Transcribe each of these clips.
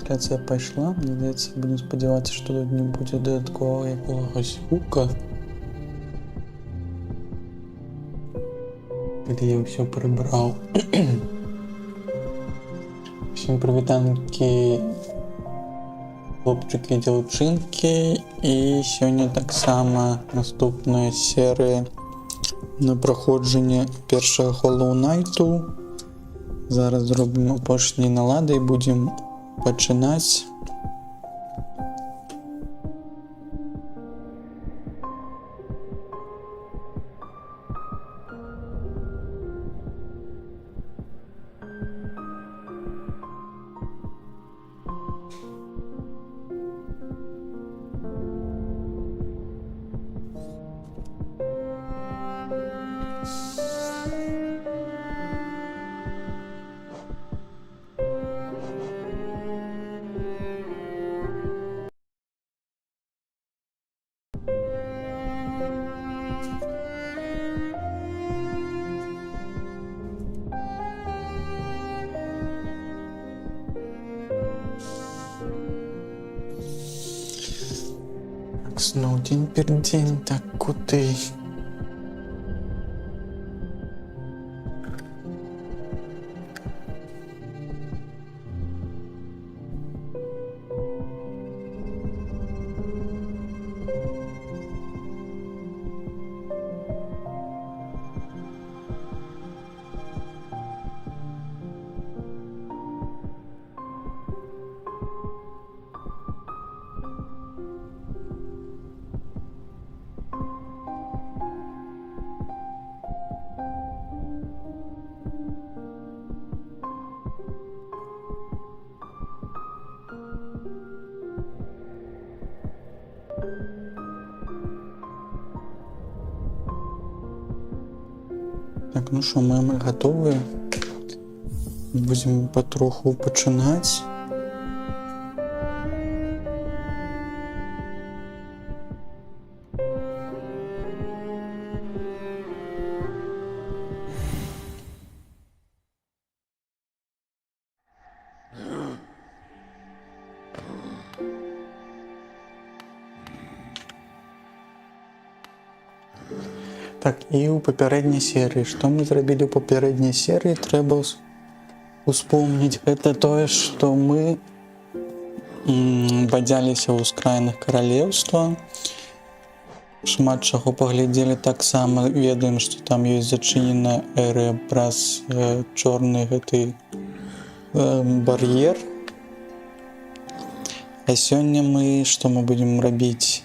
трансляція пайшла. Мне здаецца, будем спадзявацца, што тут не будзе дадатковага якогось гука. Калі я ўсё прыбраў. Усім прывітанкі, хлопчыкі і дзяўчынкі. І сёння таксама наступная серыя на праходжанне першага Hollow Knight. Зараз зробім апошнія налады і будзем пачынаць. Зноў дзень перад дзень, так куды? Так, ну що, ми готові. Будемо потроху починати. Так, і ў папярэдняй серыі. Што мы зрабілі ў папярэдняй серыі, трэба успомніць. Гэта тое, што мы бадзяліся ў ускраінах каралеўства. Шмат чаго паглядзелі, таксама ведаем, што там ёсць зачынена эрыя праз чорны гэты бар'ер. А сёння мы што мы будзем рабіць?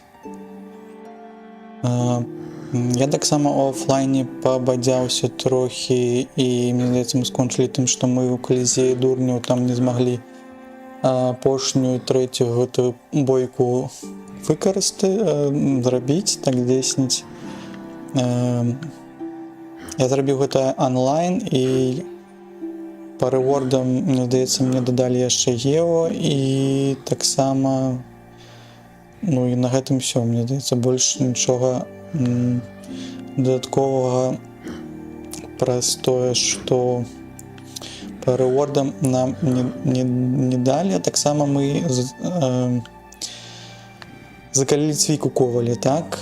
Я таксама ў офлайне пабадзяўся трохі, і мне здаецца, мы скончылі тым, што мы ў калізеі дурняў там не змаглі апошнюю трэцюю гэтую бойку зрабіць, так здзейсніць. Я зрабіў гэта онлайн, і па рэвордам, мне здаецца, мне дадалі яшчэ Гео, і таксама, ну і на гэтым всё, мне здаецца, больш нічога дадатковага праз тое, што па рэвордам нам не далі. Таксама мы закалілі цвік у ковалі, так?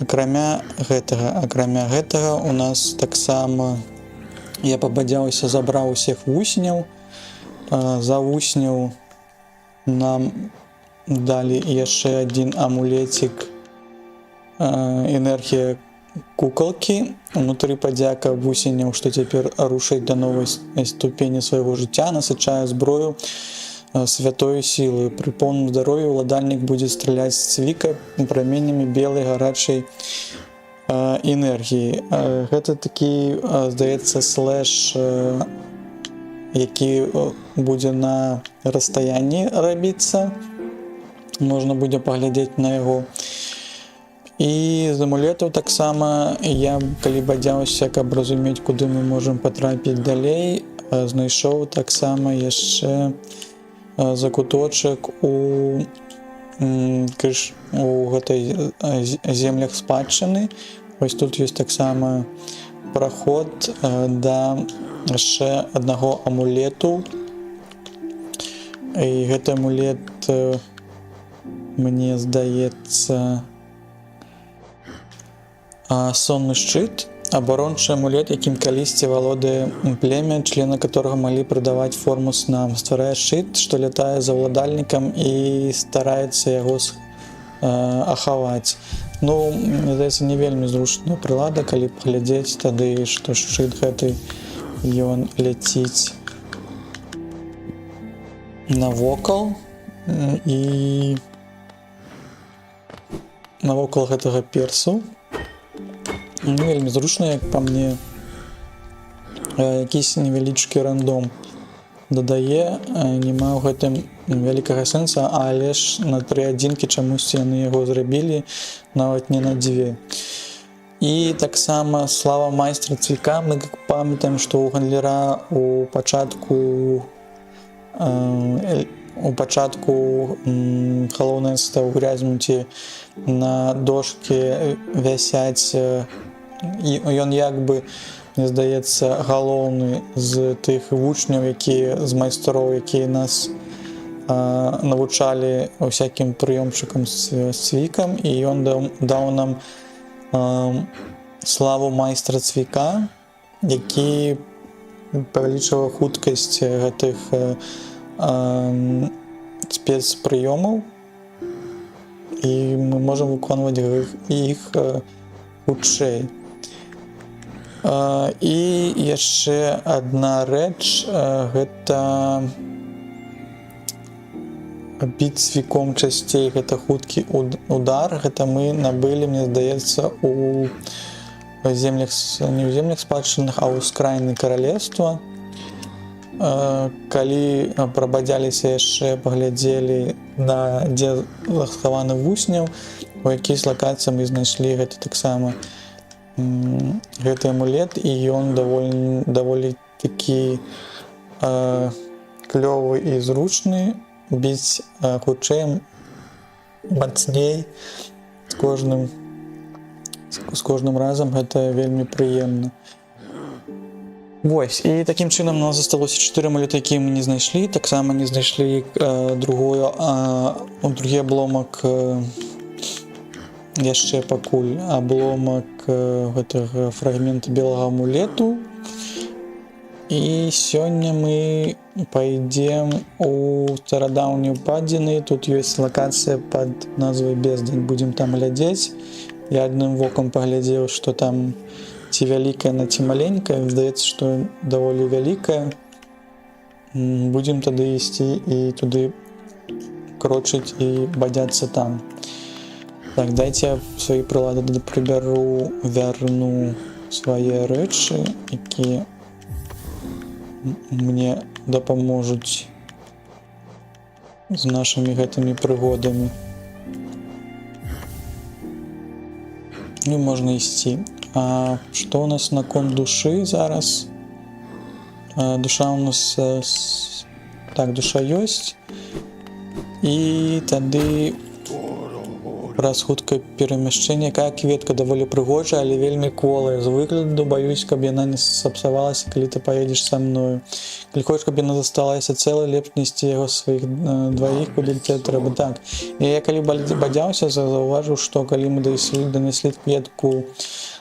Акрамя гэтага у нас таксама я пабадзяўся, забраў усіх вусеняў. За вусеняў нам далі яшчэ адзін амулетик энергія кукалкі. Унутры падзяка вусеняў, што цяпер рушаць да новай ступені свайго жыцця, насычае зброю святой сілы. Пры поўным здароўі ўладальнік будзе страляць з цвіка праменямі белай гарачай энергіі. Гэта такі, здаецца, слэш, які будзе на расстаянні рабіцца. Можна будзе паглядзець на яго. І з амулетаў таксама я, калі бадзяўся, каб разумець, куды мы можам патрапіць далей, знайшоў таксама яшчэ закуточак у гэтай землях спадчыны. Вось тут ёсць таксама праход да яшчэ аднаго амулету, І гэты амулет, мне здаецца, сонны шчыт, абарончы амулет, якім калісьці валодае племя, члены которого маглі прыдаваць форму снам. Стварае шчыт, што лятае за ўладальнікам і стараецца яго ахаваць. Ну, мне здаецца, не вельмі зручная прылада, калі паглядзець тады, што шчыт гэты ён ляціць навокал і навокал гэтага персу. Вельмі зручна, як па мне. Якісь невялічкі рандом дадае, няма ў гэтым вялікага сэнса, але ж на 3 адзінкі чамусьці яны яго зрабілі, нават не на 2. І таксама слава майстра цвіка. Мы памятаем, што ў гандляра у пачатку халоўнайства ў Грязьмуце на дошкі вісяць, і ён як бы, мне здаецца, галоўны з тых вучняў, з майстроў, якія нас навучалі усякім прыёмчыкам з цвікам, і ён даў нам славу майстра цвіка, які павялічыла хуткасць гэтых спецпрыёмаў, і мы можам выконваць іх хутчэй. І яшчэ адна рэч, гэта біць цвіком часцей, гэта хуткі удар. Гэта мы набылі, мне здаецца, у землях, не ў землях спадчынных, а ў скрайны каралевства. Калі прабадзяліся яшчэ, паглядзелі, дзе схаваны вусняў, у якійсь лакацыі мы знайшлі гэта таксама гэты амулет, і ён даволі такі клёвы і зручны, біць хутчэй, мацней з кожным разам. Гэта вельмі прыемна. Вось, і такім чынам у нас засталося 4 амулеты, якія мы не знайшлі. Таксама не знайшлі другі абломак, яшчэ пакуль абломак гэтага фрагмента белага амулету. І сёння мы пойдем у старадаўнюю падзіны. Тут ёсць лакацыя пад назвай Бездань. Будзем там глядзець. Я адным вокам паглядзеў, што там ці вялікая на ці маленькая. Здаецца, што даволі вялікая. Будзем тады ісці і туды крочыць і бадзяцца там. Так, дайце я свае прылады прыбяру, вярну свае рэчы, якія мне дапаможуць з нашымі гэтымі прыгодамі. І можна ісці. А што ў нас наконт душы зараз? Душа ў нас... Так, душа ёсць. І тады праз хуткае перамяшчэнне. Якая кветка даволі прыгожая, але вельмі кволая. З выгляду баюсь, каб яна не сапсавалася, калі ты паедзеш са мною. Калі хочеш, каб яна засталася цэлай, лепш несці яго сваіх дваіх, куды тебе трэба. Так. І я калі бадзяўся, заўважыў, што калі мы данеслі кветку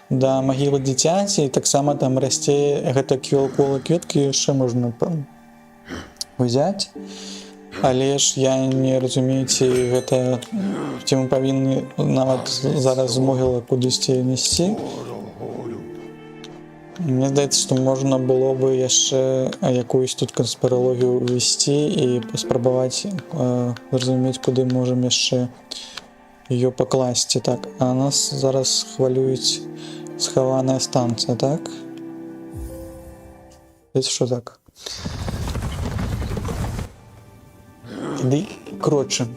да магілы дзіцяці, таксама там расце гэта кволая кветкі, яшчэ можна ўзяць. Але ж я не разумею, ці гэта... Ці мы павінны нават зараз з могілак кудысьці несці. Мне здаецца, што можна было бы яшчэ якуюсь тут канспіралогію ўвесці і паспрабаваць зразумець, куды можам яшчэ ее пакласці. Так, а нас зараз хвалююць схаваная станцыя, так? Здаецца, што так. Ды крочым.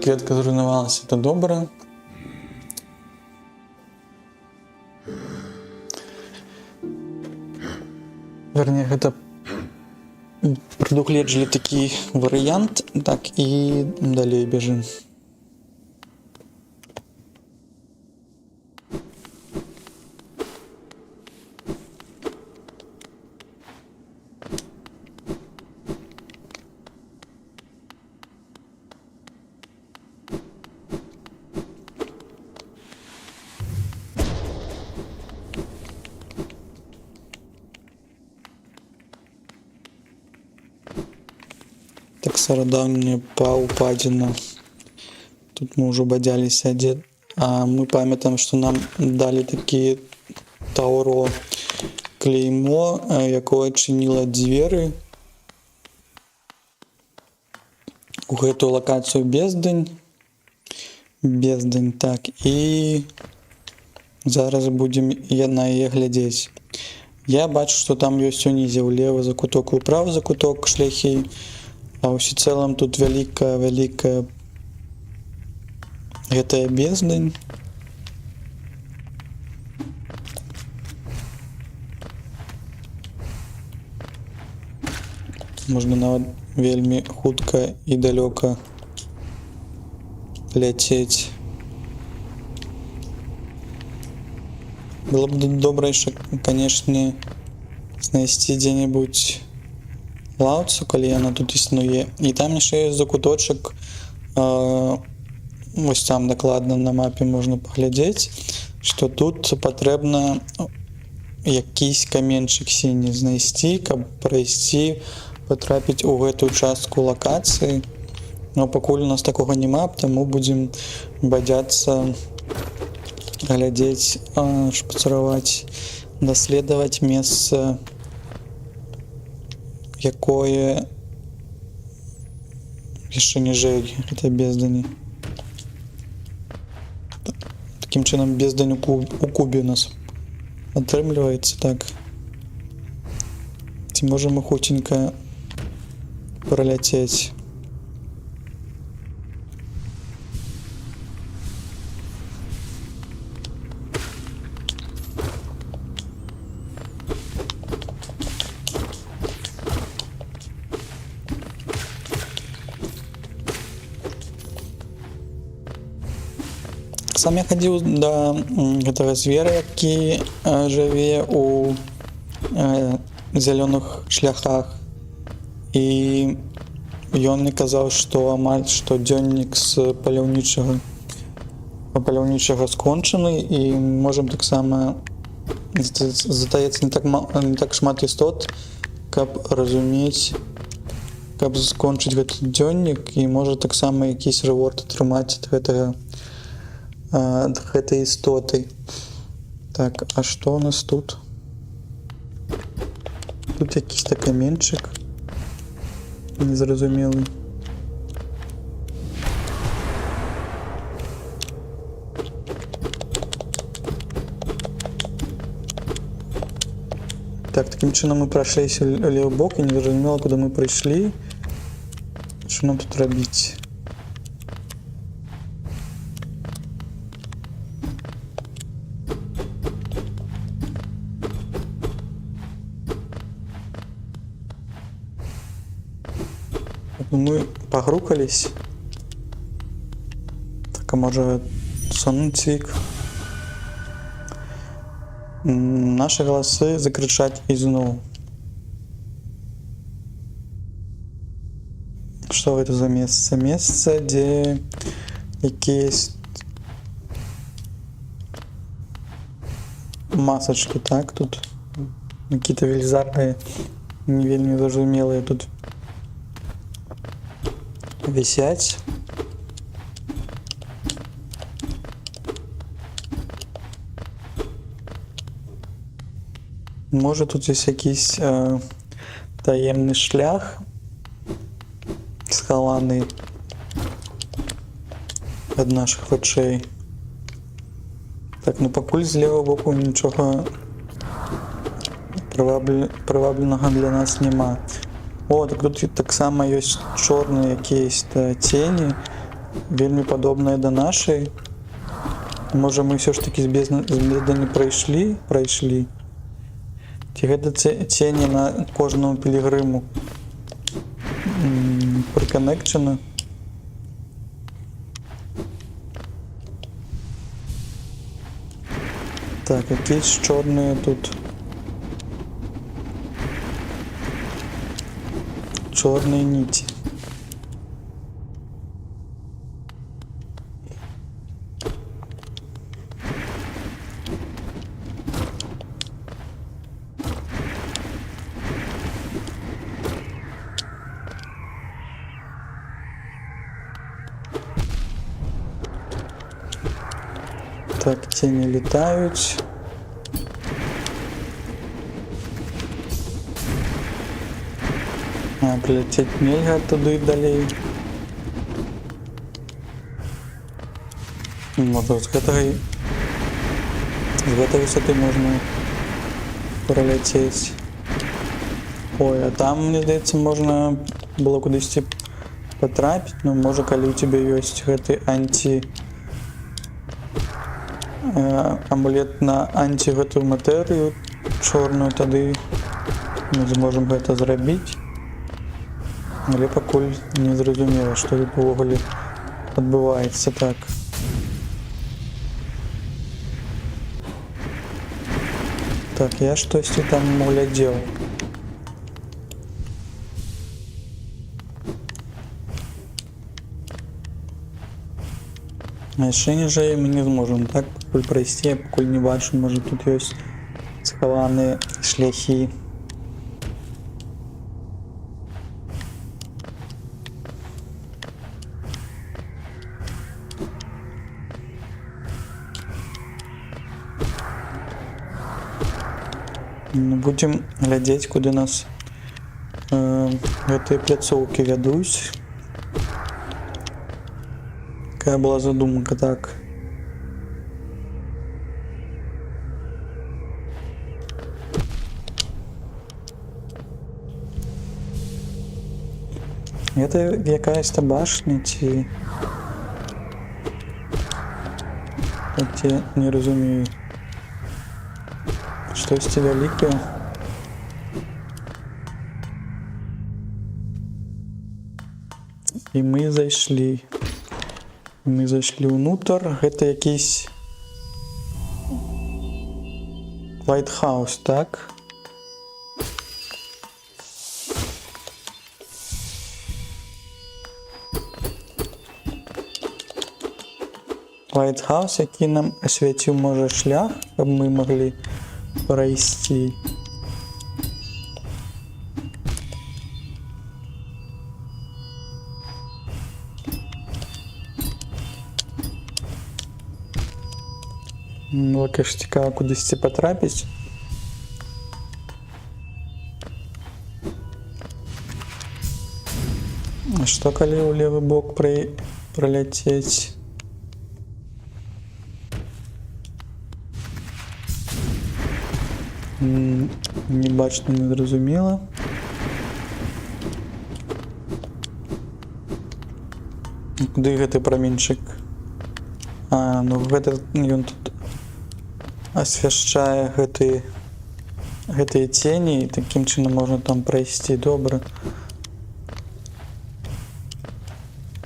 Кветка зруйнавалася, это добра. Вернее, гэта прадугледжвалі такі варыянт. Так, і далей бежым. старадаўняя паўпадзіна. Тут мы ўжо бадзяліся, а мы памятаем, што нам далі такі таўро клеймо, якое чыніла дзверы у гэтую лакацыю бездань. Так, і зараз будзем на яе глядзець. Я бачу, што там ёсць унізе ўлева закуток і ўправа закуток шляхі, а ўсецэлым тут вялікая гэтая бездань. Можна нават вельмі хутка і далёка ляцець. Было б добра яшчэ, канешне, знайсці дзе-небудзь лаўцу, калі яна тут існуе. І там яшчэ ёсць закуточак, вось там дакладна на мапе можна паглядзець, што тут патрэбна якийсь каменчык сіні знайсці, каб прайсці, патрапіць у гэтую частку лакацыі. Но пакуль у нас такога няма, таму будзем бадзяцца, глядзець, шпацыраваць, даследаваць месца, якое яшчэ ніжэй гэтай бездані. Такім чынам бездань у кубе у нас атрымліваецца, так. Ці можам мы хуценька праляцець. Сам я хадзіў да гэтага звера, які жыве у зялёных шляхах, і ён мне казаў, што амаль што дзённік з паляўнічага скончаны, і можам таксама, застаецца не так шмат істот, каб разумець, каб скончыць гэты дзённік, і можа таксама якісь рэворд атрымаць ад гэтай істоты. Так, а што у нас тут? Тут якийсь каменчык незразумелы. Так, такім чынам мы прайшліся ў левы бок, і незразумела, куды мы прыйшлі. Што нам тут рабіць? Мы пагрукались. Так, а можа сонны цвік? Нашы галасы закрычаць ізноў. Што гэта за месца? Месца, дзе якісь масачкі, так? Тут какие-то велізарныя, не вельмі зразумелыя тут висять. Може тут есть якийсь таємний шлях схований від наших очей. Так, ну пакуль з лівого боку нічого привабленого для нас нема. О, так тут так само ёсць чорныя якісь тені, вельмі падобныя да нашай. Можа, мы ўсё ж такі з бездані прайшлі. Ці гэта тені на кожнаму пілігрыму прыканекчаны? Так, якісь чорныя тут. Чорные нити. Так, тени летают. Прилететь нельзя туди далей. Може, з гэтай высоты можна пролететь. Ой, а там, мне здаецца, можна было кудысьці потрапіць, но можа, калі у тебя ёсць гэты амулет на гэтую матэрыю чорную, тады мы зможам гэта зрабіць. Але пакуль не зразумела, што тут увогуле адбываецца. Так. Так, я штосьці там глядзеў. А яшчэ ніжэй мы не зможам, так, пакуль прайсці, пакуль не бачу, можа тут ёсць схаваныя шляхі. Будем глядзець, куды нас гэтыя пляцоўкі вядуць. Такая была задумка, так. Это якаясь-то башня, ці... Я не разумею. Штосьці вялікае. І мы зайшлі. Мы зайшлі ўнутр. Гэта якийсь лайтхаус, так? Лайтхаус, які нам асвяціў, можа, шлях, каб мы маглі пройсти. Ну, конечно, цікаво кудись потрапіць. А што калі ў левы бок проляцець? Не бачна, не зразумела. Куды гэты праменьчык? А, ну гэта ён тут асвяшчае гэтыя цені, і такім чынам можна там прайсці. Добра.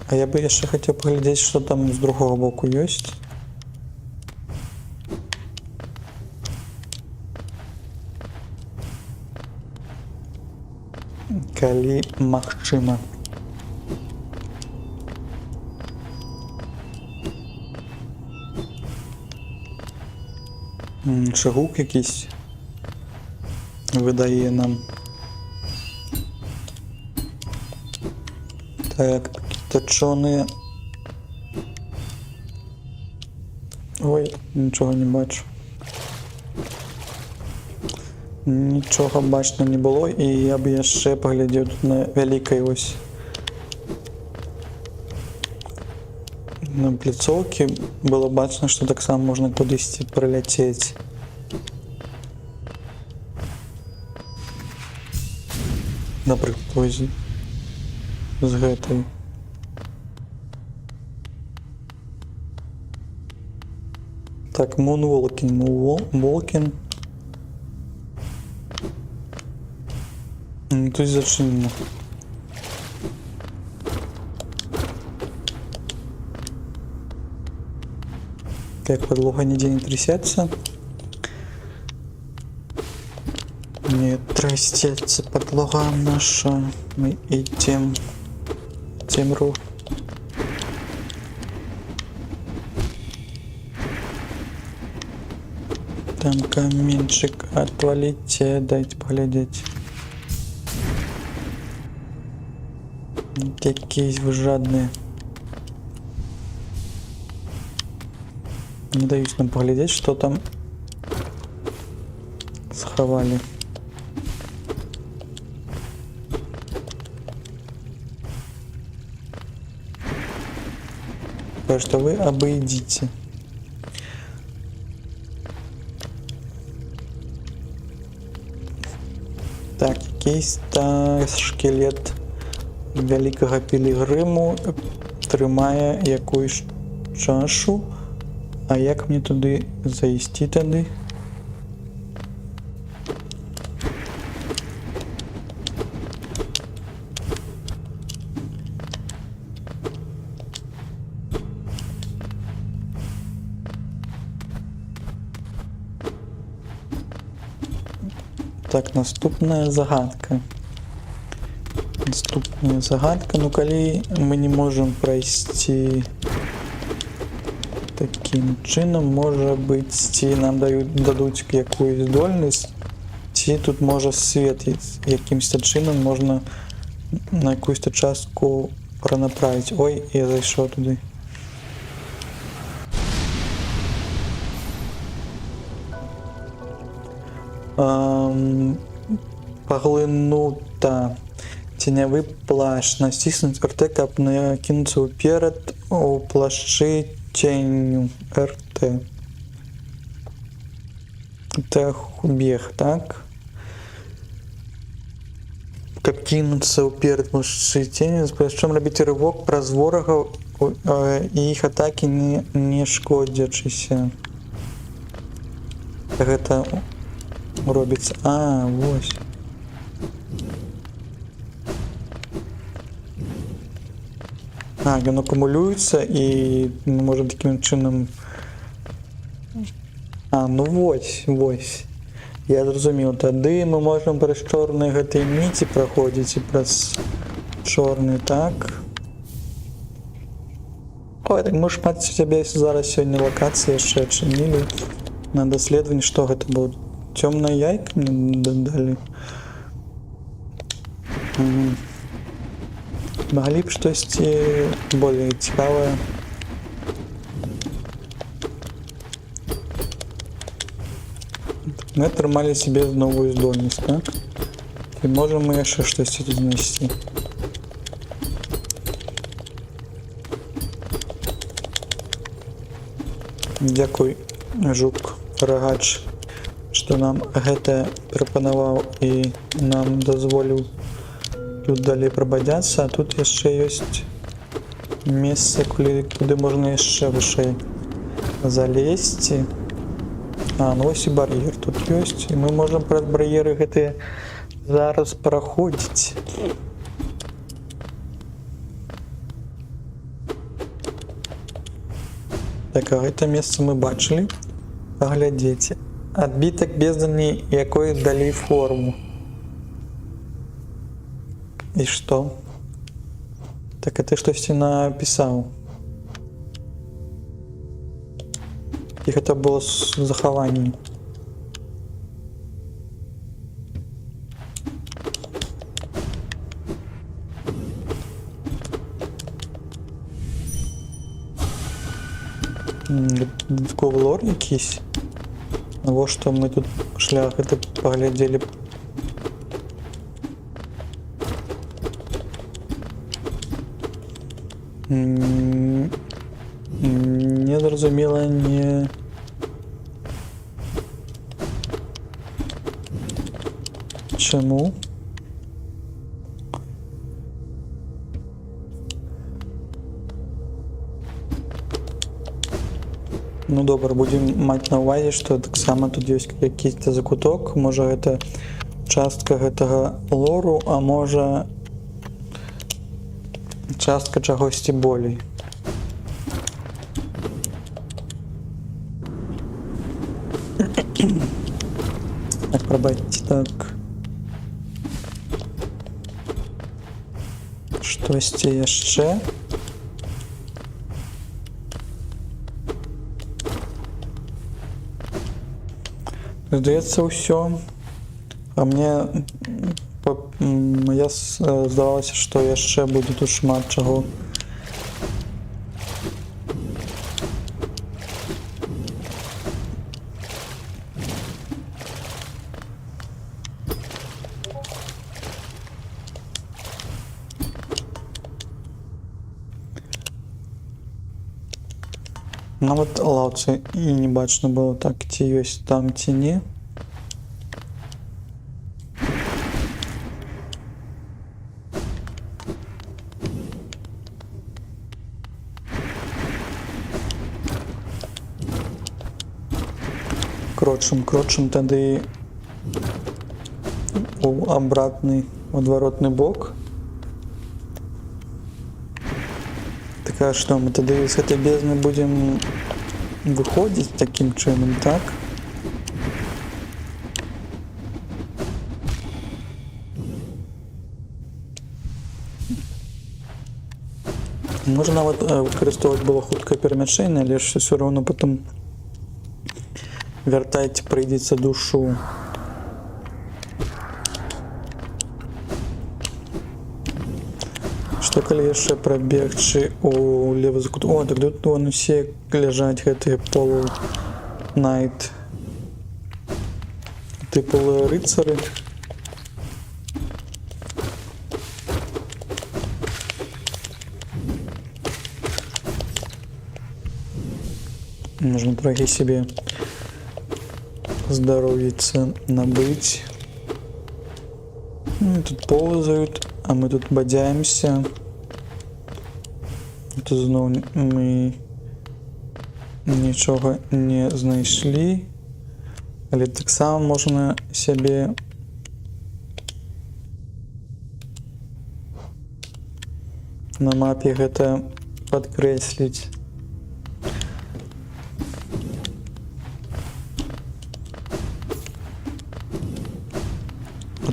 А я бы яшчэ хацеў паглядзець, што там з другога боку ёсць. Калі магчыма. Шагук якийсь видає нам. Так, точони. Ой, нічого не бачу. Нічого бачно не було, і я б яшчэ поглядів тут на великой ось на пляцоўкі. Было бачно, что так само можна кудысьці проляцець. Напрыклад, з гэтай. Так, Moonwalking. Тут зачинено. Так, подлога нигде не трясется. Не трясется подлога наша. Мы идем в темру. Там каменчик, отвалите, дайте поглядеть. Какие вы жадные. Не даюць нам паглядзець, што там схавалі. Так что вы обойдите. Так, якийсь-то шкелет вялікага пілігриму трымае якусь чашу. А як мне туди зайсці тады? Так, наступная загадка. Наступная загадка. Ну, калі мы не можем пройсці таким чынам, можа быць, ці нам дадуць якую здольнасць, ці тут можа свет якімсь-то чынам можна на якусь-то частку пранаправіць. Ой, я зайшоў туды. Паглынута. Ценявы плашч. Націснуць РТ, каб накінуцца ўперад у плашчы тенью РТ. Это бег, так? Каб кінуцца ўперад плашчы тенью, з плашчом рабіць рывок праз ворагаў і іх атакі не шкодзячыся. Гэта робіцца. А, вось. А, ён акумулюецца, і мы можам такім чынам... А, ну вось, вось. Я зразумеў. Тады мы можам праз чорныя гэтай ніці праходзіць і праз чорны, так? Ой, так мы шмат сябе зараз сёння лакацыі яшчэ адчынілі. На даследаванне, што гэта было? Цёмная яйка мне далі. Маглі б штосьці более цікавае. Мы атрымалі себе новую здольнасць, так? І можам мы яшчэ штосьці тут знайсці. Дзякуй, жук Рагач, што нам гэта прапанаваў і нам дазволіў тут далей прабадзяцца, а тут яшчэ ёсць месца, куды можна яшчэ вышэй залезці. А, ну вось і бар'ер тут ёсць, і мы можам праз бар'еры гэтыя зараз праходзіць. Так, а гэта месца мы бачылі. Паглядзіце. Адбітак бездані, якой далі форму. І што? Так, а ты штосьці напісаў. І гэта было з захаваннем. Дадатковы лор якийсь. Во што мы тут шлях гэта паглядзелі. Незразумела не... Чаму? Ну добра, будем маць на ўвазе, што таксама тут ёсць якийсь-то закуток. Можа гэта частка гэтага лору, а можа частка чагосьці болей. Так, прабачце, так. Штосьці яшчэ. Здаецца, ўсё. А мне здавалася, што яшчэ будзе тут шмат чаго. Нават лаўцы і не бачна было, так, ці ёсць там, ці не. Крочым тады у абратны, у адваротны бок. Так, а што, мы тады з гэтай бездны будзем выходзіць такім чынам, так? Можна нават выкарыстоўваць было хуткае перамяшчэнне, але ж ўсё роўна потым вяртаць прыйдзецца душу. Што калі яшчэ прабегчы у левы закут? О, так тут вон усе ляжаць гэтыя полу-найт. Тыпу рыцары. Можна трохі себе здаровіцца набыць. Тут ползают, а мы тут бадзяемся. Тут зноў мы нічога не знайшлі, але таксама можна сябе на мапе гэта падкрэсліць.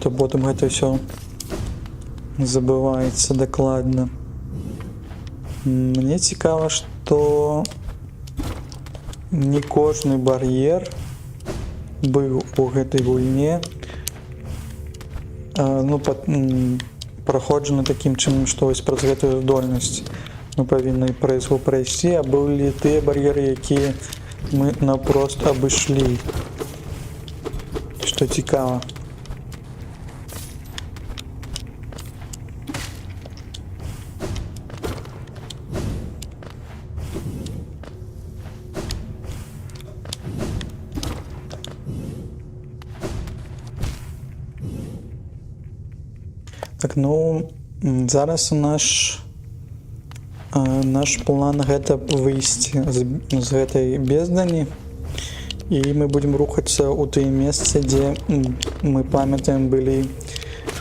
То потым гэта ўсё забываецца дакладна. Мне цікава, што не кожны бар'ер быў у гэтай гульне праходжаны такім чынам, што вось праз гэтую здольнасць мы павінны праз яго прайсці, а былі тыя бар'еры, якія мы наўпрост абышлі. Што цікава. Так, ну, зараз наш план гэта выйсці з гэтай бездані, і мы будзем рухацца ў тыя месцы, дзе мы памятаем былі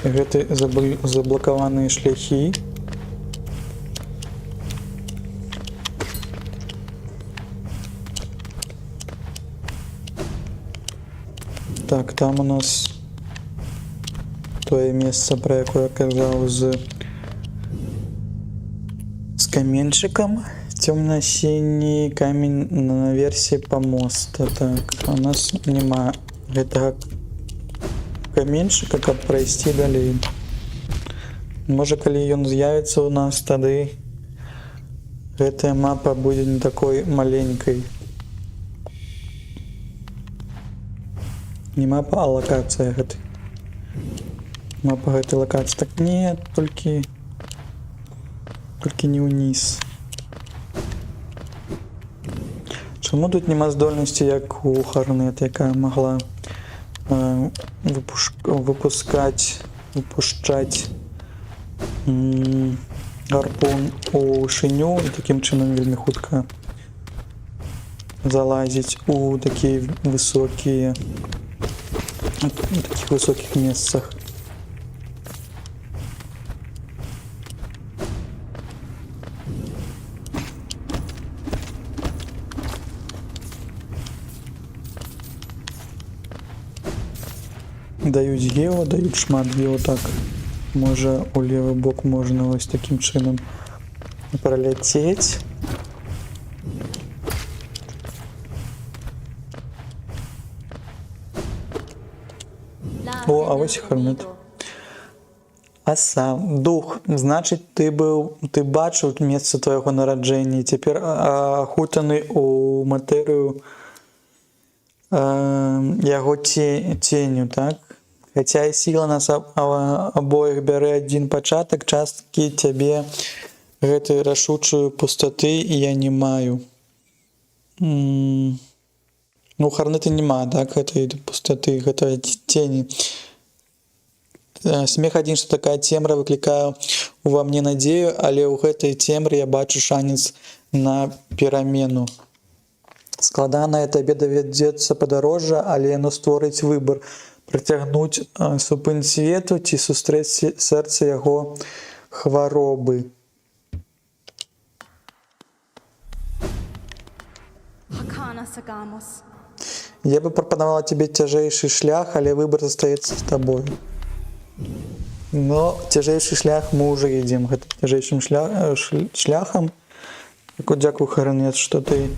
гэты заблакаваныя шляхі. Так, там у нас тое месца, пра якое я казаў, з каменьчыкам. Цёмна-сіні камень наверсе памоста. Так, у нас няма гэтага каменьчыка, каб прайсці далей. Можа, калі ён з'явіцца ў нас, тады гэтая мапа будзе не такой маленькай. Не мапа, а лакацыя гэтай. Мапа гэтай лакацыі. Так, не, толькі не ўніз. Чаму тут няма здольнасці, як у Хорнет, якая магла выпушчаць гарпун у шыню і такім чынам вельмі хутка залазіць у такія высокія, у такіх высокіх месцах. Даюць гео, даюць шмат гео, так. Можа, у левы бок можна вось такім чынам праляцець. О, а вось Хорнет. Аса, дух, значыць, ты бачыў месца твайго нараджэння, цяпер ахутаны ў матэрыю яго ценю, так? Хаця і сіла нас абоіх бярэ адзін пачатак, часткі цябе гэтай рашучай пустаты я не маю. Ну, гарнеты няма, так, гэтай пустаты, гэтай цені. Смех адзін, што такая цемра выклікае ува мне надзею, але ў гэтай цемры я бачу шанец на перамену. Складанае табе давядзецца падарожжа, але яно створыць выбар, прыцягнуць супынь свету ці сустрэць сэрца яго хваробы. Я бы прапанавала тебе цяжэйшы шлях, але выбар застаецца з табой. Но цяжэйшы шлях мы ўжо ідзем гэтым цяжэйшым шляхам. Дзякуй, Харанец, што ты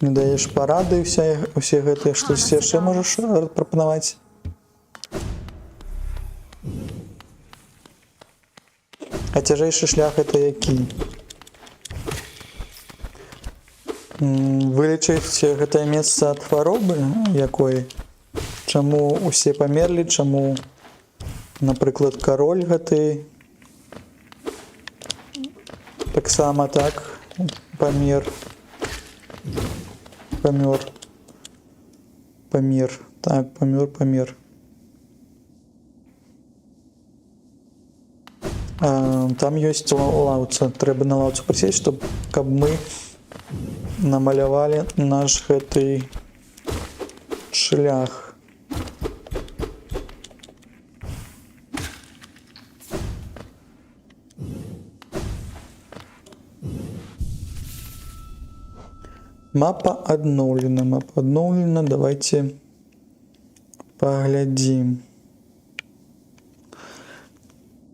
мне даеш парады усе гэтыя, што яшчэ можаш прапанаваць? А цяжэйшы шлях гэта які? Вылечыць гэтае месца ад хваробы якой? Чаму усе памерлі, чаму, напрыклад, кароль гэты таксама так памер. Там ёсць лаўца, трэба на лаўцу прысесть, каб мы намалявалі наш гэты шлях. Мапа адноўлена, давайте паглядзім.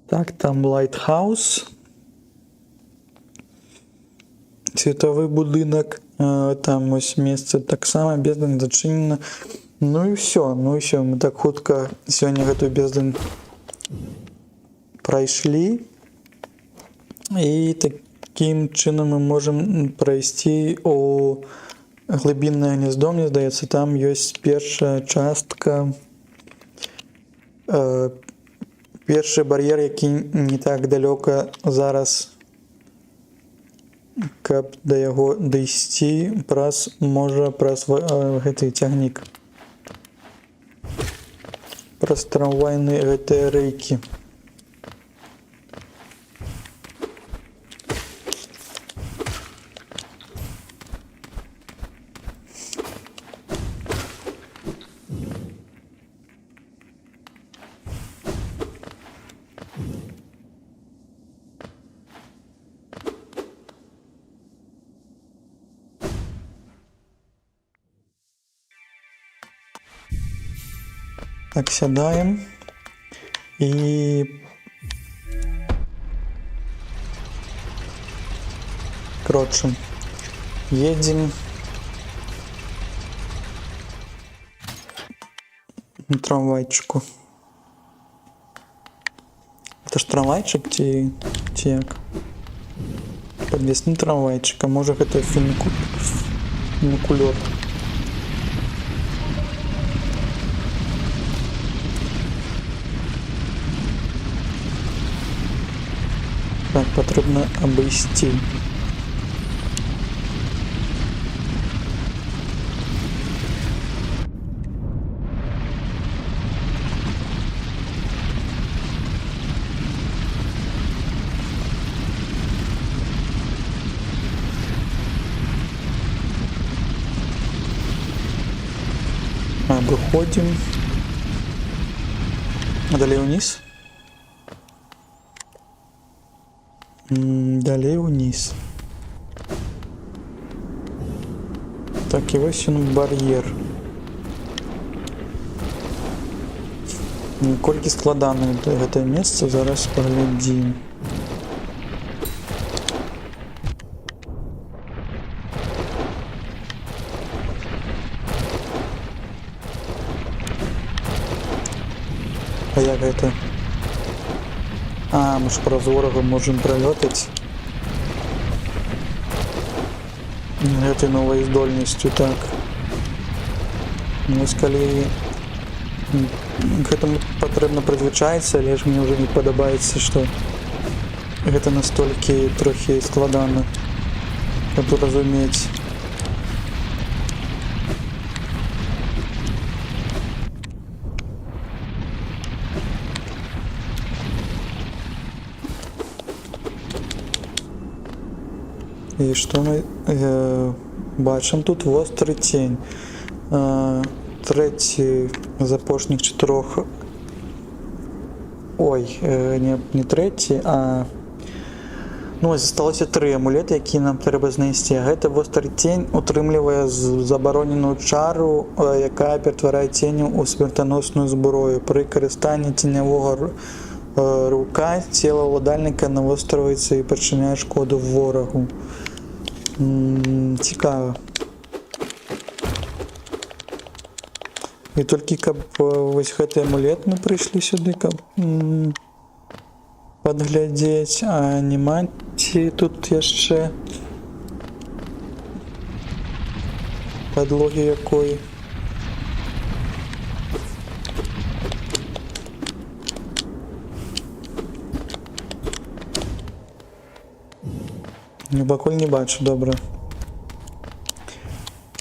Так, там Лайтхаус, светавы будынак, там ось месца таксама, бездань зачынена. Ну і ўсё, мы так хутка сёння гэтую бездань прайшлі. І такім чынам мы можам прайсці у глыбіннае гнездо, мне здаецца, там ёсць першая частка, першы бар'ер, які не так далёка зараз, каб да яго дайсці праз гэты цягнік, праз трамвайныя гэтыя рэйкі. Так, сядаем и крочим. Едем на трамвайчику. Это ж трамвайчик ці як? Подвесны трамвайчик, а может это фуникулер. Так, потрібно обійти. Выходим. Далее вниз. Далее вниз. Так, і ось він бар'єр. Колькі складане гэтае месца, зараз паглядзім. А як гэта? А, мы ж праз ворага можем пролётаць. Гэтай новай здольнасцю, так. Вось калі к гэтаму патрэбна прызвычаіцца, але ж мне ўжо не падабаецца, што гэта настолькі трохі складана, каб разумець, І што мы бачым тут? Востры цень. Трэці з апошніх 4. Ой, не трэці, а засталося 3 амулеты, якія нам трэба знайсці. Гэта востры цень утрымлівае забароненую чару, якая ператварае ценю ў смертаносную зброю. Пры карыстанні ценявога рука цела ўладальніка навострываецца і прычыняе шкоду ворагу. Цікава. І толькі каб вось гэты амулет мы прыйшлі сюды, каб падглядзець, а няма ці тут яшчэ падлогі якой. Пакуль не бачу, добра.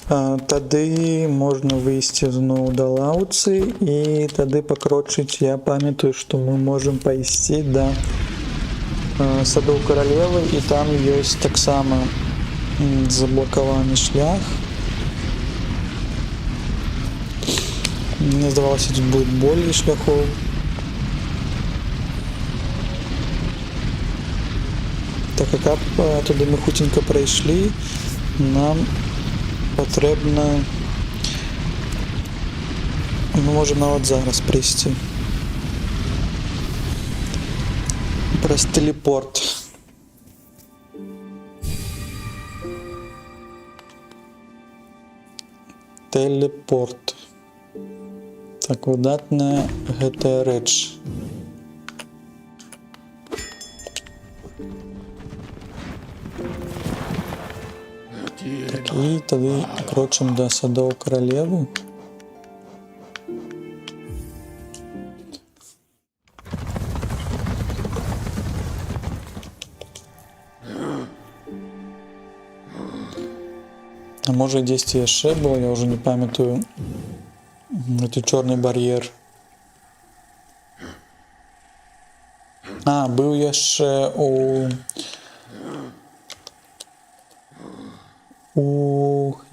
Тады можна выйсці зноў да лаўцы і тады пакрочыць. Я памятаю, што мы можам пайсці да садоў каралевы, і там ёсць таксама заблакаваны шлях. Мне здавалася, тут будет болей шляхоў. Так, а каб туды мы хуценька прайшлі, нам патрэбна, мы можам нават зараз прыйсці праз тэлепорт. Тэлепорт. Так, выдатная гэтая рэч. І тады крочым да садоў каралевы. А можа дзесьці яшчэ было, я ўжо не памятаю. Гэты чорны бар'ер. Быў яшчэ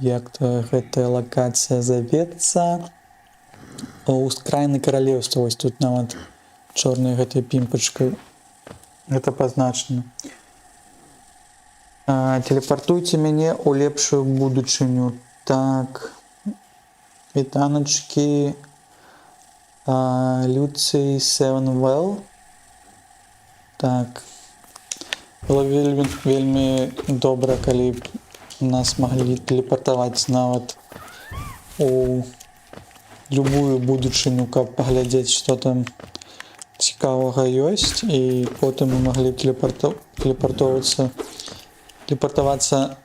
як-то гэтая лакацыя завецца, у скрайны каралеўства. Вось тут нават чорнай гэтай пімпачкай гэта пазначана. Телепартуйце мяне ў лепшую будучыню. Так, вітаначкі, Люцый Севенвелл. Так, было вельмі добра, калі нас маглі телепартаваць нават у любую будучыню, каб паглядзець, што там цікавага ёсць, і потым мы маглі телепартавацца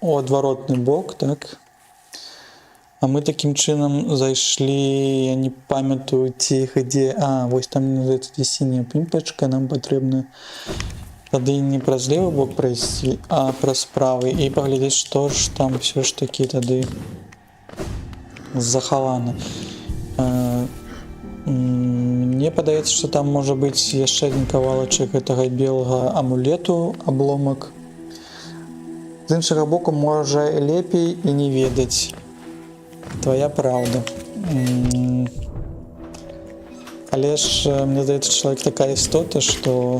у адваротны бок, так? А мы такім чынам зайшлі, я не памятаю, ці дзе, вось там дзе сіняя пімпачка, нам патрэбна тады не праз левы бок прайсці, а праз правы, і паглядзець, што ж там ўсё ж такі тады захавана. Мне падаецца, што там можа быць яшчэ адзін кавалачак гэтага белага амулету, абломак. З іншага боку, можа лепей і не ведаць. Твая праўда. Але ж, мне здаецца, чалавек такая істота, што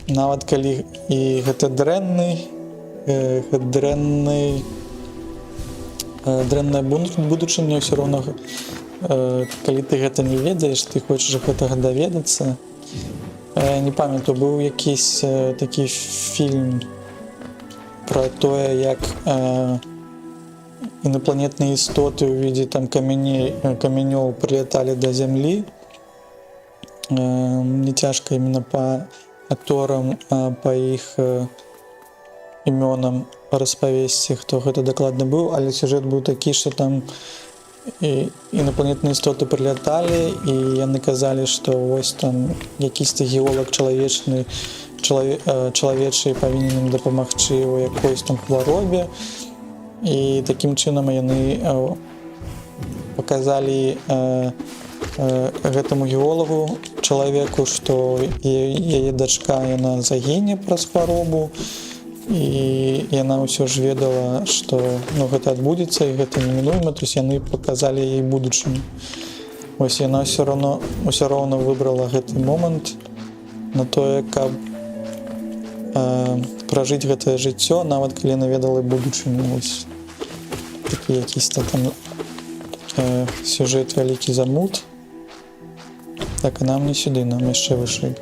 нават калі і гэта дрэнная будучыня, ўсё роўна, калі ты гэта не ведаеш, ты хочаш гэтага даведацца. Не памятаю, быў якийсь такі фільм пра тое, як інапланетныя істоты ў відзе там камянёў прыляталі да зямлі. Мне цяжка іменно па акторам, па іх імёнам распавесці, хто гэта дакладна быў, але сюжэт быў такі, што там інапланетныя істоты прыляталі, і яны казалі, што вось там якісьці геолаг чалавечы павінен ім дапамагчы ў якойсь там хваробе, і такім чынам яны паказалі гэтаму геолагу чалавеку, што яе дачка яна загіне праз хваробу, і яна ўсё ж ведала, што гэта адбудзецца і гэта немінуема, то есть яны паказалі ей будучыню. Вось яна ўсё роўна выбрала гэты момант на тое, каб пражыць гэтае жыццё, нават калі яна ведала будучыню. Вось такі якісь-то там сюжэт вялікі замут. Так, а нам не сюды, нам яшчэ вышэй.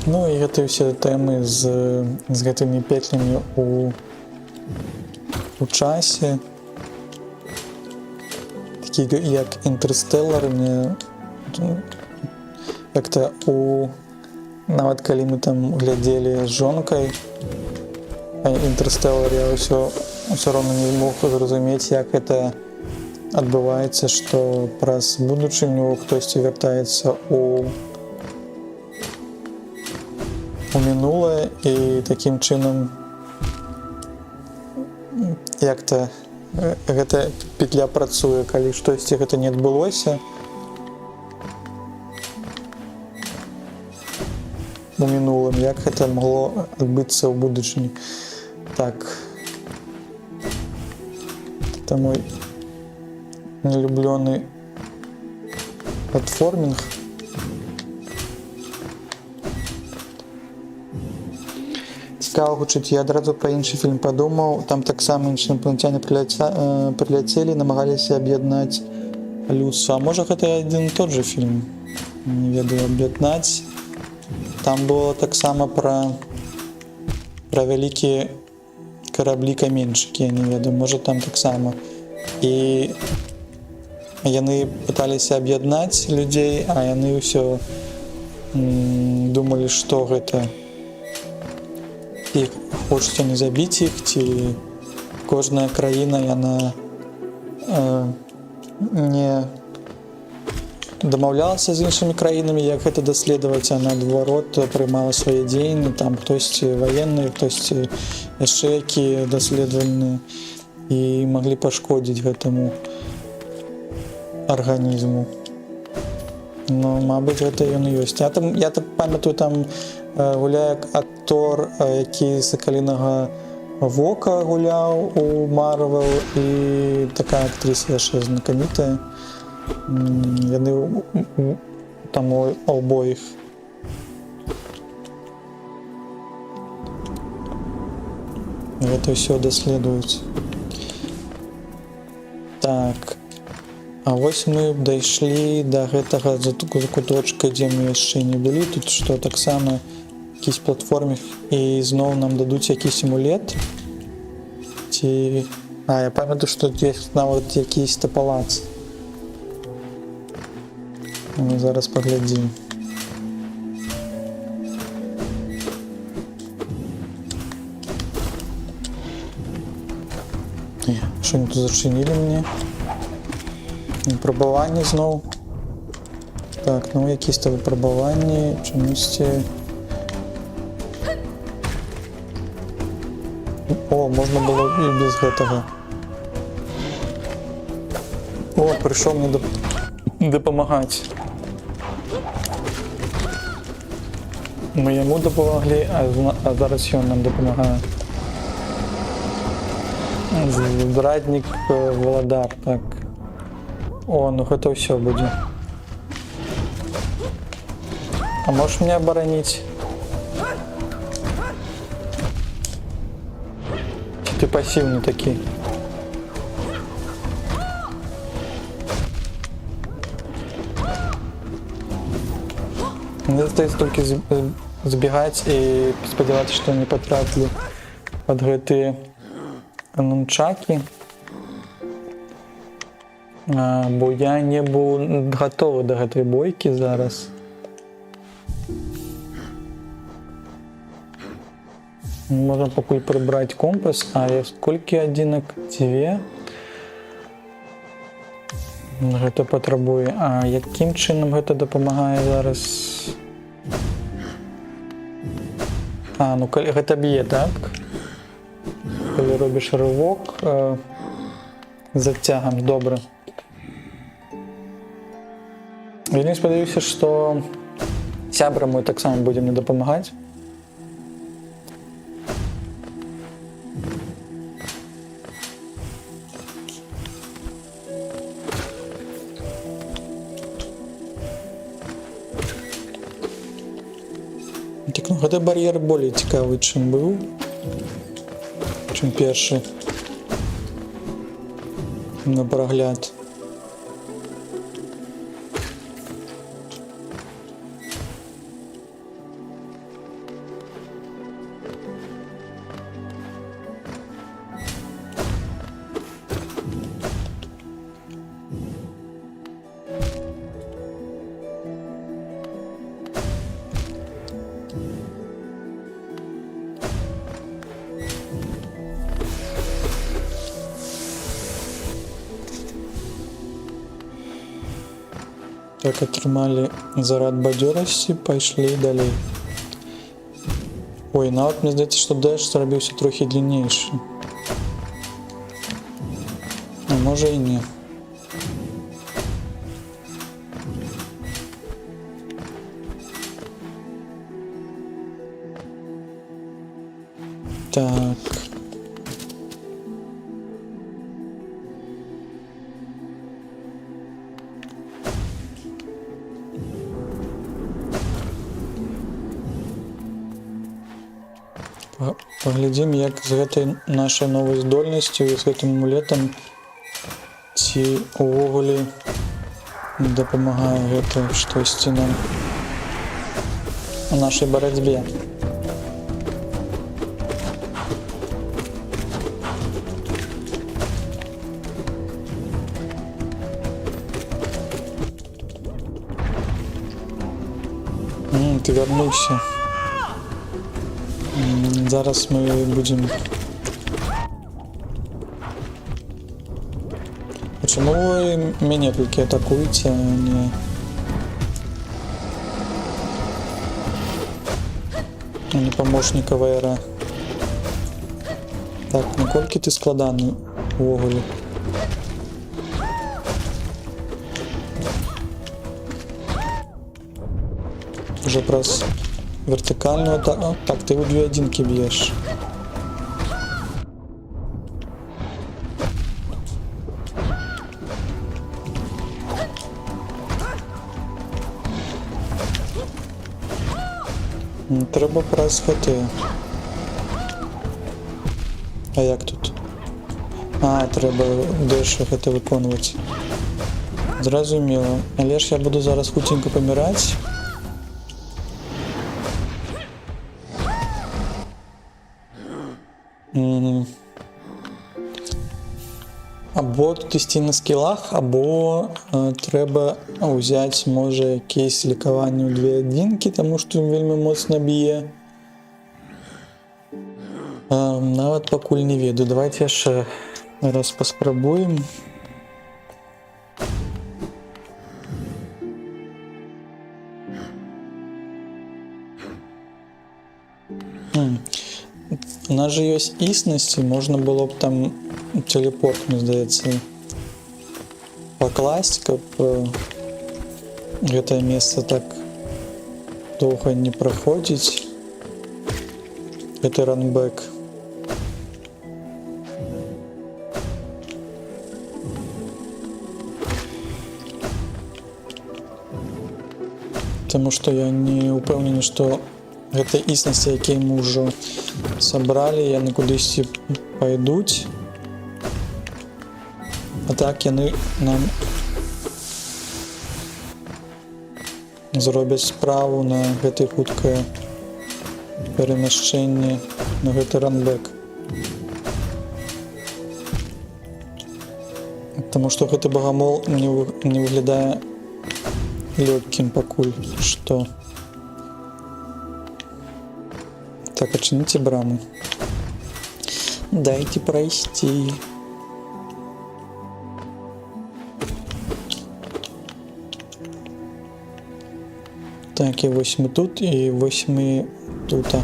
Ну і гэтыя ўсе тэмы з гэтымі петлямі у часе, такі як Інтэрстэлар, мне як-то нават калі мы там глядзелі з жонкай Інтэрстэлар, я ўсё роўна не мог зразумець, як гэта адбываецца, што праз будучыню хтосьці вяртаецца у мінулае, і такім чынам як-то гэта петля працуе, калі штосьці гэта не адбылося у мінулым, як гэта магло адбыцца ў будучыні. Так, это мой нелюблёны платформінг. Цікаво гучыць, я адразу пра іншы фільм падумаў, там таксама іншаінапланетяне прыляцелі, намагаліся аб'яднаць людства. А можа гэта адзін і тот жа фільм, не ведаю, аб'яднаць. Там было таксама пра вялікія караблі-каменьчыкі, я не ведаю, можа там таксама. І яны пыталіся аб'яднаць людзей, а яны ўсё думалі, што гэта. І хочуць не забіць іх, ці кожная краіна, яна не дамаўлялася з іншымі краінамі, як гэта даследаваць, а наадварот прымала свае дзеянні, там хтосьці ваенныя, хтосьці яшчэ якія даследавальныя, і маглі пашкодзіць гэтаму арганізму. Ну, мабыць, гэта ён і ёсць. Я так памятаю, там гуляе актор, які Сакалінага вока гуляў у Марвел, і такая актрыса яшчэ знакамітая. Яны там у обоіх. Гэта ўсё даследуюць. Так. А вось мы дайшлі да гэтага закуточка, дзе мы яшчэ не былі. Тут што таксама якісь платформе, і зноў нам дадуць якісь амулет. Ці... я памятаю, што тут ёсць нават якісь-то палац. Мы зараз паглядзім. Што-нибудь тут зачынілі мне? Выпрабаванні зноў. Так, ну якісь-то выпрабаванні, чамусьці... О, можна было і без гэтага. О, прыйшоў мне дапамагаць. Мы яму дапамаглі, а зараз ён нам дапамагае. Здраднік Валадар, так. О, ну гэта ўсё будзе. А можаш мне абараніць? Ты пассивный такі. Мне здаецца толькі збегаць і спадзявацца, што не патраплю пад гэтыя нунчакі. Бо я не быў гатовы да гэтай бойкі зараз. Можем пакуль прыбраць компас, а колькі адзінак? 2. Гэта патрабуе. А якім чынам гэта дапамагае зараз? А, ну калі гэта б'е, так? Калі робіш рывок з адцягам, добра. Я не спадзяюся, што сябрам мы таксама будзем не дапамагаць. Так, ну гэта бар'ер болей цікавы, чым быў, чым першы на прагляд. Так, атрымалі зарад бадзёрасці, пайшлі далей. Ой, нават мне здаецца, што дэш зрабіўся трохі дліннейшы. А можа і не. Так. Паглядзім, як з гэтай нашай новай здольнасцю і з гэтым амулетам ці ўвогуле дапамагае гэта штосьці нам у нашай барацьбе. Ты вярнуўся. Зараз мы будзем... А чаму вы мяне толькі атакуеце, а не памочніка ВР? Так, наколькі ты складаны увогуле? Уже праз вертикальную атаку. Так, ты у 2 одинки бьешь. Треба праз ХТ. А як тут? А, треба дальше ХТ виконувати. Зрозуміло. Але ж я буду зараз хутенько помирати. Або тут ісці на скілах, або треба взяти, може, якесь лікування у 2 одинки, тому що він вельми моцно б'є. Навіть покуль не веду. Давайте ще раз поспробуємо. У нас же есть істинності, можна було б там телепорт, мені здається, покласть, каб гэта место так довго не проходить. Это ранбэк. Потому что я не упевнений, что гэта істинности, які мы уже собрали, яны кудысьці пойдуть. А так яны нам зробяць справу на гэтай хуткае перемяшчэнне на гэты ранбэк. Потому что гэты багамол не выглядае лёгким пакуль што. Так, отчините брамы. Дайте пройти. Так, і ось ми тут, і ось ми тут.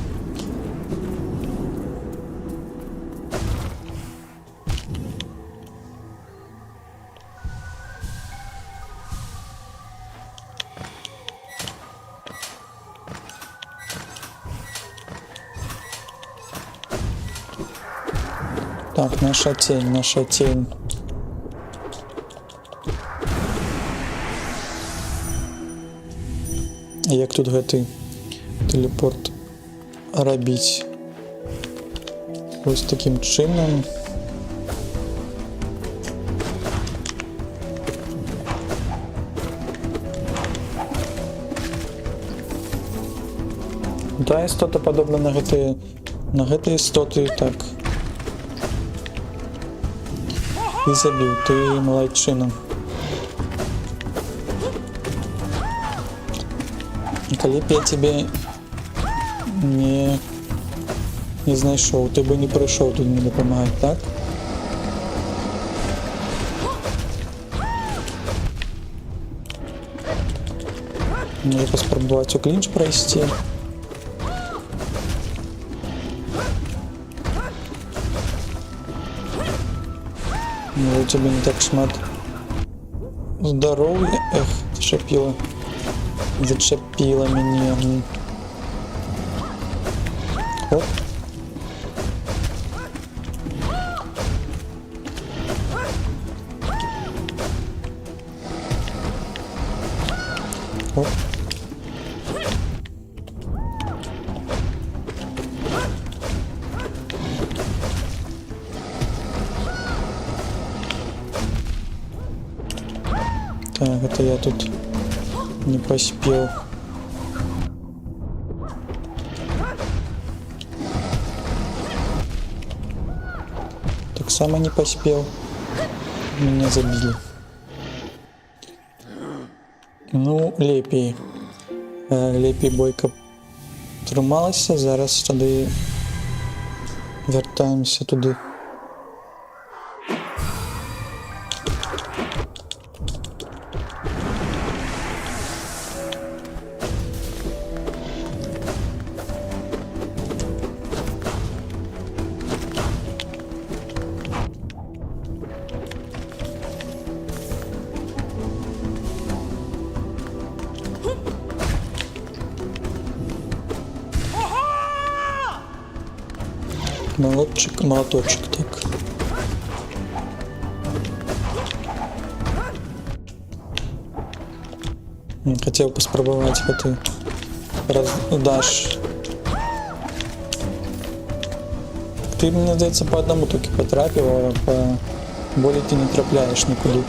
Так, наша тень, наша тень. Як тут гэты телепорт рабіць? Ось таким чином. Да, істота падобна на гэтай істоты, так. І забіў, ты малайчына. Калі б я тебе не знайшоў, ты бы не прыйшоў тут мне дапамагаць, так? Можа паспрабаваць у клінч прайсці. У тебя не так шмат здоровья. Эх, зачепила меня. Оп. Оп. Так, это я тут не поспел. Так само не поспел. Меня забили. Ну, лепей. Лепей бойка трымалася. Зараз тады вяртаемся туды. Молоточек, так. Хотел поспробовать эту раздашь. Ты, мне здається, по одному только потрапил, а по более ты не трапляешь никуда.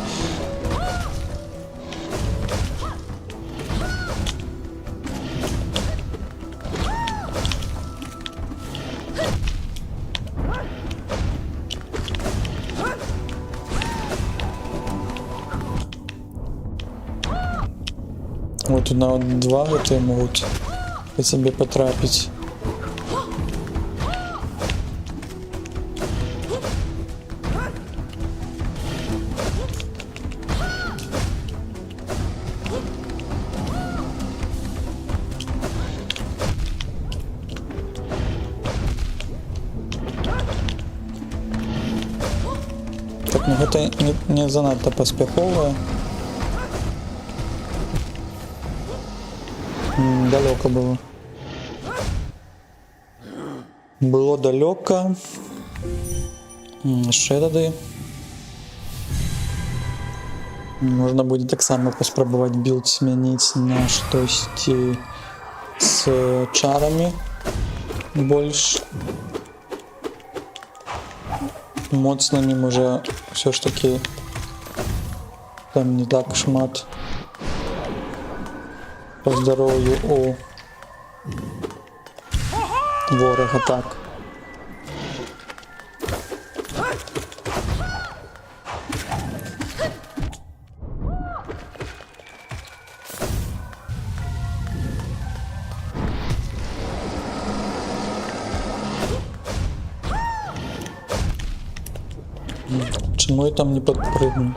Вот тут на два это могут по себе потрапить. Так, ну это не занадто поспеховое. Далеко было. Было далеко. Ще тады. Можно будет так само поспробовать билд сменить на что-то с чарами больше. Моцными може все ж таки там не так шмат по здоров'ю у ворога, так. Чому я там не подпрыгну?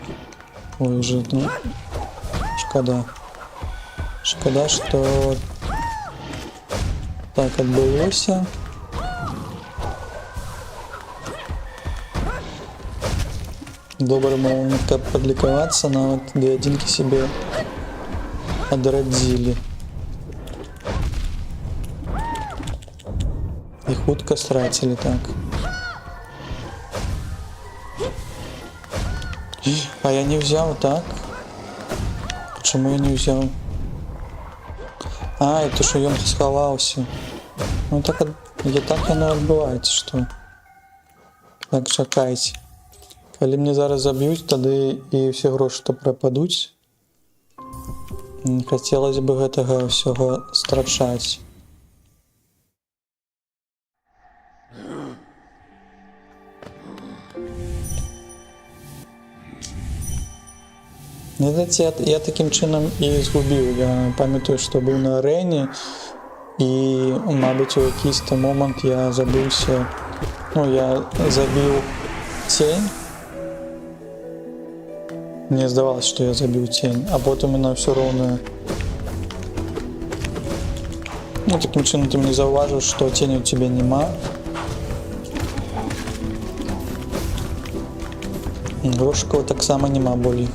Ой, уже, ну, шкода. Шкода, что так адбылося. Добрый момент, каб подліковаться, нават 2 адзінкі себе адрадзілі. И хутка страцілі, так. А я не взял, так? Почему я не взял? А, это что он сховался. Ну так, так оно отбывается, что. Так, чакайте. Коли мне зараз забьют, тогда и все гроши то пропадут. Не хотелось бы гэтага всего страчать. Я таким чином и згубил. Я памятаю, что был на арене, и, мабуть, у якийсь момент я забылся. Ну, я забил тень. Мне здавалось, что я забил тень, а потом она все ровно. Ну, таким чином ты мне зауважил, что тени у тебя нема. Грошикова так само нема более.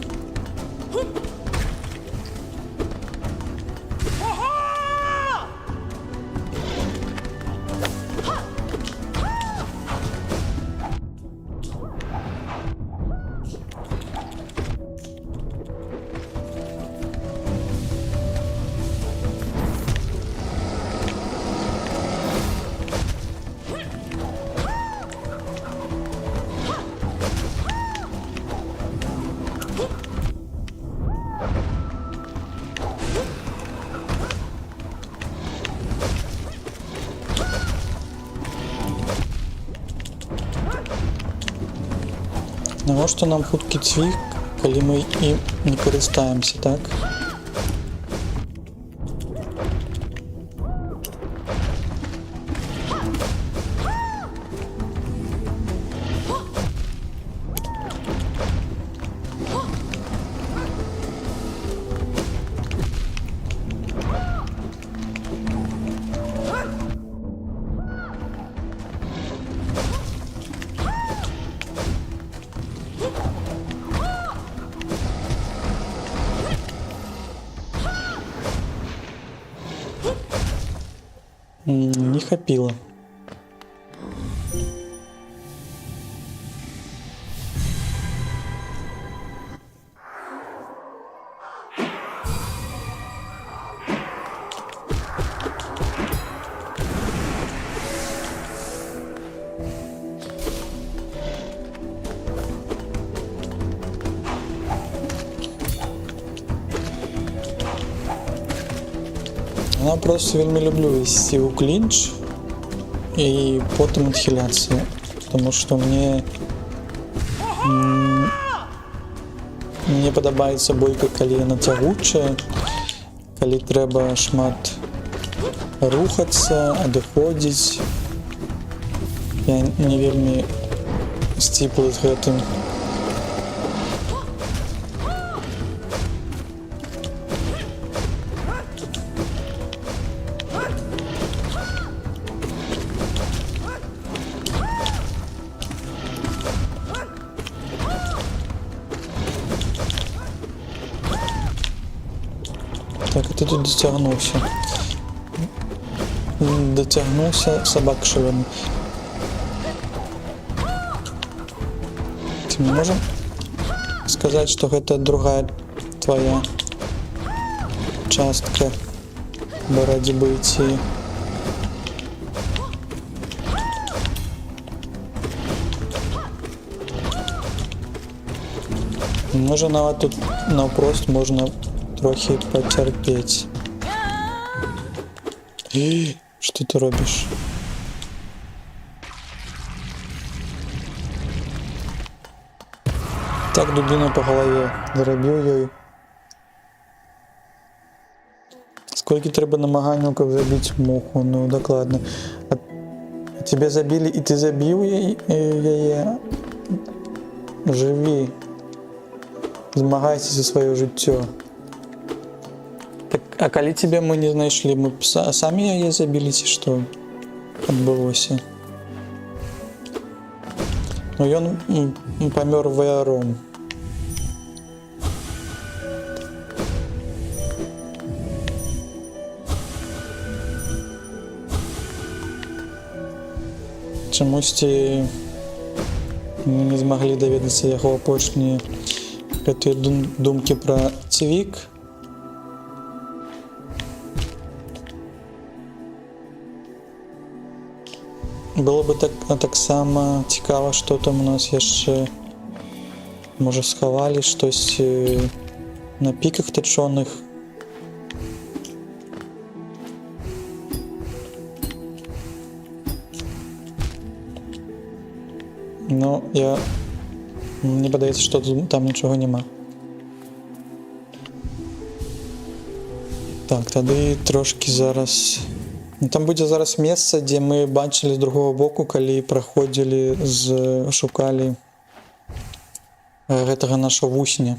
Навошта нам хуткі цвік, калі мы ім не карыстаемся, так? Не хапіла. Я просто вельмі люблю ісці ў клінч і потым адхіляцца, тому што мне падабаецца бойка, калі яна цягучая, калі трэба шмат рухацца, адыходзіць. Я не вельмі сціплы з гэтым. Так, а ты тут дотягнувся. Дотягнувся, собака шалена. Ты мне можешь сказать, что это другая твоя частка боротьби цієї? Може навіть тут навпрост можна трохи потерпеть. Что ты робишь? Так дубину по голове заробил ей. Сколько треба намаганников забить муху? Ну, докладно. А тебя забили, и ты забил ее? Живи. Змагайся за свое життя. Так А калі тебе мы не знайшлі, мы самі яе забілі ці што адбылося? Ну ён памёр ваяром. Чамусьці не змаглі даведацца яго апошнія гэтыя думкі пра цвік. Было бы таксама цікава, што там у нас яшчэ, можа, схавалі штосьці на піках тычоных. Ну, мне падаецца, што там нічога няма. Так, тады трошкі зараз... Там будзе зараз месца, дзе мы бачылі з другого боку, калі праходзілі, шукалі гэтага нашого вусня.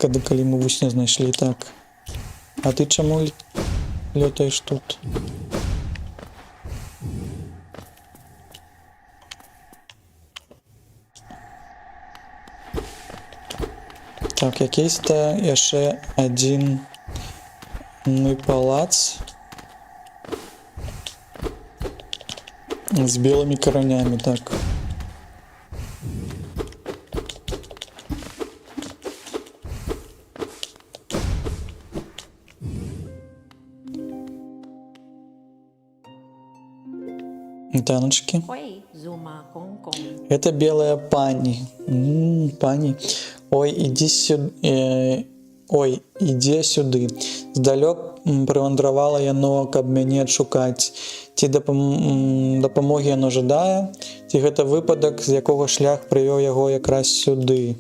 Калі мы вусня знайшлі, так. А ты чаму лётаеш тут? Так, якийсь-то яшчэ адзін палац з белымі каранямі, так. Таночки. Это белая пани. Пани. Ой, иди сюды. Здалёк прывандравала яно, каб мяне адшукаць. Ці дапамогі яно жадае, ці гэта выпадак, з якога шлях прывёў яго якраз сюды.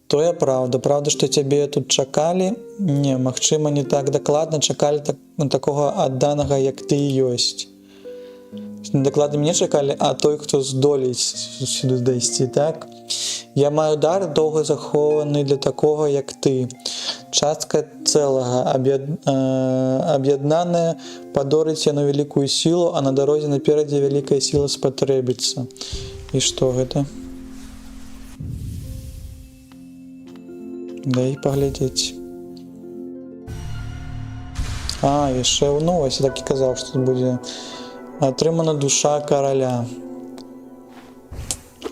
Тое праўда. Праўда, што цябе тут чакалі? Не, магчыма, не так дакладна. Чакалі такога адданага, як ты ёсць. Не дакладна мяне чакалі, а той, хто здолець сюды дайсці, так? Я маю дар, доўга захованы для такога, як ты. Частка цэлага, аб'яднаная, падорыць яно вялікую сілу, а на дарозе наперадзе вялікая сіла спатрэбіцца. І што гэта? Дай паглядзець. А, яшчэ новасць, так і казаў, што тут будзе. Атрымана душа караля.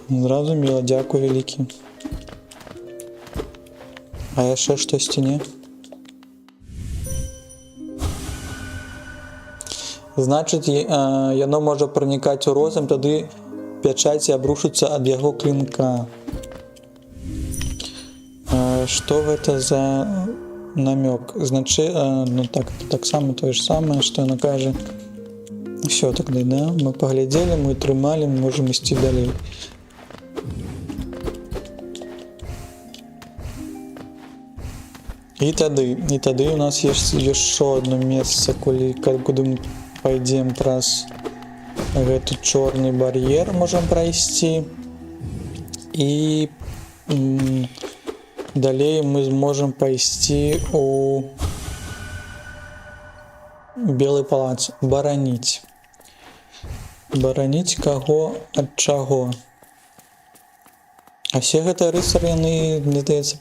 Зразумела, дзякуй вялікі. А яшчэ штосьці не? Значыць, яно можа пранікаць у розум, тады пячаці абрушыцца ад яго клінка. Што гэта за намёк? Значы, ну так само тое ж самае, што яно кажа. Все, тогда, да, мы поглядели, мы трымали, мы можем ісці далей. І тады у нас есть яшчэ одно месца, куды мы пойдем праз гэты чорны бар'ер можем прайсці. І далей мы зможем пайсці у Белы палац, бараніць. Бараніць каго ад чаго? А все гэтыя рыцары, яны, мне здаецца,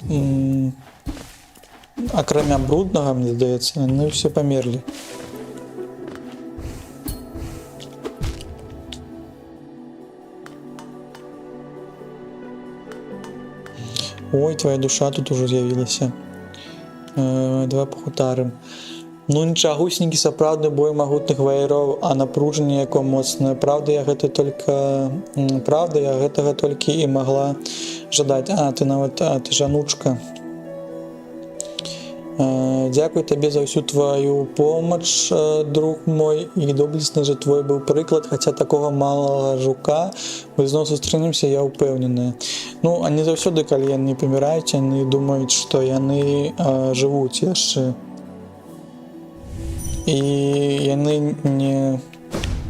акрамя бруднага, мне здаецца, яны ўсе памерлі. Ой, твоя душа тут ужо з'явілася. Давай пахутарым. Ну нічагусенькі, сапраўдны бой магутных ваяроў, а напружанне якое моцнае. Правда, я гэтага толькі і магла жадаць. А, ты нават, ты жанучка. Дзякуй табе за ўсю твою помач, друг мой, і доблесны же твой быў прыклад, хаця такога малага жука мы зноў сустрэнемся, я ўпэўненая. Ну, а не заўсёды, калі яны паміраюць, яны думаюць, што яны жывуць яшчэ. І яны не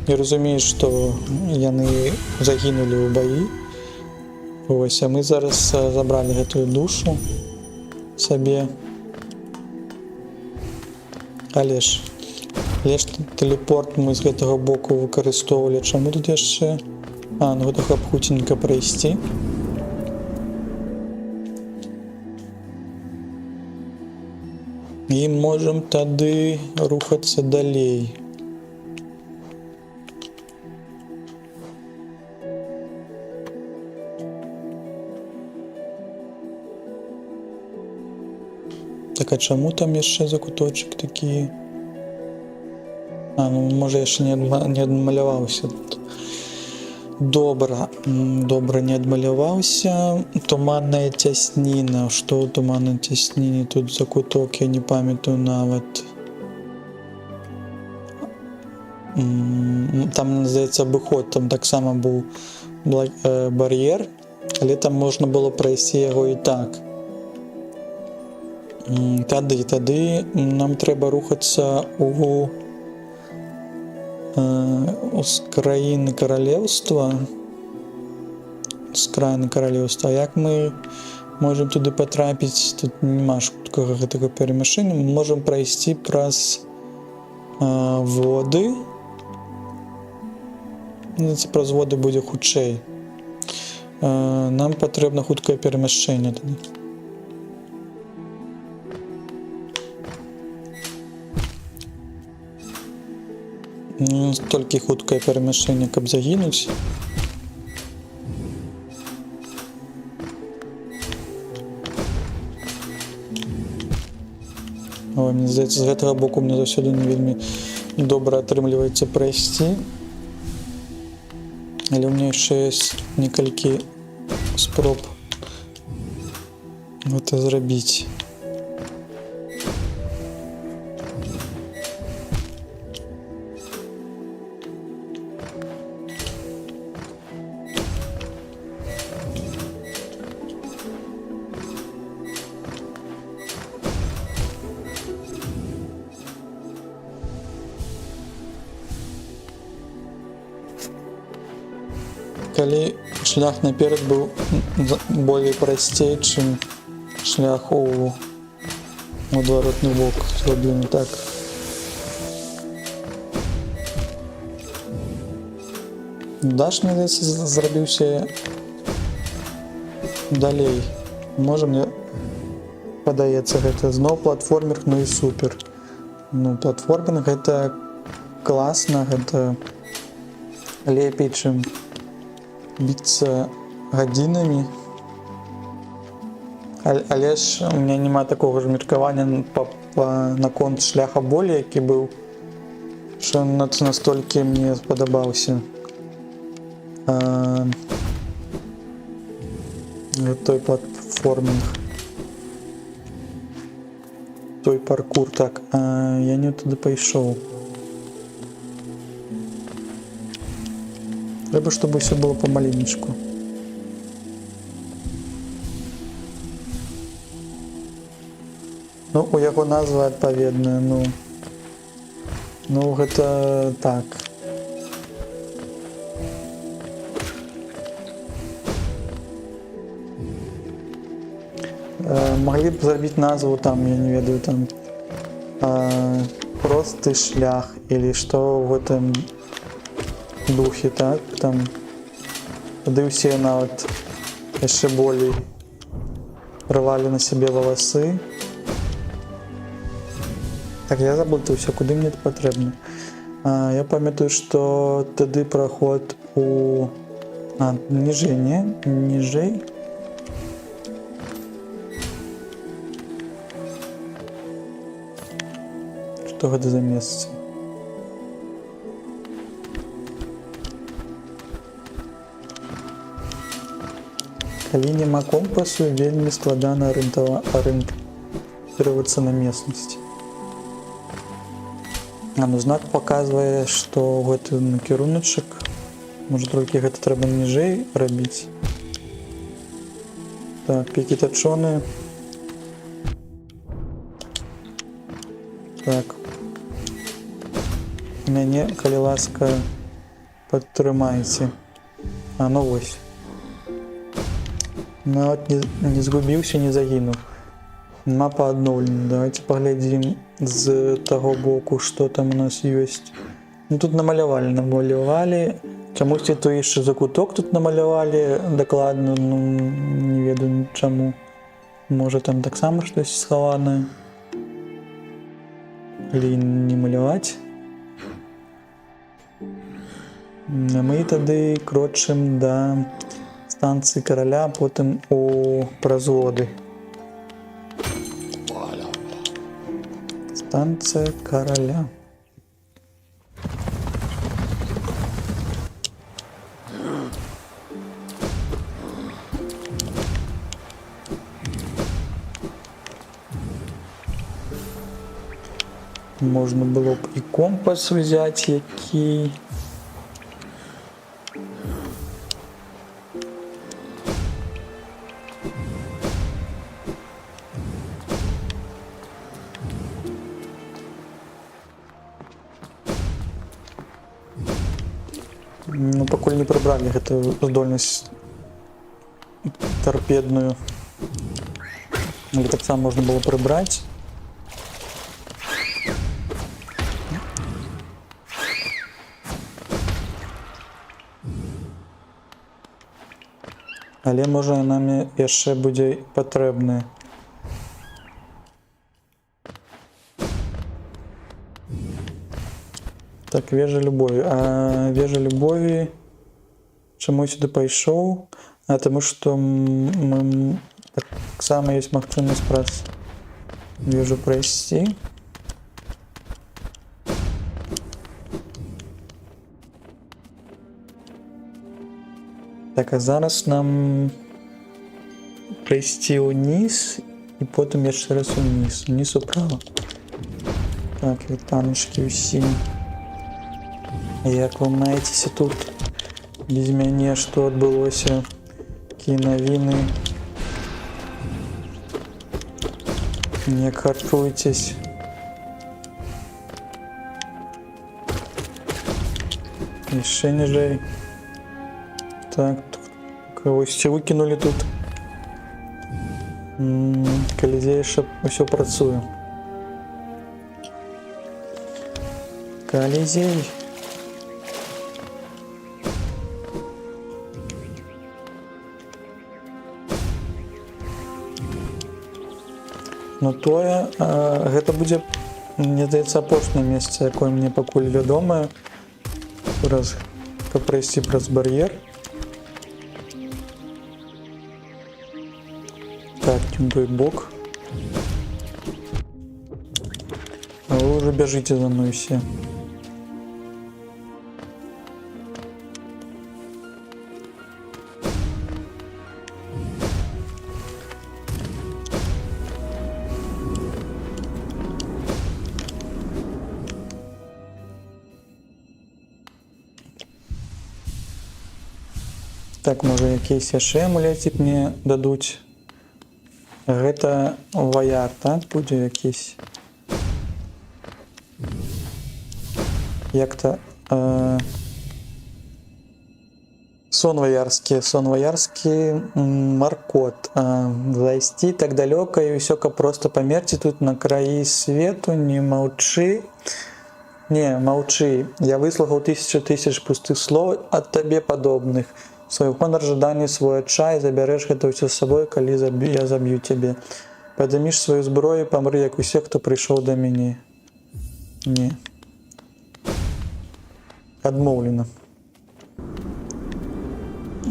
разумеюць, што яны загінулі ў баі. Вось, а мы зараз забралі гэтую душу сабе. Але ж тэлепорт мы з гэтага боку выкарыстоўвалі. Чаму тут яшчэ? А, ну гэта каб хуценька прайсці. І можам тады рухацца далей. Так, а чаму там яшчэ закуточак такі? А, ну можа яшчэ не адмаляваўся. Добра, не адмаляваўся. Туманная цясніна. Што ў туманнай цясніне? Тут закуток, я не памятаю нават. Там, здаецца, абыход, там таксама быў бар'ер, але там можна было прайсці яго і так. Тады нам трэба рухацца з краіны каралеўства. З краіны каралеўства. А як мы можам туды патрапіць? Тут няма хуткага гэтага перамяшчэння. Мы можам прайсці праз воды. Праз воды будзе хутчэй. Нам патрэбна хуткае перамяшчэнне тады. Толькі хуткае перамяшчэнне, каб загінуць. Ой, мне здаецца, з гэтага боку мне заўсёды не вельмі добра атрымліваецца прайсці. Але ў мяне яшчэ ёсць некалькі спроб гэта зрабіць. Калі шлях наперад быў болей прасцей, чым шлях у адваротны бок зроблены так. Даш, мне здаецца, зрабіўся далей. Можа, мне падаецца, гэта зноў платформер, ну і супер. Ну, платформер гэта класна, гэта лепей, чым біцца гадзінамі. Але ж у меня няма такога ж меркавання наконт шляха болей, які быў, што настолькі мне спадабаўся. Той платформинг, той паркур. Так, я не туды пайшоў. Трэба, чтобы все было помаленечку. Ну, у яго назва адпаведная, ну гэта так. Маглі б зрабіць назву там, я не ведаю, там просты шлях или што в гэтым духе, так, там тады ўсе нават яшчэ болей рвалі на сябе валасы. Так, я заблытаўся, куды мне это патрэбна. Я памятаю, што тады праход у ніжэй, не? Ніжэй. Што гэта за месца? Калі няма компасу, вельмі складана арыентавацца на местнасць. Ну, знак паказвае, што гэты накіруначак, можа толькі гэта трэба ніжэй рабіць. Так, пікі тачоны. Так. Мяне, калі ласка, падтрымайце. Ну вось. Нават не згубіўся, не загінуў. Мапа адноўлена. Давайте паглядзім з таго боку, што там у нас ёсць. Ну, тут намалявалі. Чамусьці то яшчэ закуток тут намалявалі дакладна, ну, не ведаю чаму. Можа там таксама штось схаванае. Или не маляваць. А мы тады крочым да станцыі караля, потым у празводы. Станция короля. Можна было б і компас взять, який. Ну, пакуль не прыбралі гэтую здольнасць тарпедную. Але таксама можна было прыбраць. Але можа нам яшчэ будзе патрэбная. Так, вежа любові. А вежа любові чаму сюди пайшоў? А таму што мы таксама ёсць магчымасць праз вежу прайсці. Так, а зараз нам прайсці ўніз і потым яшчэ раз уніз. Уніз управа. Так, вітанечкі ўсім. Як вы маецеся тут без мяне, што адбылося? Якія навіны? Як харчуецесь? Яшчэ ніжэй. Так, кагосьці выкінулі тут. Калізей яшчэ ўсё працуе. Калізей. Ну тое, гэта будзе, мне здаецца, апошняе месца, якое мне пакуль вядомае, каб прайсці праз бар'ер. Так, той бок. А вы уже бяжыце за мной усе. Так, можа якісь яшчэ амулетик мне дадуць. Гэта ваяр, так, будзе якісь. Як-то сон ваярскі маркот. Зайсці так далёка і ўсё, каб просто памерці тут на краі свету, не маўчы. Не, маўчы. Я выслухаў тысяч пустых слоў ад табе падобных. Свой гонар, жаданне, свой адчай, забярэш гэта ўсё з сабой, калі я заб'ю цябе. Падыміш сваю зброю, памры, як усе, хто прыйшоў да мяне. Не. Адмоўлена.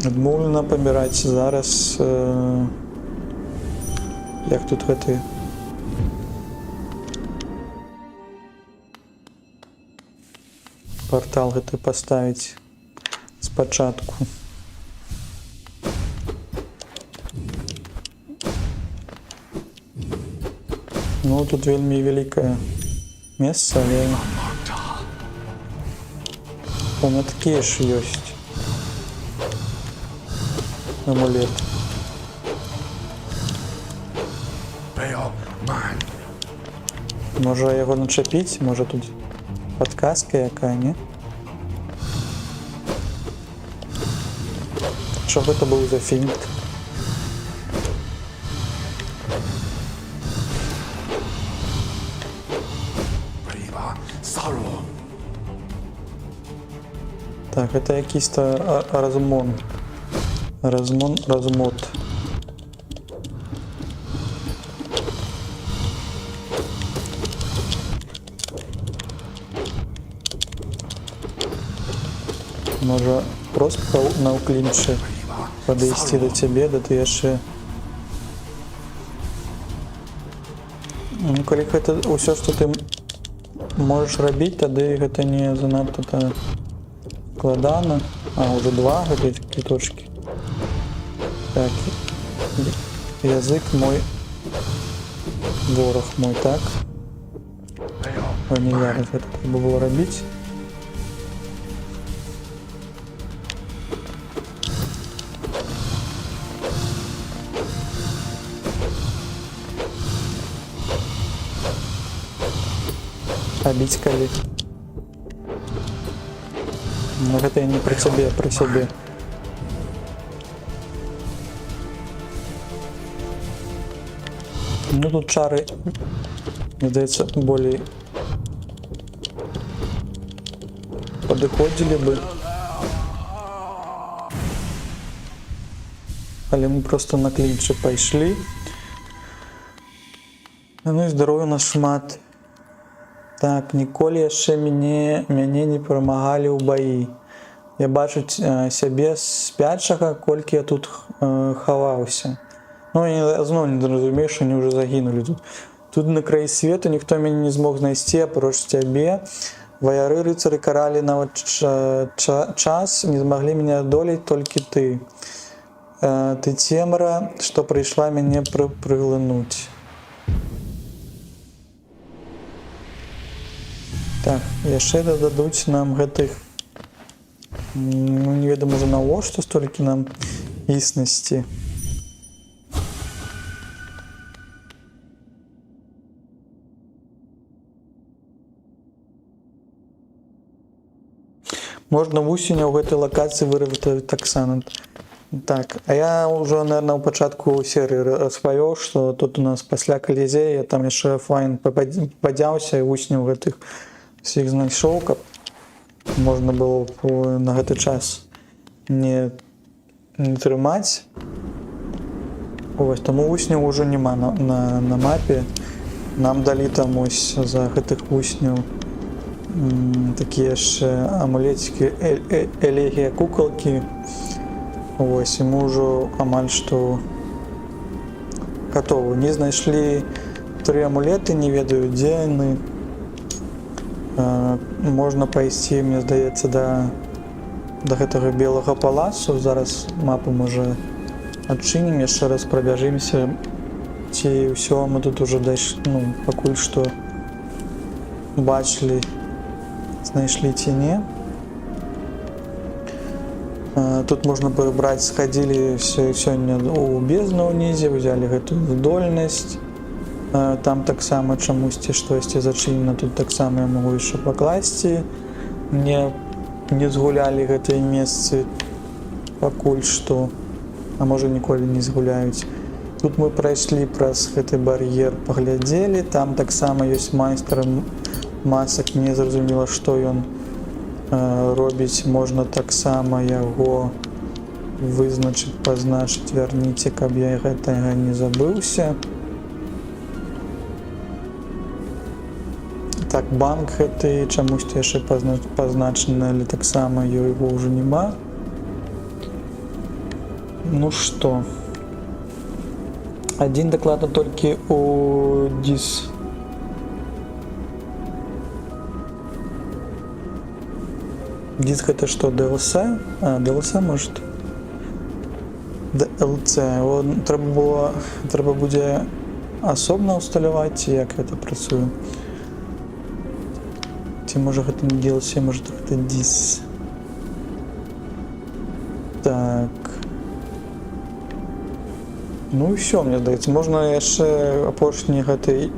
Адмоўлена паміраць зараз. Як тут гэты... Партал гэты паставіць спачатку. Ну, тут вельмі вялікае месца, але у меня такія ж ёсць амулет. Можа яго начапіць, можа тут падказка якая, не? Што гэта быў за фінт? Так, это якийсь-то размон. Размот. Може просто на уклінчі подойти до тебе, да ты яшчэ. Ну, калі гэта ўсё, што ты можаш рабіць, тады гэта не занадта складана. А, уже два гэтых квіточки. Так, язык мой, ворог мой, так. Ой, не зараз гэта трэба было рабіць. А біць калі? Ну гэта я не пра цябе, а пра сябе. Ну тут чары, мне здаецца, болей падыходзілі бы. Але мы просто на клінчы пайшлі. Ну і здароўя нас шмат. Так, ніколі яшчэ мяне не перамагалі ў баі. Я бачу сябе спячага, колькі я тут хаваўся. Ну, я зноў не разумею, што они ўжо загінулі тут. Тут на краі свету ніхто мяне не змог знайсці, апроч цябе. Ваяры, рыцары, каралі нават час, не змаглі мяне адолець толькі ты. Ты цемра, што прыйшла мяне прыглынуць. Так, яшчэ дадуць нам гэтых, ну, неведома ўжо навошта столькі нам існасці. Можна вусеня ў гэтай лакацыі вырабіць таксама. Так, а я ўжо, наверное, у пачатку серыі распавёў, што тут у нас пасля Калізея там яшчэ офлайн падзяўся і вусеняў гэтых всіх знайшоў, каб можна было на гэты час не трымаць. Ось, таму вусеняў ўжо няма на мапе. Нам далі там ось за гэтых вусеняў такія яшчэ амулетики, элегія куколкі. Ось, і мы ўжо амаль што гатовы. Не знайшлі 3 амулеты, не ведаю, дзе яны. Можна пайсці, мне здаецца, да гэтага белага палацу. Зараз мапу можа адчынім, яшчэ раз прабяжымся, ці ўсё мы тут уже дайшлі, ну, пакуль што бачылі, знайшлі ці не. Тут можна браць, схадзілі сёння у бездну ўнізе, взялі гэтую здольнасць. Там таксама чамусьці штосьці зачынена, тут таксама я магу яшчэ пакласці. Не згулялі гэтыя месцы пакуль што, а можа ніколі не згуляюць. Тут мы прайшлі праз гэты бар'ер, паглядзелі, там таксама ёсць майстар масак, не зразумела, што ён робіць. Можна таксама яго вызначыць, пазначыць, вярніце, каб я гэтага не забыўся. Так, банк гэты чамусьці яшчэ пазначаны, але таксама яго ўжо няма. Ну што, адзін дакладна толькі у дис. Диск гэта што, DLC? А, DLC, может? DLC. Трэба будзе асобна ўсталяваць, ці як гэта працуе? Ці можа гэта не DLC, можа гэта дис. Так. Ну і ўсё, мне здаецца. Можна яшчэ апошні гэтай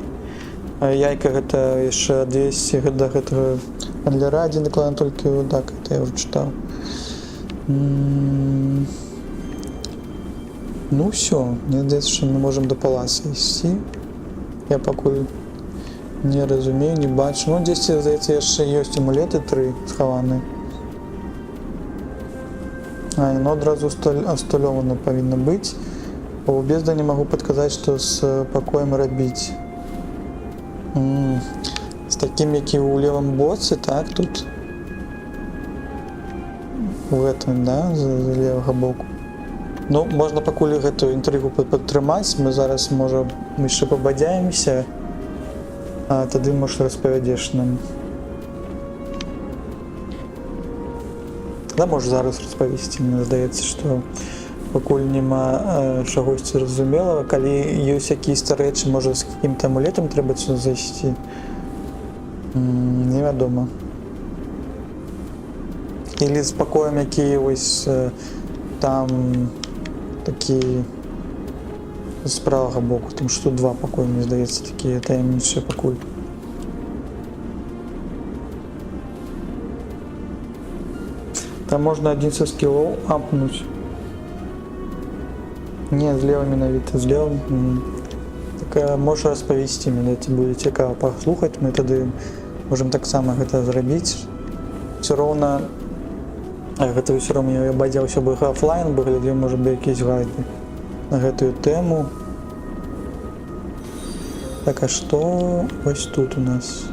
яйка гэта яшчэ адвесці да гэтага гандляра. Адзін дакладна толькі, так, гэта я ўжо чытаў. Ну ўсё, мне здаецца, што мы можам да палаца ісці. Я пакуль не разумею, не бачу. Ну, дзесьці, здаецца, яшчэ ёсць амулеты 3 схаваныя. А, яно адразу асталёвана павінна быць. У бездні не магу падказаць, што з пакоем рабіць. З такім, які ў левым боцы, так, тут? У гэтым, да, з левага боку. Ну, можна пакуль гэтую інтрыгу падтрымаць, мы зараз, можа, яшчэ пабадзяемся, а тады, можа, распавядзеш нам. Да, можа, зараз распавесці, мне здаецца, што пакуль няма чагосьці зразумелага, калі ёсць якісь рэчы, можа, з какім-то амулетам трэба зайсці. Невядома. Или з пакоем, які вось там такі з правага боку, там што 2 пакоі, мне здаецца, такія таямнічыя пакуль. Там можна адзін са скілоў апнуць. Не, злева менавіта, злева. Так, можа распавесці, мне будзе цікава паслухаць, мы тады можам таксама гэта зрабіць. Все роўна, гэта ўсё роўна я бадзяўся бы офлайн, бы глядзеў, можа бы, якісь гайды на гэтую тэму. Так, а што вось тут у нас?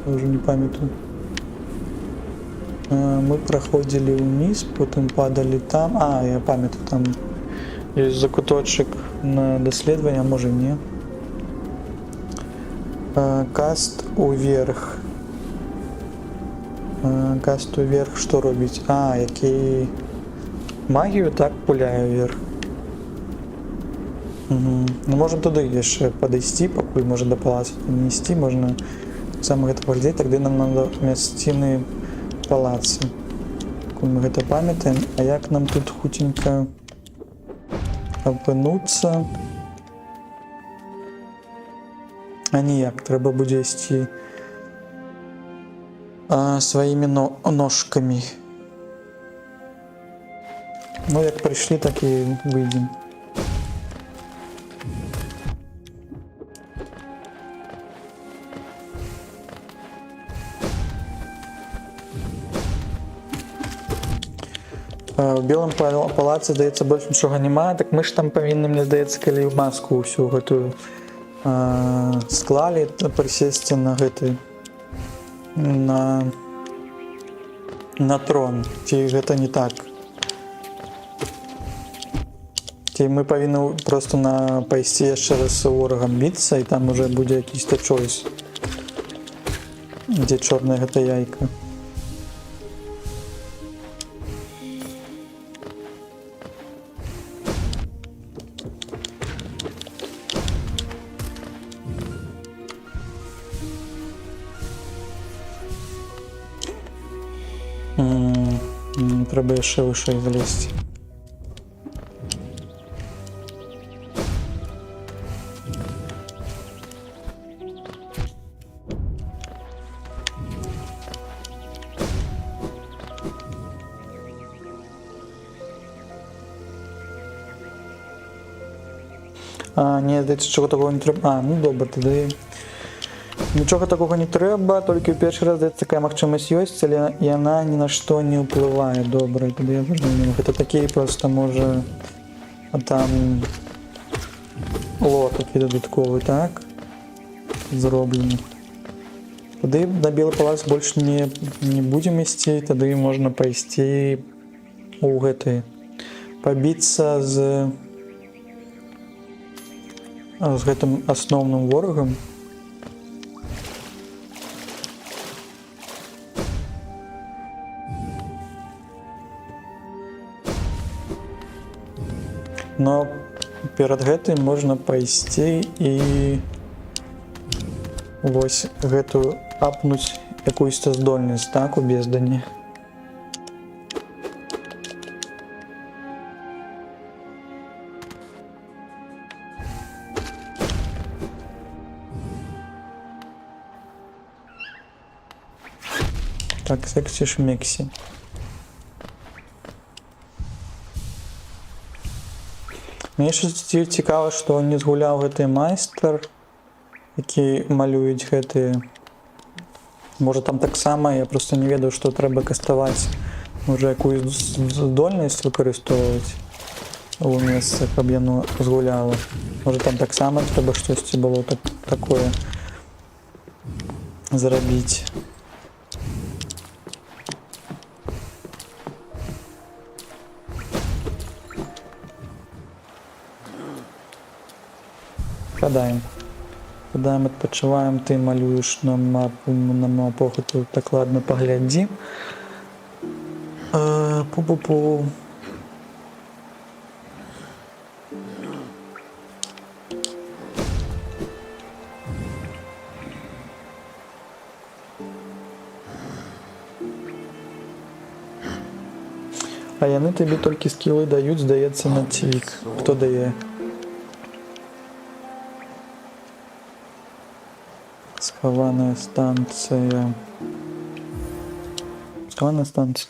Я ўжо не памятаю. Мы праходзілі ўніз, потым падалі там. А, я памятаю, там ёсць закуточак на даследаванне, а можа не. Каст уверх. Каст уверх, што робіць? А, які магію так пуляе вверх. Ну, можам туды яшчэ падысці, пакуль можа да палаца не ісці, можна сам гэта паглядзець, тады нам надо мясціны палацы. Пакуль мы гэта памятаем, а як нам тут хуценька апынуцца? А ніяк, трэба будзе ісці сваімі ножкамі. Ну, як прыйшлі, так і выйдзем. В белым палацы, здаецца, больш нічога няма, так мы ж там павінны, мне здаецца, калі маску ўсю гэтую склалі, прысесці на гэты на трон. Ці гэта не так? Ці мы павінны проста пайсці яшчэ раз з ворагам біцца, і там уже будзе якісь-то чойс, дзе чорная гэта яйка. Трэба яшчэ вышэй залезці. Не, здаецца, чого такого не трэба. Ну, добра, тады нічога такога не трэба, толькі ў першы раз, здаецца, такая магчымасць ёсць, але яна ні на што не ўплывае. Добра, тады я зразумеў. Гэта такі проста, можа, там лот такі дадатковы, так? Зроблены. Тады на белы палац больш не будзем ісці, тады можна пайсці у гэты, пабіцца з гэтым асноўным ворагам. Но перад гэтым можна пайсці і вось гэтую апнуць якуюсь-то здольнасць, так, у бездані. Так, сексі-шмексі. Мне яшчэ цікава, што не згуляў гэты майстар. які малююць гэтыя. Можа там таксама, я просто не ведаю, што трэба каставаць, можа якую здольнасць выкарыстоўваць у месцы, каб яно згуляла. Можа там таксама трэба штосьці было такое зрабіць. Кадаем, адпачываем, ты малюеш на мапу, тут так ладно паглядзі. Пу-пу-пу. А яны табе толькі скілы даюць, здаецца, на цвік. Хто дае? Схаваная станцыя. Схаваная станцыя.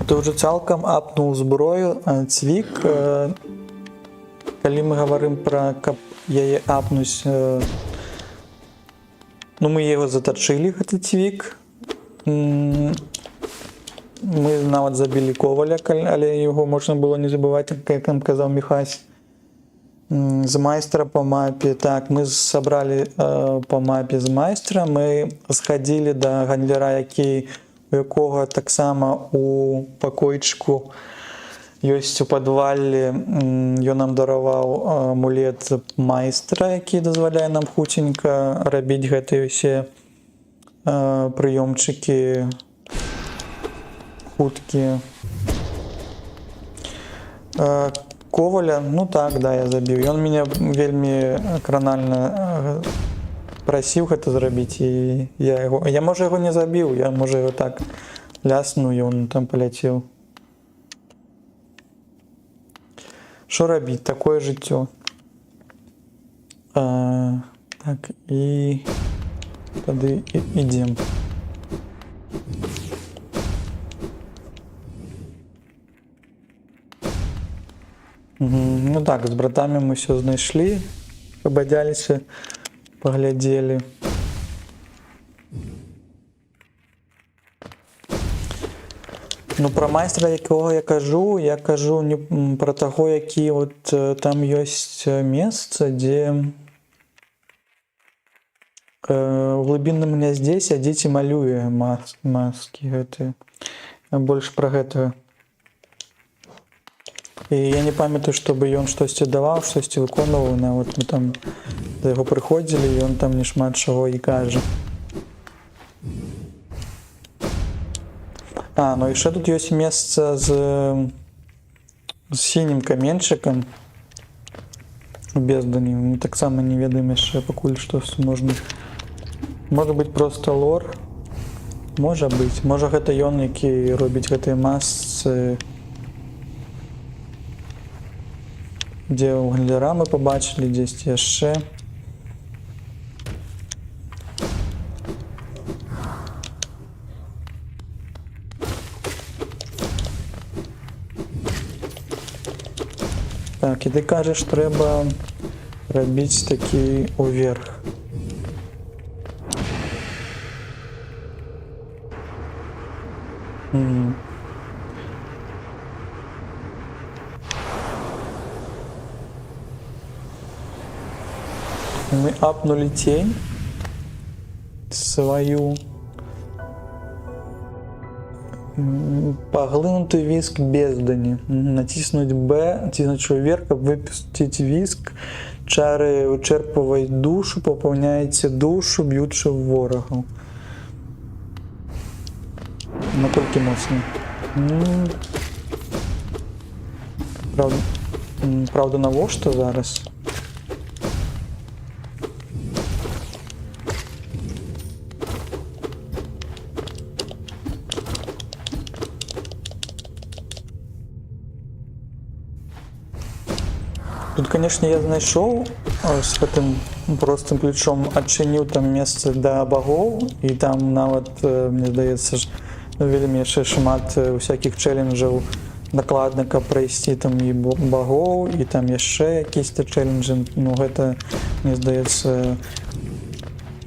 Ты ўжо цалкам апнуў зброю, цвік. Калі мы гаварым пра, каб яе апнуць, ну мы яго затачылі, гэты цвік. Мы нават забілі коваля, але яго можна было не забываць, як нам казаў Міхась. З майстра по мапе. Так, мы сабралі по мапе з майстра, мы схадзілі да гандляра, у якога таксама у пакойчыку ёсць у падвале. Ён нам дараваў амулет майстра, які дазваляе нам хуценька рабіць гэтыя ўсе прыёмчыкі хуткія. Коваля, ну так, да, я забіў. Ён мяне вельмі кранальна прасіў гэта зрабіць, і я можа яго не забіў, я можа яго так ляснуў, ён там паляцеў. Што рабіць? Такое жыццё. Так, і тады ідзем. Ну так, з братамі мы ўсё знайшлі, пабадзяліся, паглядзелі. Ну, пра майстра, якога я кажу не пра таго, які от там ёсць месца, дзе у глыбінным гняздзе сядзіць і малюе маскі гэтыя. Больш пра гэтага. І я не памятаю, чтобы ён штосьці даваў, штосьці выконваў, нават мы там да яго прыходзілі, і ён там не шмат чаго і кажа. Ну яшчэ тут ёсць месца з сінім каменьчыкам у бездані. Мы таксама не ведаем яшчэ пакуль што можна. Можа быць проста лор. Можа быць. Можа гэта ён, які робіць гэтыя масцы. Дзе ў гандляра мы пабачылі, дзесьці яшчэ. Так, і ты кажаш, трэба рабіць такі уверх. Мы апнули тень свою. Поглынутый виск бездани. Натиснуть Б, натиснуть вверх, выпустить виск. Чары вычерпывают душу, пополняете душу, бьются в ворогу. Наколькі моцно. Правда, навошта зараз? Тут, конечно, я знайшоў з гэтым простым ключом, адчыніў там месца да багоў, і там нават, мне здаецца, вельмі яшчэ шмат усякіх чэлленджаў дакладна, каб прайсці там і багоў, і там яшчэ якісь-то чэлленджы. Ну гэта, мне здаецца,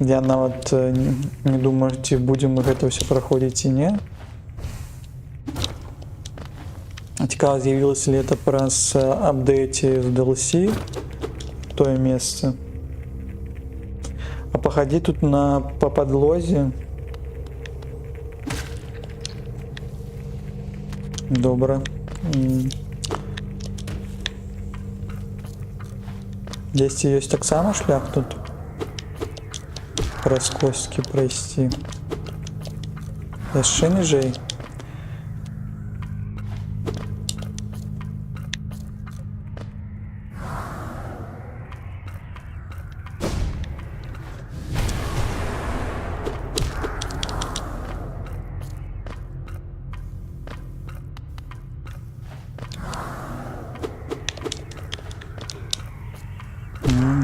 я нават не думаю, ці будзем мы гэта ўсё праходзіць ці не. Цікава, з'явілася ли это праз апдейце з DLC тое месца. А пахадзі тут по падлозе. Добра. Дзесьці ёсць таксама шлях тут праз косткі прайсці. Яшчэ ніжэй.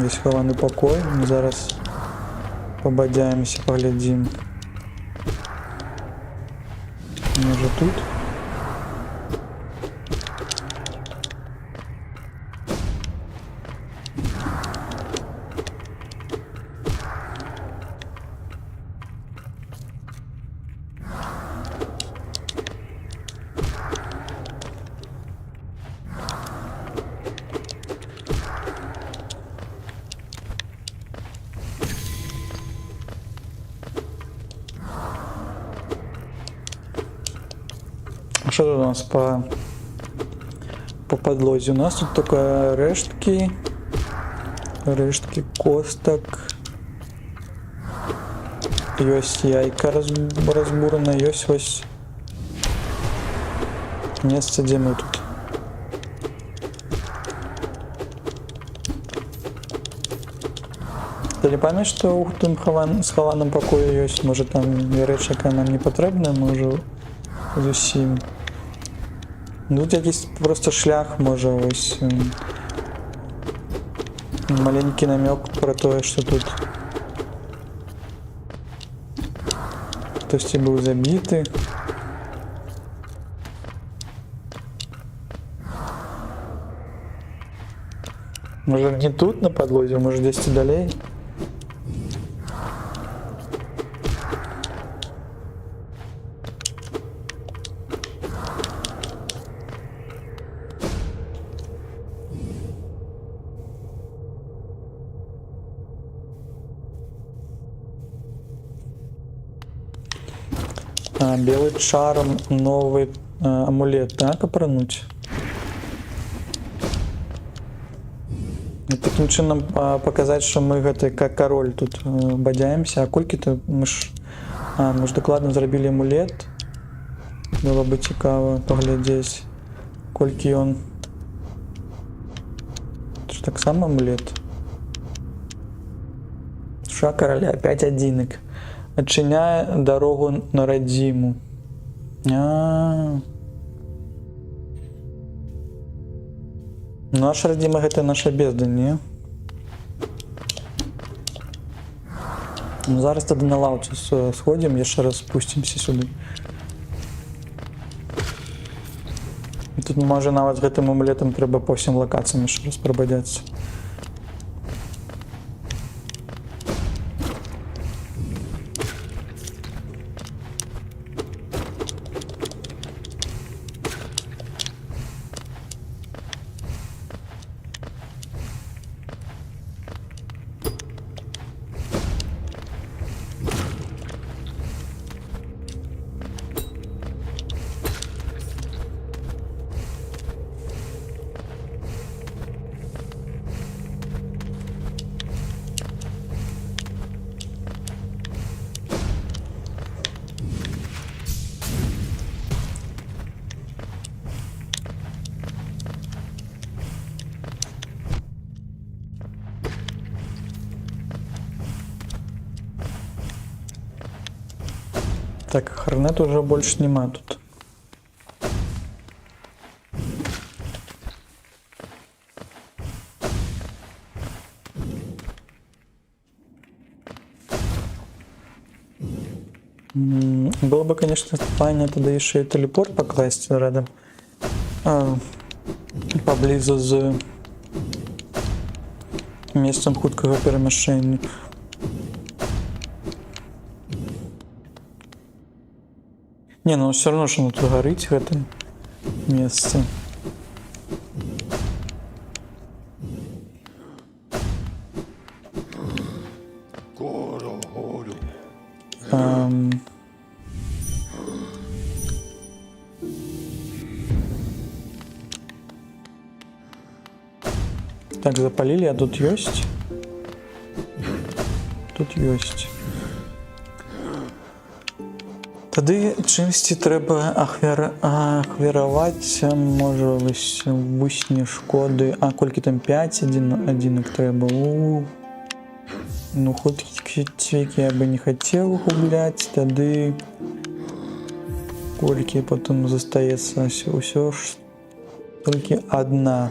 Здесь хаваны пакой. Мы зараз побадзяемся, паглядзім. Можа тут? Что тут у нас по подлозе? У нас тут только рештки косток. Ёсць яйка разбурана, ёсць вось месца, дзе мы тут. Ты не памятаеш, што ў тым схаваным пакоі ёсць? Можа там рэч, якая нам не патрэбная, можа зусім. Ну, тут якийсь просто шлях, можа, ось маленький намек про то, что тут хтось був забитий. Може не тут на подлозе, може десь далей. Белый шарм, новый амулет, так, апрануть. І таким чином показать, что мы гэты как король тут бадзяемся. А колькі-то мы ж дакладна зрабілі амулет. Было бы цікава паглядзець, колькі ён. Это ж таксама амулет. Душа короля, 5 адзінак. Адчыняе дарогу на радзіму. Наша радзіма гэта наша бездань, не? Зараз тады на лаўцы сходзім, яшчэ раз спусцімся сюды. І тут можа нават з гэтым амулетам трэба па ўсім лакацыям яшчэ раз прабадзяцца. Так, Хорнет уже больше нема тут. Было бы, конечно, файно тогда еще и телепорт покласть рядом. паблізу з месцам хуткага перамяшчэння. Не, ну все равно, что тут гарыць гэта месца. Так, запалили, а тут есть? Тут есть. Тады чымсьці трэба ахвяраваць, можа, вусні шкоды. А колькі там 5 адзінак трэба? Ну, хуткі я бы не хацеў губляць, тады колькі потом застаецца ўсё ж толькі одна.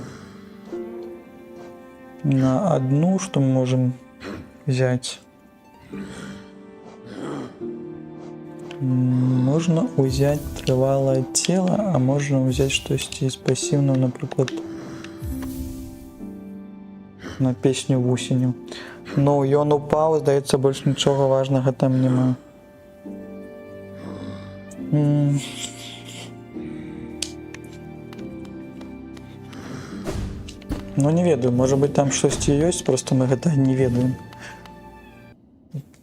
На одну, что мы можем взять? Можно взять трывалое тело, а можно взять что-то из пассивного, например, на песню вусеню. Но ён упал, здаецца, больше ничего важного там нема. Ну, не ведаю, может быть там штосьці ёсць, просто мы гэта не ведаем.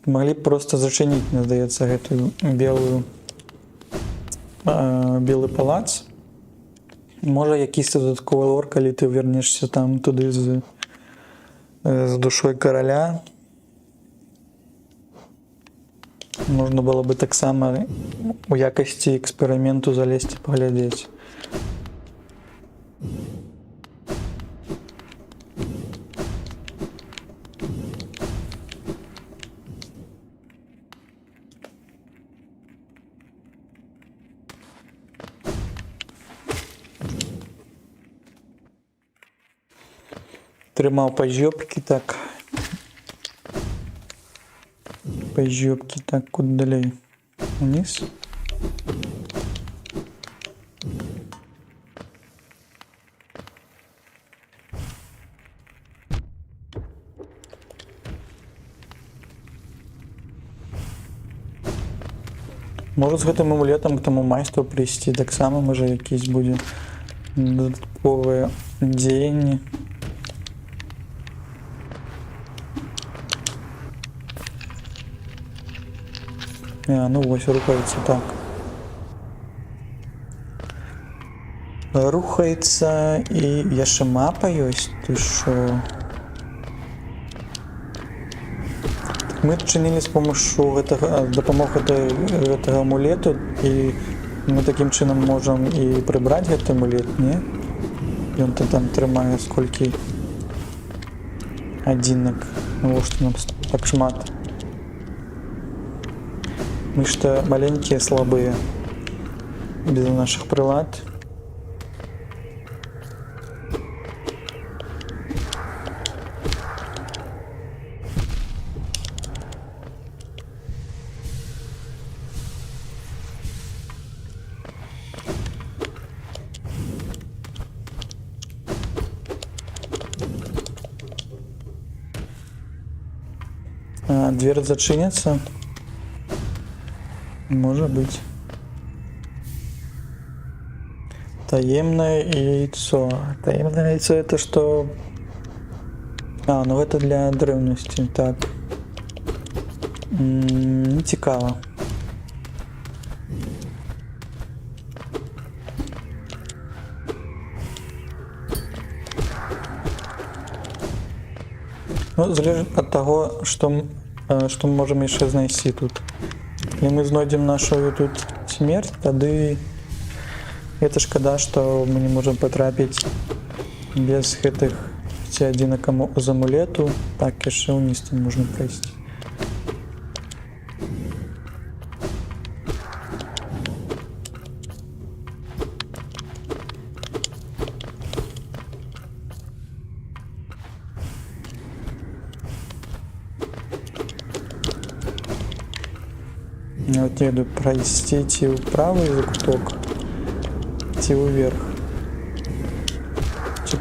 Могли б просто зачыніць, мне здаецца, гэтую белы палац. Можа, якийсь додатковый лор, калі ты вернешься там туды з душой короля. Можна было бы таксама у якасці эксперыменту залезці паглядзець. Трымаў пазёбкі, так. Пазёбкі, так, куды далей? Униз. Можа, з гэтым амулетам к таму майстру прыйсці, таксама, можа, якісь будзе дадатковыя дзеянні. Ну вось, рухаецца так. Рухаецца, і яшчэ мапа ёсць, ты шо? Мы адчынілі з дапамог гэтага амулету, і мы такім чынам можам і прыбраць гэты амулет, не? Ён там трымае сколькі адзінак, навошта нам так шмат? Мы что маленькие, слабые, без наших прилад. Дверь зачинится. Может быть. Таемное яйцо. Таемное яйцо это что? Ну это для древности. Так. Не цікаво. Ну, залежит от того, что мы можем еще знайти тут. Если мы знайдем нашу тут смерть, тады это шкода, что мы не можем потрапить без гэтых адзінак з амулету. Так, яшчэ ўниз там можна пройсці. Вот еду пройти ці вправо закуток, ці вверх.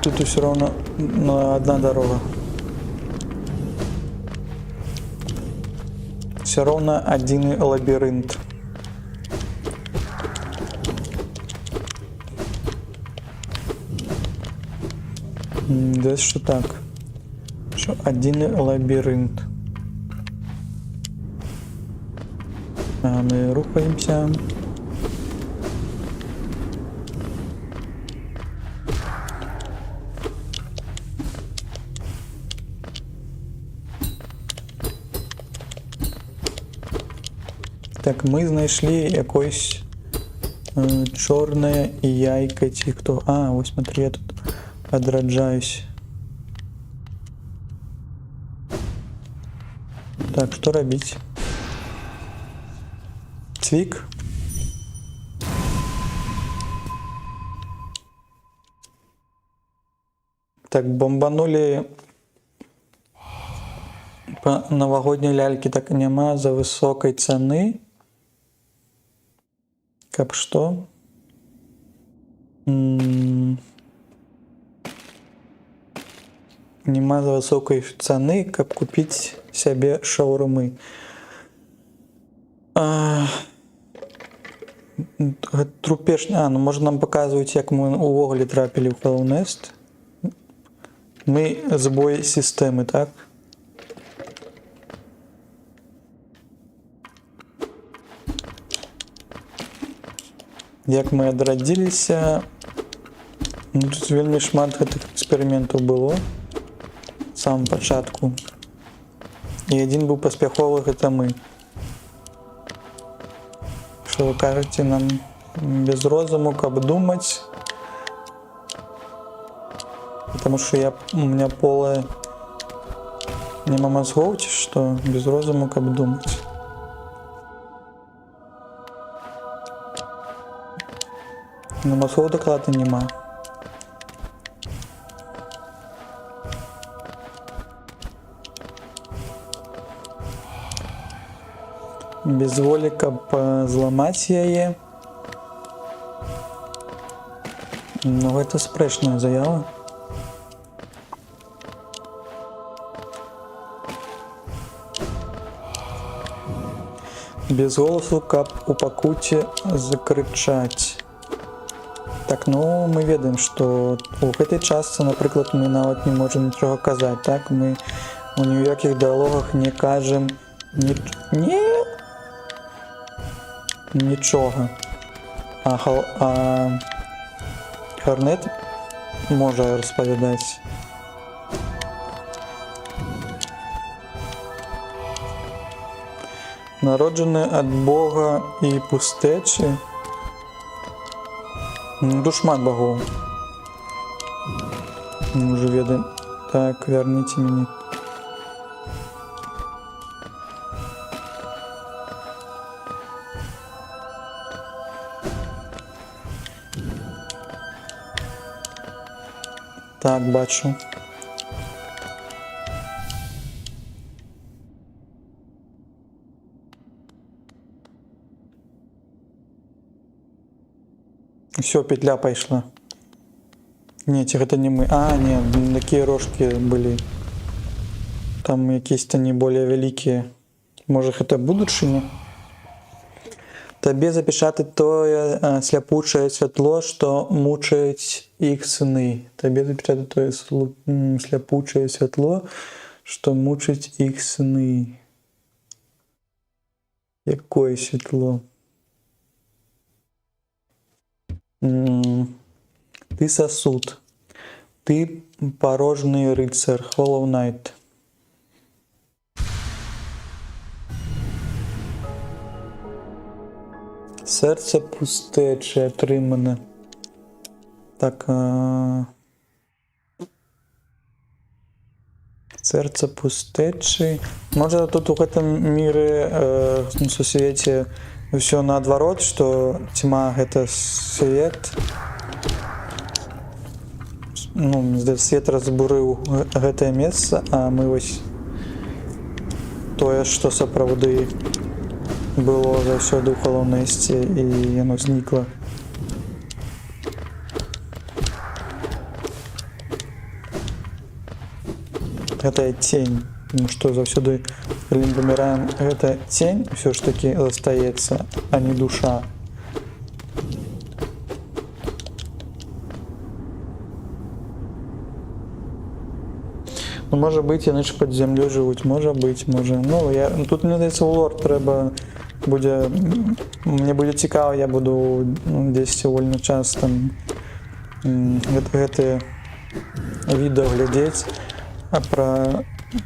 тут все равно одна дорога. Все равно один лабиринт. Да что так? Что один лабиринт. А мы рухаемся. Так, ми знайшли якось чорне яйко ті хто. А, ось смотри, я тут одраджаюсь. Так, что робить? Цвик. Так, бомбанули по новогодней ляльке, так нема за высокой цены. Каб что? Нема за высокой цены, каб купить себе шаурмы. Трупеш... ну можа нам паказваюць, як мы увогуле трапілі ў Hollow Nest. Мы збой сістэмы, так? Як мы адрадзіліся. Ну, тут вельмі шмат гэтых эксперыментаў было в самом пачатку. І адзін быў паспяховы, гэта мы. Что вы кажете нам без розуму, каб думать? Потому что у меня полая нема мозгов, что без розуму, каб думать. Но мозгов докладно нема. Без волі, каб зламаць яе. Ну, гэта спрэчная заява. Без голосу, каб у пакуце закрычаць. Так, ну, мы ведаем, што у гэтай частцы, напрыклад, мы нават не можам нічога казаць, так? Мы у ніякіх дыалогах не кажам нічога. А Хорнет можа распавядаць. Народжаны ад Бога і пустэчы. Ну, шмат богоў. Мы уже ведаем. Так, верните мяне. Так, бачу. Все, петля пайшла. Нет, это не мы. А, нет, такие рожки были. Там якісь-то не более великие. Может, это будучыня? Табе запечатать тое сляпучае святло, што мучаюць іх сыны. Табе запечатать тое сляпучае святло, што мучаюць іх сыны. Якое святло? Ты сосуд. Ты порожний рыцар. Hollow Knight. Серце пустече отримане. Так. Серце пустече. Може тут у гэтым мире сусвеце все наадварот, что тьма это свет. Ну, свет разбурыў гэтае месца, а мы вось тое, што сапраўды было заўсёды ў Hollow Nest, і яно знікла. гэтая тень, тому што заўсёды калі мы паміраем, гэта тень ўсё ж такі застаецца, а не душа. Ну, можа быць, яны ж пад зямлёй жывуць, можа быць, можа. Ну, тут, мне здаецца, у лор трэба будзе... Мне будзе цікава, я буду дзесьці вольны час там гэтыя відэо глядзець, а пра...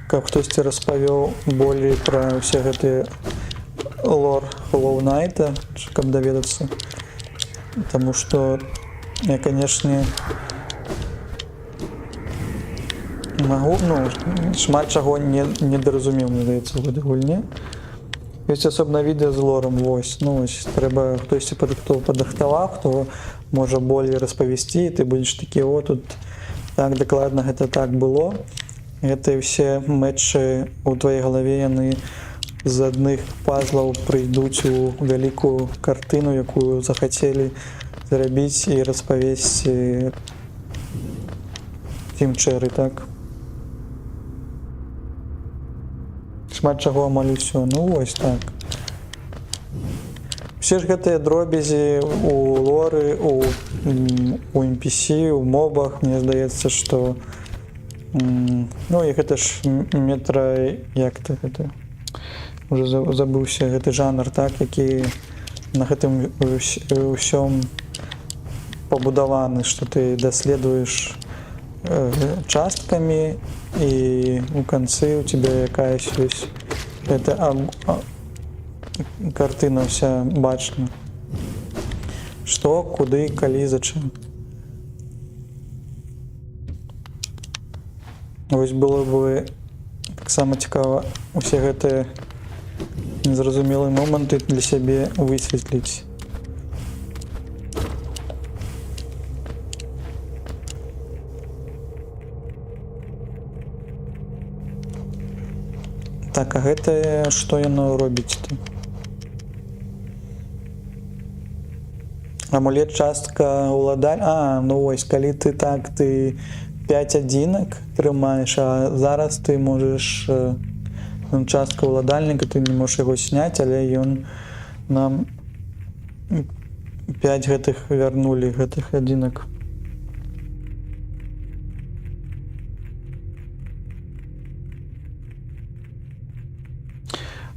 каб хтосьці распавёў болей пра ўсе гэтыя лор Hollow Knight, каб даведацца. Таму што я, канешне, магу, шмат чаго не даразумеў, мне здаецца, у гэтай гульні. Ёсць асобна відэа з лором, вось, трэба хтосьці падрыхтаваў, хто можа болей распавесці, і ты будзеш такі, тут так дакладна гэта так было. Гэтыя ўсе мэтчы ў тваёй галаве, яны з адных пазлаў прыйдуць у вялікую картыну, якую захацелі зрабіць і распавесці Тім Чэры, так? Шмат чаго амаль усё. Ну, вось так. Усе ж гэтыя дробязі у лоры, у NPC, у мобах, мне здаецца, што... Ну, і гэта ж метра... Як-то гэта... Уже забыўся гэты жанр, так, які на гэтым усём пабудаваны, што ты даследуеш часткамі, і у канцы у тебя якаясь ёсць гэта картына вся бачна. Што, куды, калі, зачым. Вось было бы таксама цікава усе гэтыя незразумелыя моманты для сябе высветліць. Так, а гэта што яно робіць-то? Амулет частка уладаль... Ну вось, калі ты так, ты 5 адзінак трымаеш, а зараз ты можаш частка уладальніка, ты не можаш яго сняць, але ён нам 5 гэтых вярнулі, гэтых адзінак.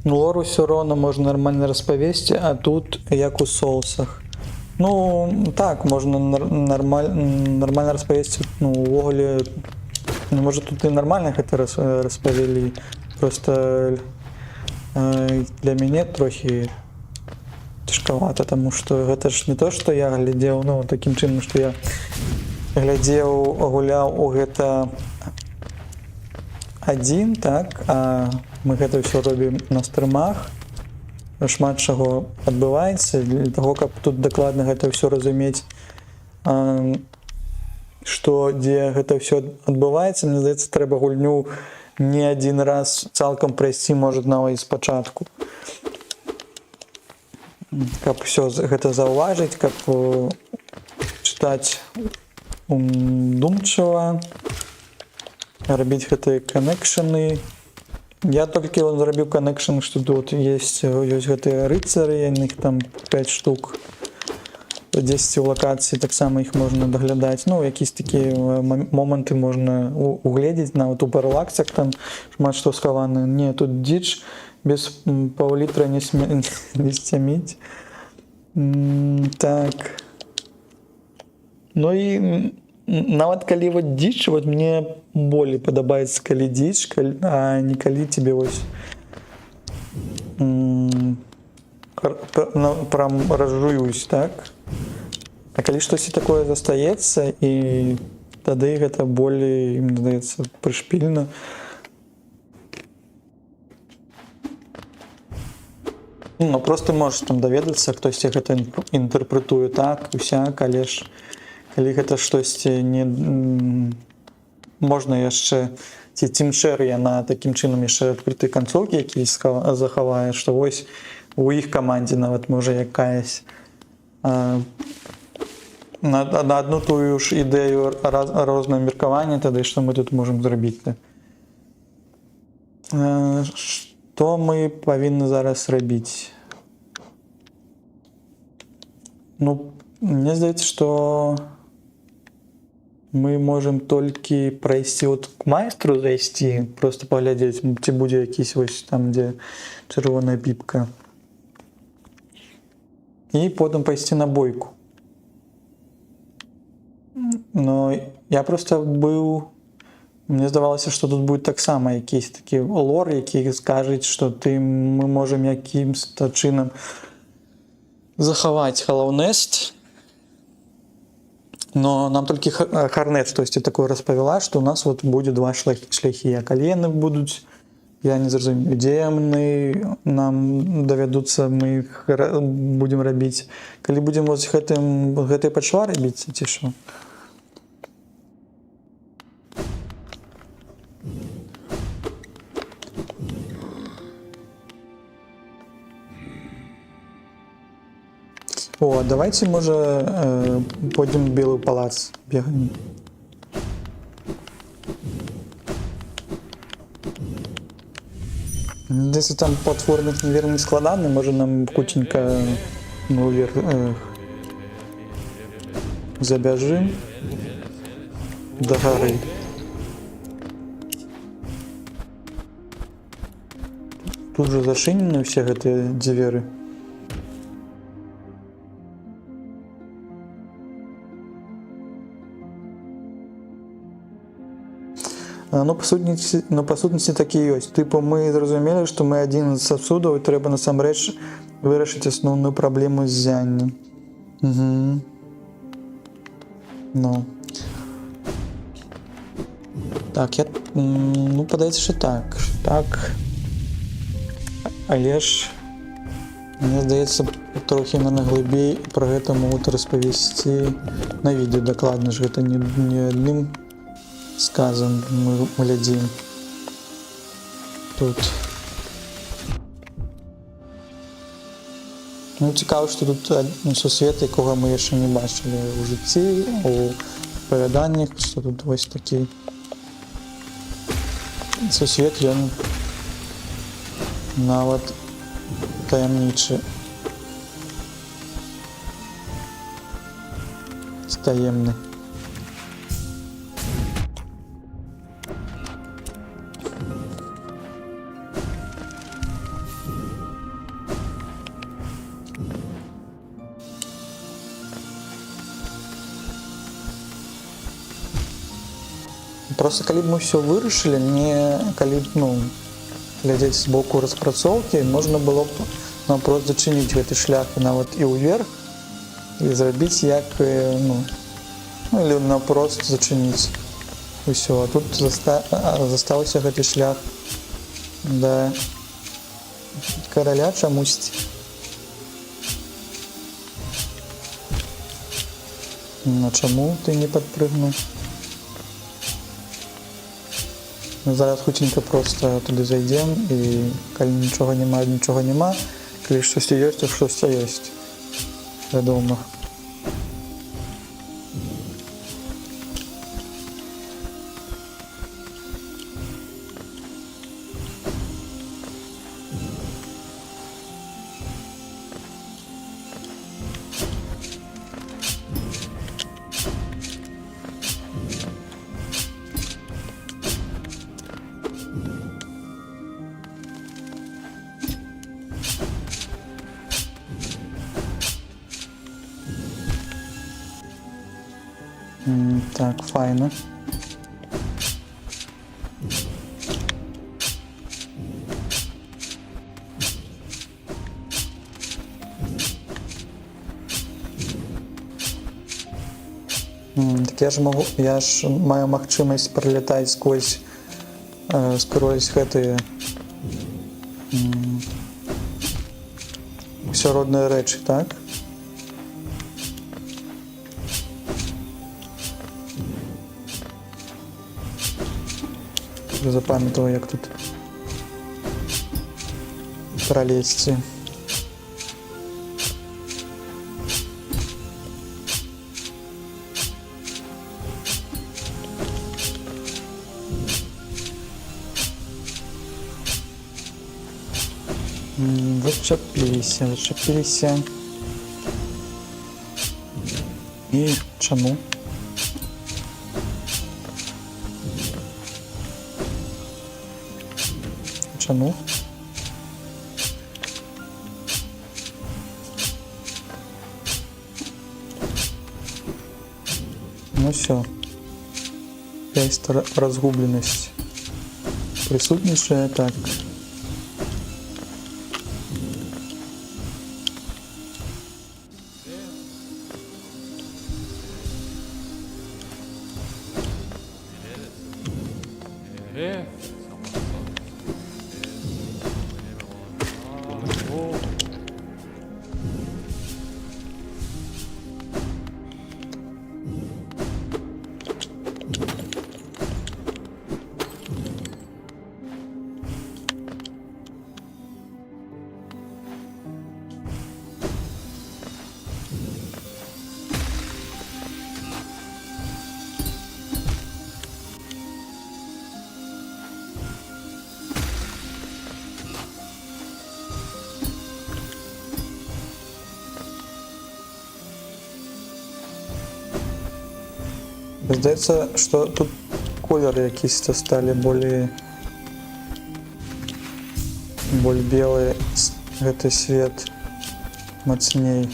Ну, лор усё роўна можна нармальна распавесці, а тут як у соусах. Ну, так, можна нармальна распавесці, увогуле, можа тут і нармальна гэта распавялі, просто для мяне трохі цяжкавата, таму што гэта ж не то, што я глядзеў, такім чынам, што я глядзеў, гуляў у гэта адзін, так, а мы гэта ўсё робім на стрымах, шмат чаго адбываецца, для таго, каб тут дакладна гэта ўсё разумець, што, дзе гэта ўсё адбываецца, мне здаецца, трэба гульню не адзін раз цалкам прайсці, можа, нават спачатку. Каб ўсё гэта заўважыць, каб чытаць думчыва, рабіць гэтыя канекшаны. Я толькі зрабіў канекшн, што тут ёсць гэтыя рыцары, іх там 5 штук. 10 у лакацыі, таксама іх можна даглядаць. Якісь такія моманты можна угледзець, нават у паралаксах там шмат што схаваны. Не, тут дзіч без паўлітра не сцяміць. Так. Ну і нават калі дзіч, мне болей падабаецца, калі дзіч, а не калі тебе прям разжуюсь, так? А калі штосьці такое застаецца, і тады гэта болей, мне здаецца, прышпільна. Просто можаш там даведацца, хтосьці гэта інтэрпрэтуе так, усяк, але ж калі гэта штосьці не... Можна яшчэ... Ці Тім Чэры, яна такім чынам яшчэ адкрытыя канцоўкі якісь захавае, што вось у іх камандзе нават можа якаясь на одну тую ж ідэю рознае меркаванне, тады што мы тут можам зрабіць. Што мы павінны зараз рабіць? Ну, мне здаецца, што мы можам толькі прайсці от к майстру зайсці, просто паглядзець, ці будзе якісь вось там, дзе чырвоная піпка. І потым пайсці на бойку. Но я просто быў... Мне здавалася, што тут будзе таксама якийсь такі лор, які скажуць, што мы можам якімсь-то чынам захаваць Hallownest. Но нам толькі Харнет штосьці такое распавяла, што у нас вот будзе два шляхі. А калі яны будуць, я не зразумею, дзе яны нам давядуцца, мы іх будзем рабіць. Калі будзем вось гэтай пачва рабіць, ці што? О, давайте, може, пойдем в Белый палац, бегаем. Если там платформик, наверное, не складаны, може нам кутенько вверх забяжим до горы. Тут же зашинены все гэтыя дзверы. Ну, па сутнасці такі ёсць. Тыпу, мы зразумелі, што мы адзін з сапсудаў, і трэба насамрэч вырашыць асноўную праблему з зяннем. Угу. Ну. Так, ну, падаецца, што так. Так. Але ж, мне здаецца, трохі, наверное, глыбей пра гэта могуць распавесці на відэо дакладна ж. Гэта не адным сказом мы глядзім тут. Ну, цікава, што тут сусвет, якога мы яшчэ не бачылі ў жыцці, у апавяданнях, што тут вось такі сусвет, ён нават таямнічы, таемны. Просто калі б мы ўсё вырашылі, не калі б, ну, глядзець з боку распрацоўкі, можна было б напрост зачыніць гэты шлях і нават і ўверх, і зрабіць як, ну, или напрост зачыніць усё. А тут застаўся гэты шлях да караля чамусьці. А чаму ты не падпрыгнуў? Зараз хутенька просто туды зайдзем, і калі нічога няма, калі штосьці ёсць, то штосьці ёсць. Вядома. Так, файно. Так я ж маю магчымасць пралятаць скрозь гэтыя ўсё родныя рэчы, так? Запамятала, як тут пролезці. Зачапіліся. І чому? Чому? Ну все. Есть разгубленность. Присутнейшая, так. Здається, що тут кольори якісь стали более белый, гэты свет мацней.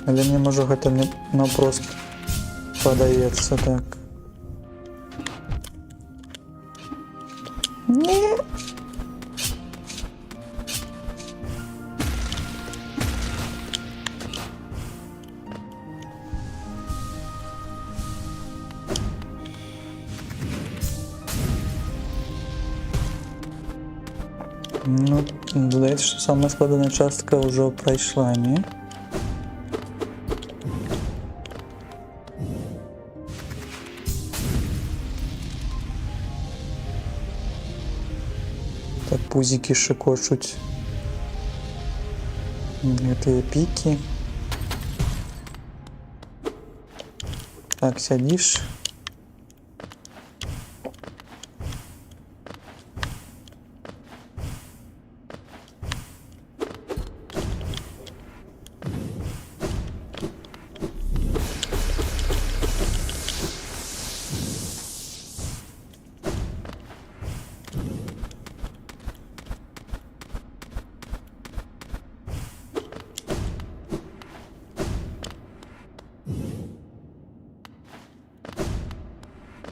Але мне можа гэта не напрост падаецца так. Не. Ну, здається, що сама складана частка вже пройшла, ні? Так, пузики шикочуть. Это пики. Так, сядешь.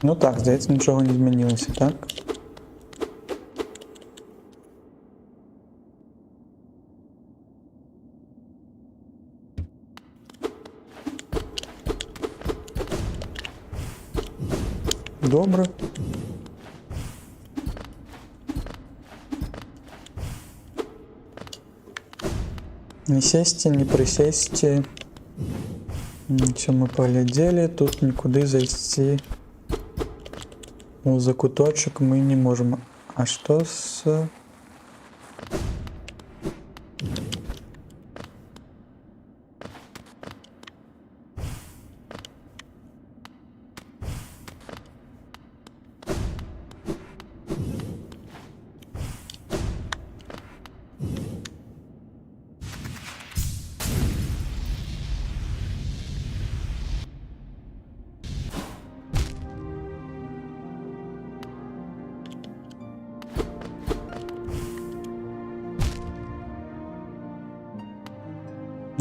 Ну так, здається, нічого не змінилося, так? Добре. Не сесть, не присесть. Все мы поглядели, тут никуда зайти. У закуточек мы не можем. А что с...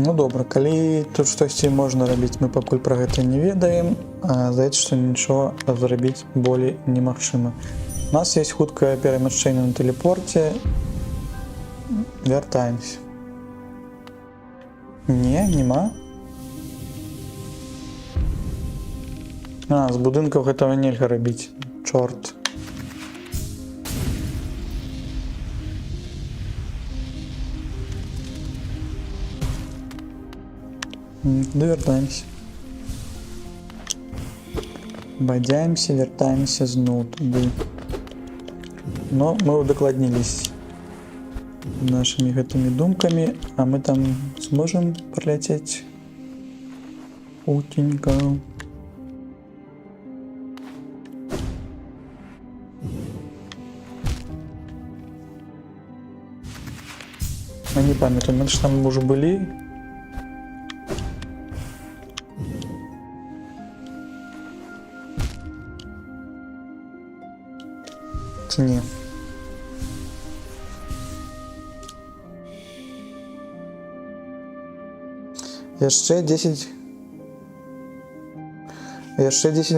Ну добра, калі тут штосьці можна рабіць, мы пакуль пра гэта не ведаем, а здаецца, што нічого зрабіць болей немагчыма. У нас есть хуткае перамяшчэнне на тэлепорце. Вяртаемся. Не, нема. А, з будынкаў гэтага нельга рабіць. Чорт. Вертаемся. Бадзяемся, вяртаемся зноў туды. Но мы удакладніліся нашымі гэтымі думкамі, а мы там зможам праляцець. Утенька. Я не памятаю, мы же там уже были. Ні. Яшчэ 10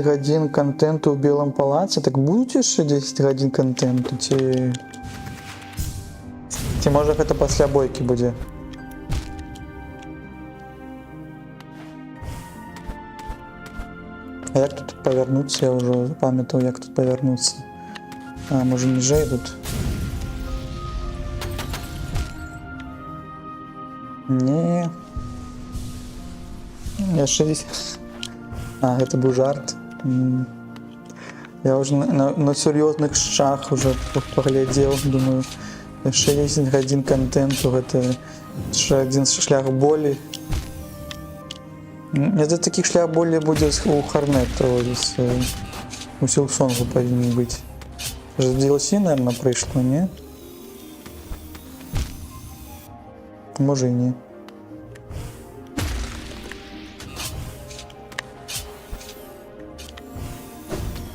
гадзін контенту ў Белым палаце. Так будуць яшчэ 10 гадзін контенту ці можа гэта пасля бойкі будзе? А як тут павярнуцца? Я ўжо памятаў, як тут павярнуцца. А, можа ніжэй тут? Не. Яшчэ 10. А, гэта быў жарт. Я ўжо на сур'ёзных шчах уже паглядзеў, думаю, яшчэ 10 гадзін контенту, гэта яшчэ адзін шлях болей. За такіх шлях болей будзе у Хорнет праводзіць. У Сілксонгу павінен быць. DLC, наверное, прыйшло, не? Можа і не.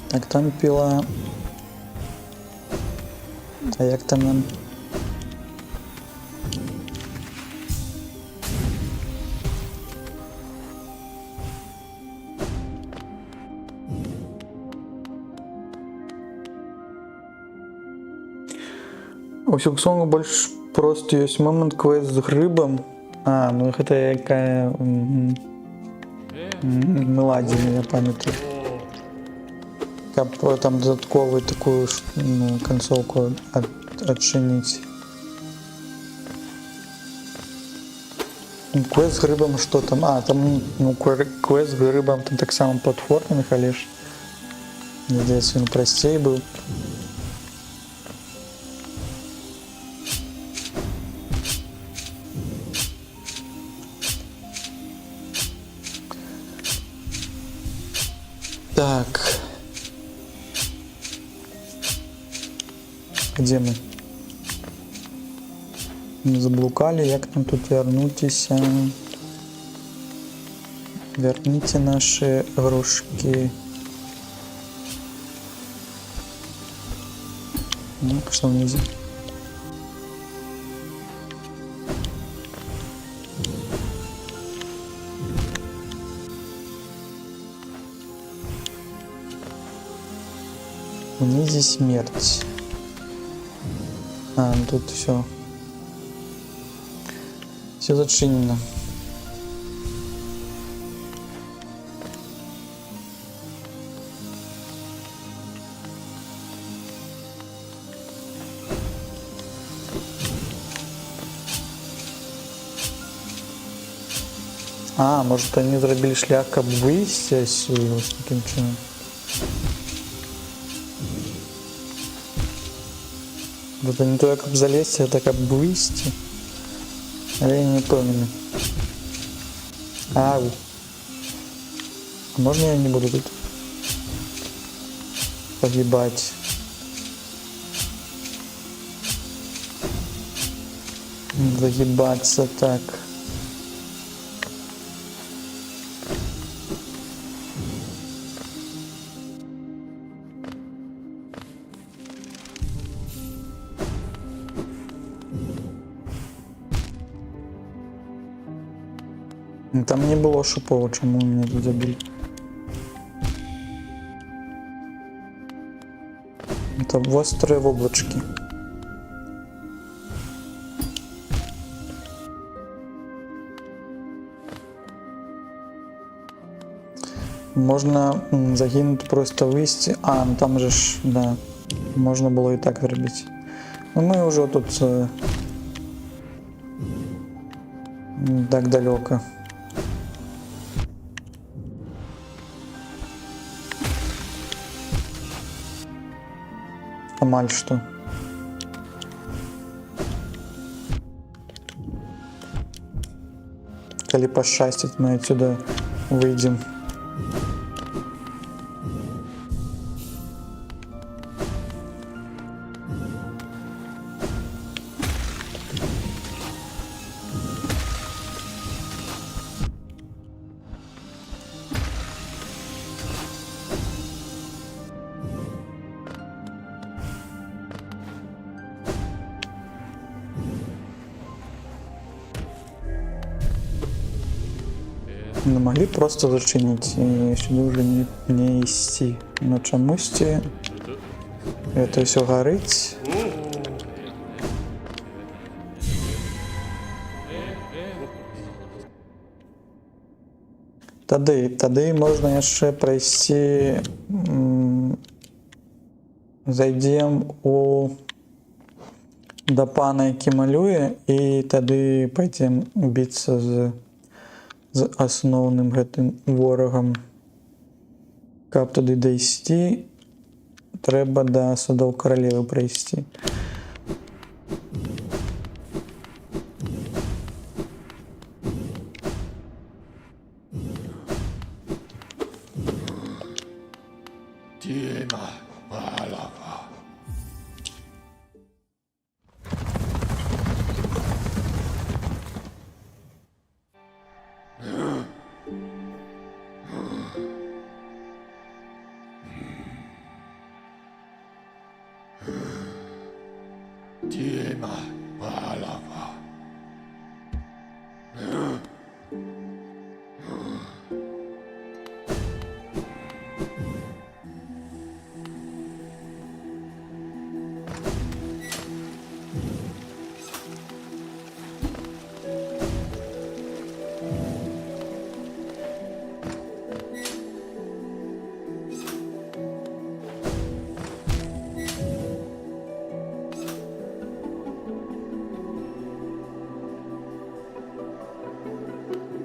Так, там пила. А як там нам? У Сілксонгу больш просто ёсць момент квест з грыбам. А, ну гэта якая меладзіна, я памятаю. Каб там дадатковую такую канцоўку адчыніць. Квест з грыбам што там? А, там квест з грыбам там таксама платформеных, але ж здаецца, ён прасцей быў. Так. Где мы? Мы заблукали, як нам тут вярнуціся? Верните наши грошки. Ну, что вниз? Внизе смерть. А, ну тут все. Все зачинено. А, может они зробили шлях, каб выйсці сюда с таким чином. Это не то, как залезть, это как выйти. Але я не помню. А можно я не буду тут погибать? Загибаться так. Там не было шипова, чему меня тут забили. Это острые облачки. Можно загинуть, просто выйти. А, ну там же ж, да, можно было и так зробить. Но мы уже тут так далеко. Амаль что. Коли пощастить, мы отсюда выйдем. Ну, могли просто зачинить и сюда уже не идти. Но чомусьці это все горить. Тады можна яшчэ прайсці, зайдзем да пана, які малюе, і тады пойдзем біцца з асноўным гэтым ворагам. Каб туды дайсці, трэба да садоў каралевы прайсці.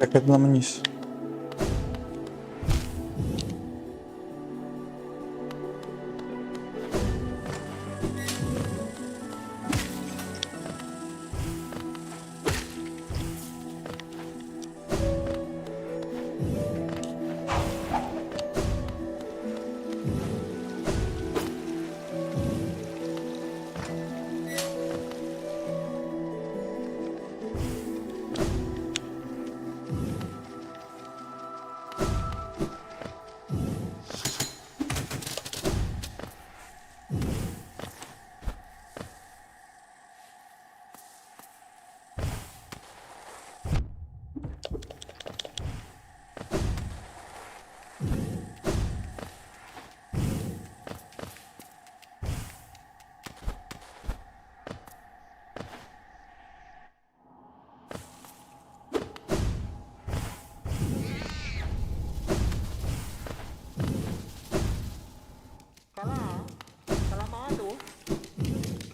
Так, это нам вниз.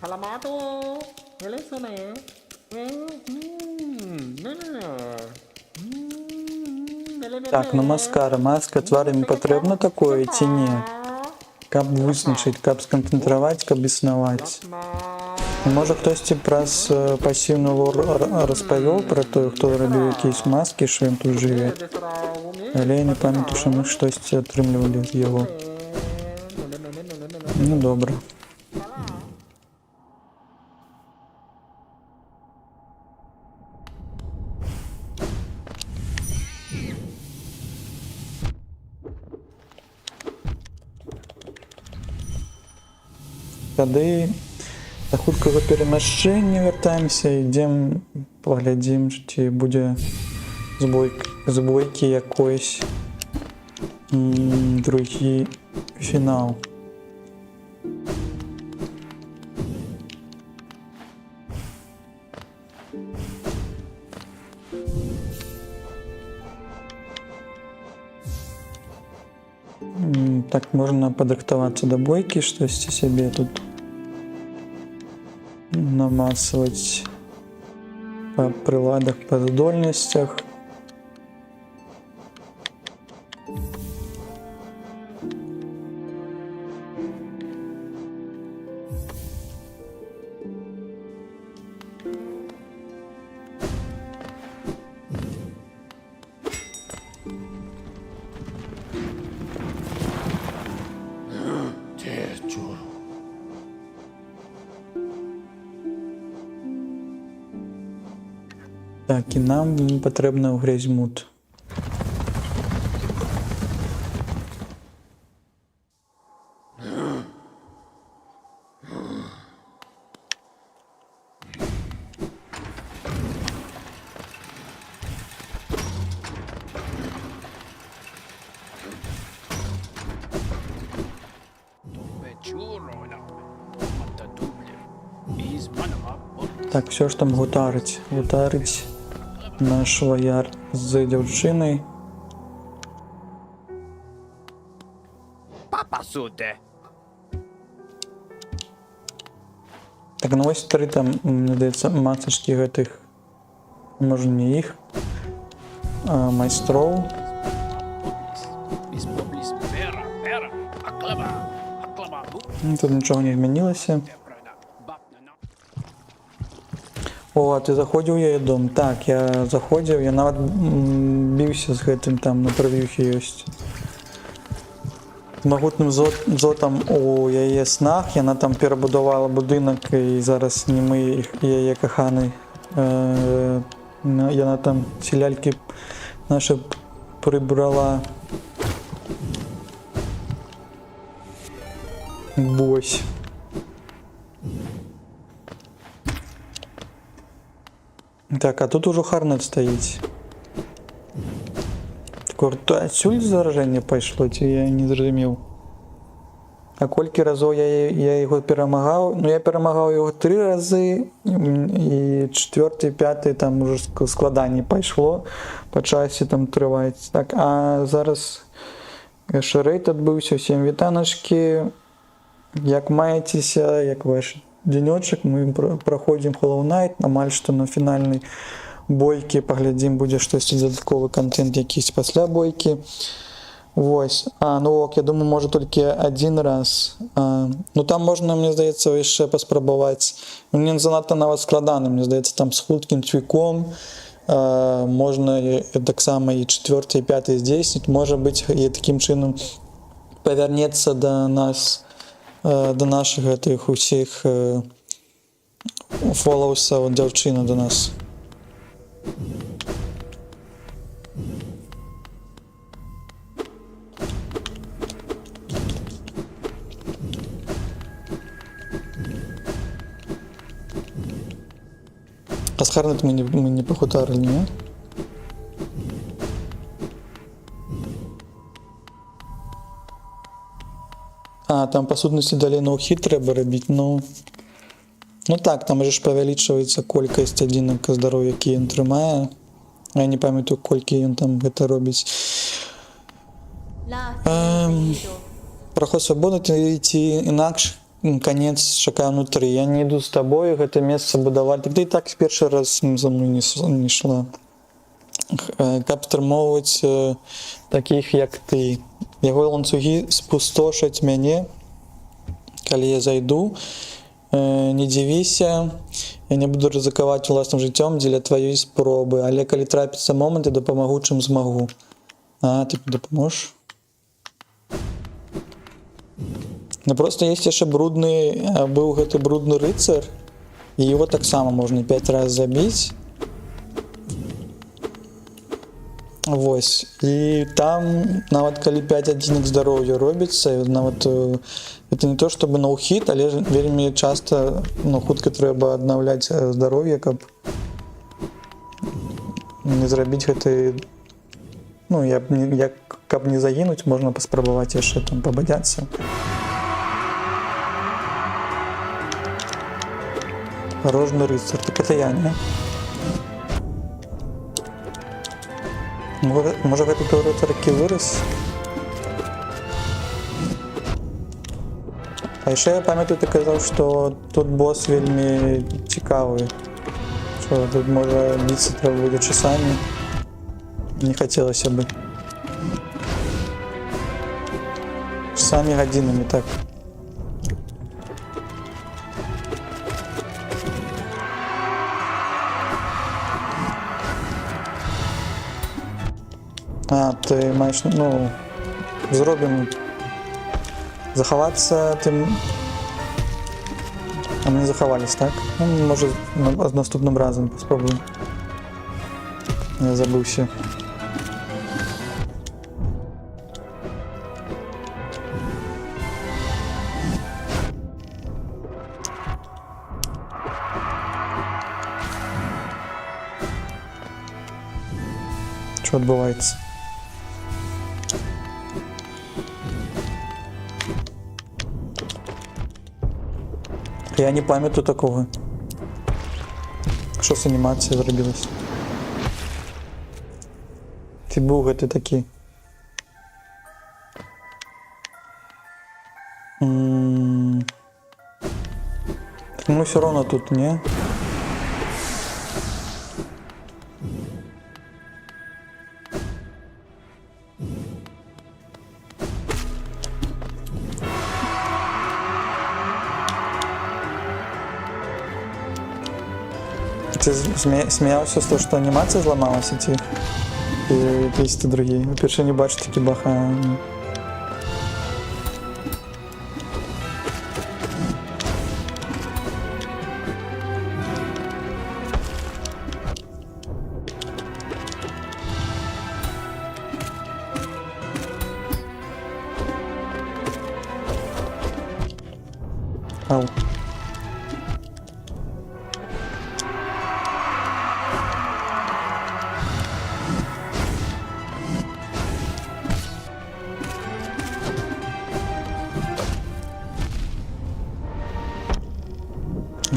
Kalamado, Elizabeth, Так, ну маска тварам патрэбна такое ці не? Каб вызначыць, каб сканцэнтраваць, каб існаваць. Можа хтосьці праз пасіўны лор распавёў пра тое, хто рабіў якісь маскі, што ён тут жыве. Але я не памятаю, што мы штосьці атрымлівалі з яго. Ну добра. Тады да хуткага перамяшчэння вяртаемся, ідзем, паглядзім, ці будзе збойкі якойсь другі фінал. Так можна падрыхтавацца да бойкі, штосьці сябе тут намасваць па прыладах, па здольнасцях. Так, і нам потрібно в Грязьмут. Так, все ж там гутарить. Гутарить наш вояр з дівчиною. Папа суде. Так, ну ось три там, мені здається, масочки гэтых, може не їх, майстров. Тут нічого не змінилося. О, а ти заходив я дом? Так, я заходив, я навіть бився з гэтым там на прев'юхі ёсць. Магутним зотом у яе снах, яна там перебудувала будинок і зараз німий яе коханий. Яна там ці ляльки наші прибрала. Бось. Так, а тут уже Харнет стоїть. Так, отсюль зараження пішло, ці я не зрозумів. А колькі разів я його перемагав? Ну, я перемагав його 3 рази, і 4-й, 5-й там уже складання пішло, по часі там тривається. Так, а зараз шерейт відбувся, всім вітаночки. Як маєтеся, як ваш денечок, ми проходимо Hollow Knight, амаль що на фінальній бойки, поглядим, буде щось додатковий контент якийсь після бойки. Ось. Ну ок, я думаю, може тільки один раз. Ну там можна, мені здається, ще поспробувати. Він занадто навіть складаний, мені здається, там з худким твіком. Можна так само і 4-й, і 5-й здійснити. Може бути, і таким чином повернеться до нас, до наших тих усіх фоллоусів, дівчина до нас. А з Харнет ми не похутарили, ні? Там по сутності далі ноу-хіт треба робити, ну так, там же ж повеличується кількість одинок здоров'я, які він тримає. Я не пам'ятаю, кільки він там це робить. Проход свободи, ти йти інакше. Конец чекаю внутри. Я не йду з тобою, це місце будувати. Так ти і так перший раз за мною не йшла. Як стримовувати таких, як ти. Його ланцюги спустошать мене, коли я зайду. Не дивися, я не буду ризикувати власним життям для твоєї спроби, але коли трапиться момент, я допомогу, чим змогу. Ти допоможеш? Ну просто є ще брудний, був гэты брудний рицар, і його так само можна 5 разів забити. Ось. І там, навіть коли 5 одинок здоров'я робиться, навіть це не то, щоб ноу-хіт, але вельми часто хутко треба відновляти здоров'я, щоб не зробити це, як не загинути, можна поспробувати ще там пободятися. Порожний рицар, так це я, не? Може гэта рицар який виріс? А ще я пам'ятаю, ти казав, що тут бос вельми цікавий. Що тут може битися треба буде часами. Не хотілося б. Часами, годинами, так. Ти маєш, зробимо. Заховатися тим. А ми не заховались, так? Може наступним разом спробуємо. Я забывся. Що відбувається? Я не пам'ятаю такого. Що з анімацією зробилось? Фібуги ти такі. Ну все равно тут не. Ты смеялся с того, что анимация сломалась, эти и какие-то другие. Во-первых, не бачу таки баха. Ау.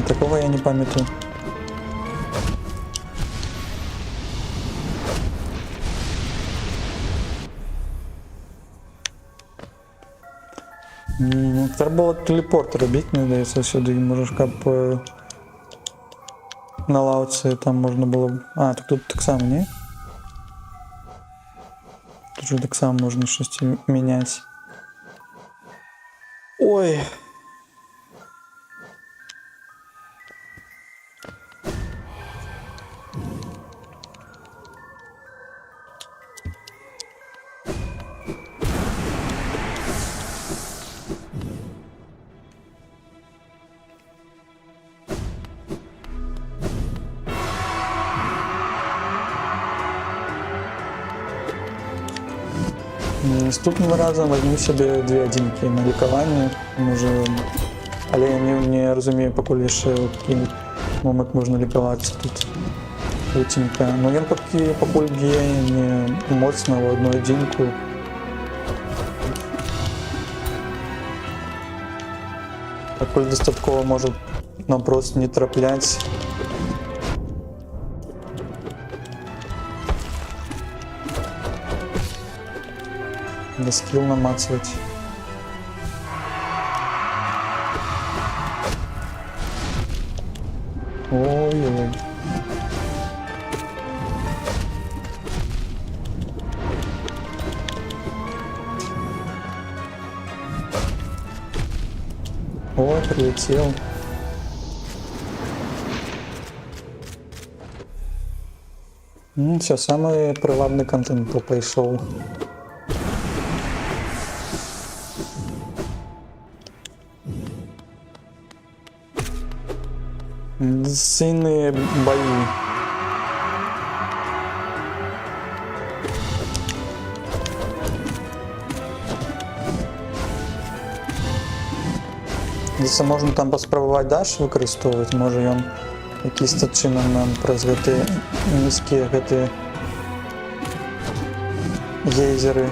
Такого я не памятаю. Треба було телепорт робити, мені здається, сюди. Можеш кап на лавці там можна було. А, так тут так само, ні? Тут же так само можна щось міняти. Ой. Наступним разом возьму себе 2 одинки на лікування. Може... Але я не розумію, покуль ще який момент можна лікуватися тут. Лутінка. Ну він покуль б'є не моцно в одну одинку. Покуль достатково може нам просто не траплять. Да скилл намацывать. Ой-ой. Ой, прилетел. Все, самый привабный контент пошел. Сильные бои. Якщо можна там поспробувати даш використовувати, може він якийсь чином нам през гэты низькі гэты гейзеры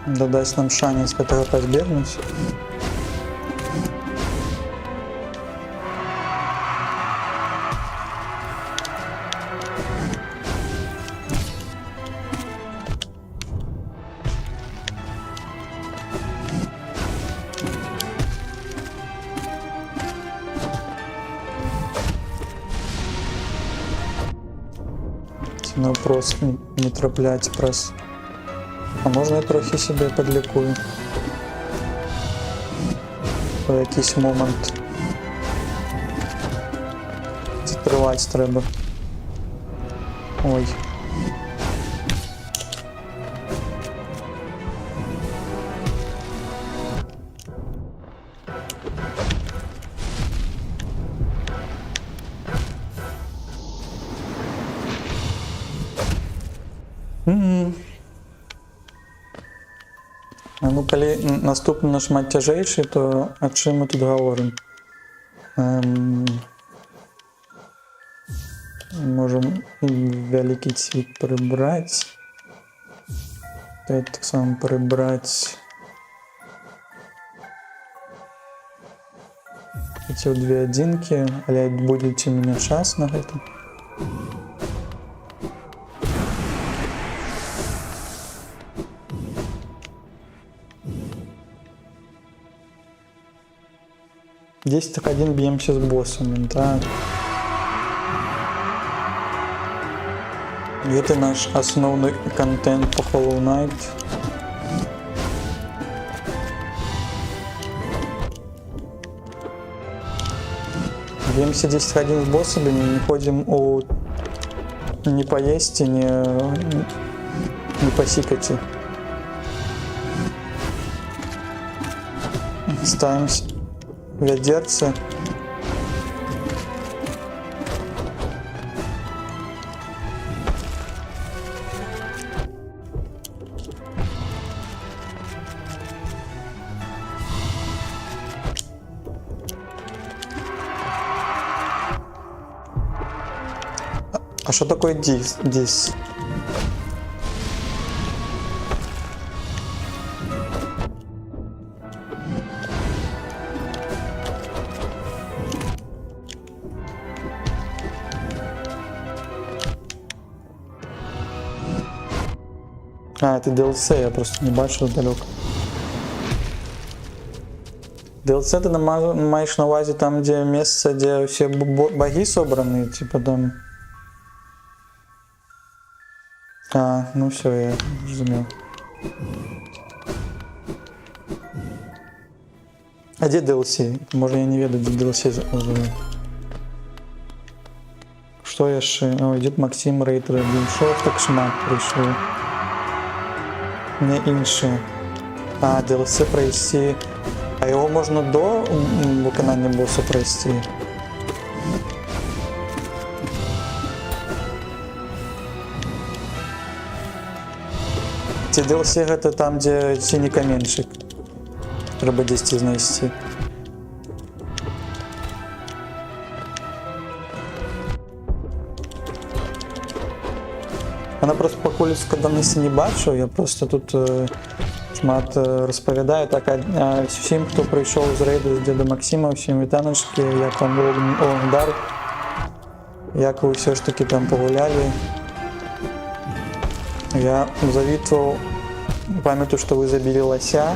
додасть нам шанс гэтага пазбегнуць. Ну просто не траплять прес. А можна я трохи себе подлікую? В якийсь момент. Закривати треба. Ой. А ну, калі наступны наш шмат цяжэйшы, то о чым мы тут гаворым? Можем вялікі цвік прыбраць. Так само прыбраць. Эти две адзінкі, але будзе у мяне час на гэта. Здесь так один бьемся с боссами, так. Это наш основной контент по Hollow Knight. Бьемся 10-1 с боссами, не ходим не поесть и не посикать. Ставимся ведерце. А что такое дис? А, это DLC, я просто не бачу далеко. DLC ты маешь на увазі там, где место, где все боги собраны, типа там. А, ну все, я разумел. А где DLC? Может, я не веду, где DLC заказываю. Что яшчэ? О, идет Максим Рейтер. Шо так шмат прийшов. Не іншие. А, DLC пройти. А его можно до виконання босса пройти? Ці DLC это там, где синий каменщик. Треба 10 знайти. Она просто покулі складаності не бачу, я просто тут шмат розповідаю. Так, а всім, хто прийшов з рейду з Діда Максима, всім вітаночки, як вам Олгдар, як ви все ж таки там погуляли. Я завітував, пам'ятаю, що ви забили лося.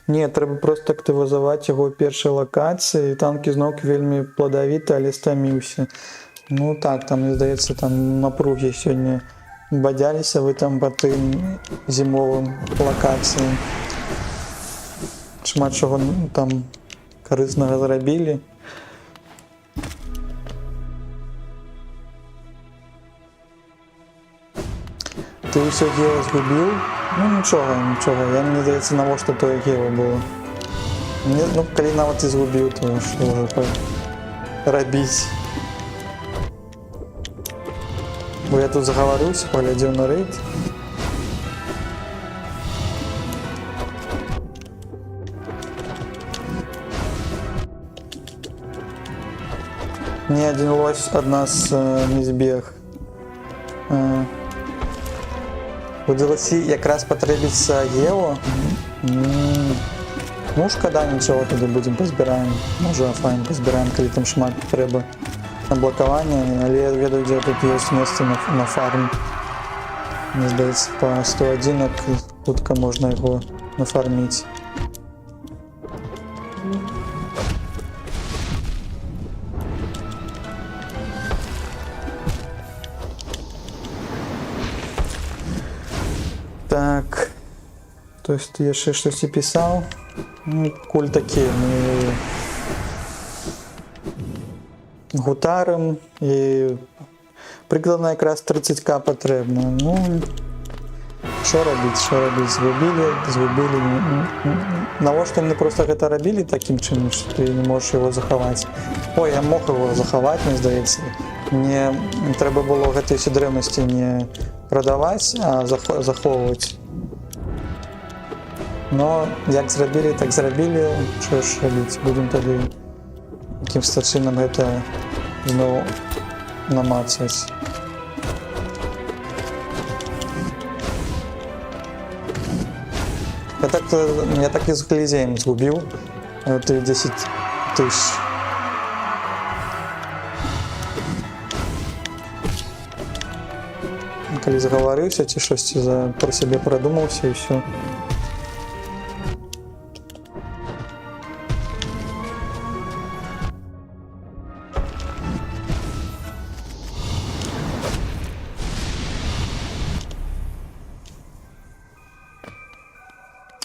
Ні, треба просто активізувати його в першій локації. Танки знову вельми плодовіті, але стомився. Ну так, там, мені здається, там напруги сьогодні бадялися ви там по тим зимовим локаціям. Шмат чого там корисного зробили. Ти все гео згубив? Ну нічого, я мені здається, навіщо то гео було. Ну, коли навіть і згубив, то що вже робити. Бо я тут заговорюсь, поглядів на рейд. Ні один лось од нас не збіг. У DLC якраз потребується гео. Ну, шкода, нічого, тоді будемо позбираємо. Може, офлайн позбираємо, коли там шмат треба на блокування. Але я веду, де тут є місце на фарм. Мені здається, по 101 хутко можна його нафармити. Так, то есть я ще щось і писав. Ну, куль такі, ми гутарим і прикладно якраз 30к потрібно. Ну, що робити, згубили. Навіщо вони просто це робили таким чином, що ти не можеш його заховати? Ой, я мог його заховати, мені здається. мне трэба было гэтыя ўсе дрэўнасці не прадаваць, а захоўваць. Но як зрабілі, так зрабілі, што ж рабіць, будзем тады якімся чынам гэта зноў намацваць. Я так і з Колізеем згубіў ты 10 тысяч. Калі загаварыўся ці штосьці пра сябе прадумаўся і ўсё.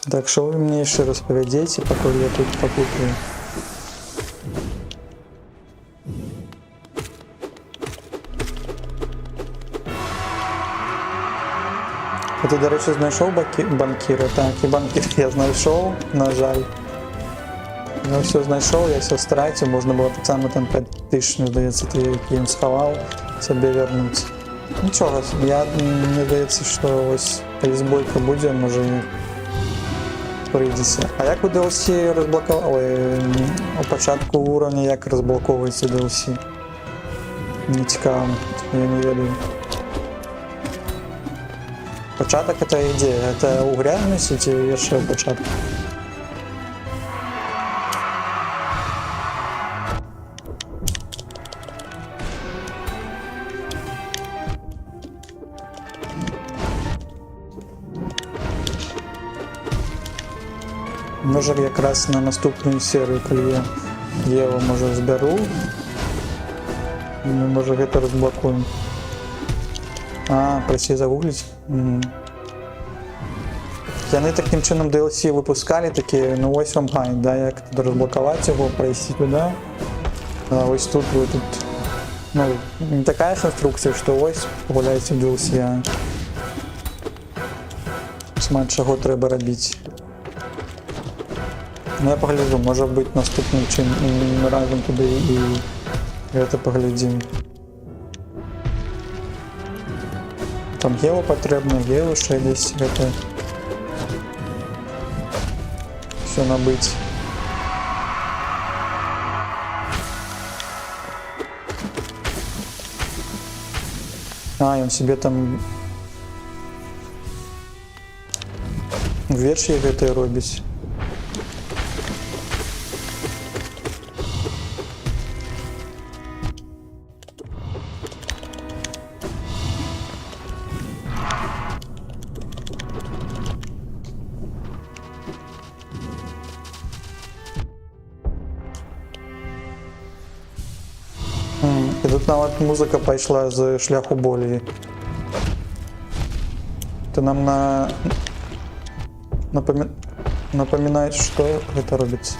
Так, що ви мені ще розповідайте, поки я тут покупаю? А ти, до речі, знайшов банкіра? Так, і банкір я знайшов, на жаль. Ну все знайшов, я все стратив, можна було так само там 5 тисяч, мені здається, який він сховав, собі вернути. Нічого, мені здається, що ось коли збойка буде, може і прийдеться. А як у DLC розблокували? У початку уровня як розблоковується DLC? Не цікаво, я не ведаю. Початок это ідея, это у реальності чи є ще початок? Може якраз на наступну серію, коли я Єву може зберу, ми може гэта розблокуємо. А, прости, загуглить. Яны таким чином DLC випускали, такі, ну ось вам гайд, да, як розблокувати його, пройти туди. А ось тут ви тут, ну, не така ж інструкція, що ось погуляйте в DLC, а смать, чого треба робити. Ну я погляджу, може бути наступним чим, і ми разом туди і це поглядимо. Там Єва потрібно, Єву ще десь це все набити. А, він собі там верші гэтай робить. І тут навіть музика пішла з шляху болі. Це нам напоминает, що це робиться.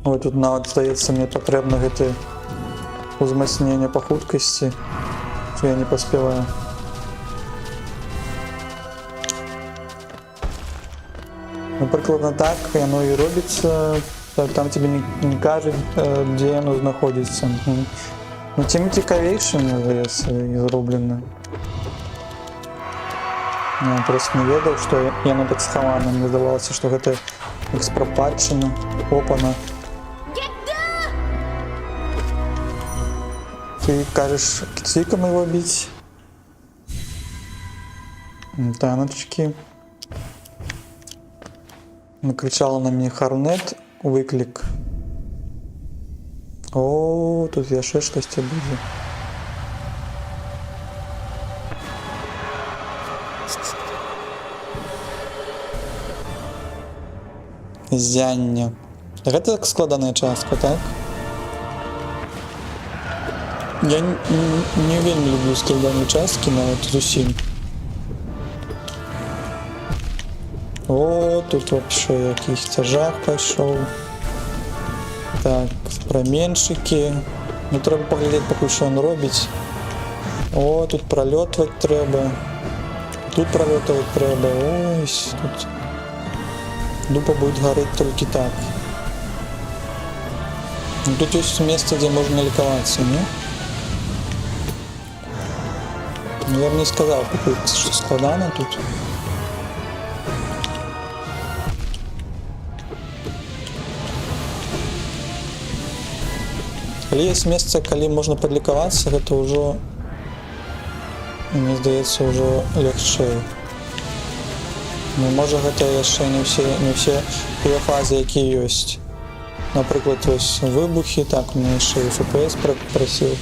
Ой, тут навіть, здається, мені потрібно це узмацнення по худкості. Я не поспеваю. Ну, прикладно так оно и робится. Там тебе не кажуть, де оно знаходиться. Ну, тим цікавіше, мені здається, і зроблено. Я просто не ведав, що яно так сховано. Мені здавалося, що це експропатчено, опана. Ты кажешь, циком его бить? Таночки. Накричала на меня Хорнет. Выклик. О, тут я ще щось буде. Зяння. Гэта так складаная частка, так? Я не вельмі люблю складані частки, навіть зусім. О, тут вообще якийсь жах пішов. Так, променшики. Ну треба поглядати, поки що він робить. О, тут прольотувати треба. Тут прольотувати треба. Ось тут. Дупа будет гореть только так. Ну, тут есть место, где можно ликоваться, не? Ну, я бы не сказал, что складано тут. Коли есть место, коли можно подликоваться, это уже, мне здається, уже легче. Ну, може, гэта ще не всі тыя фази, які ёсць. Наприклад, ось вибухи, так, у мене ще і FPS просив.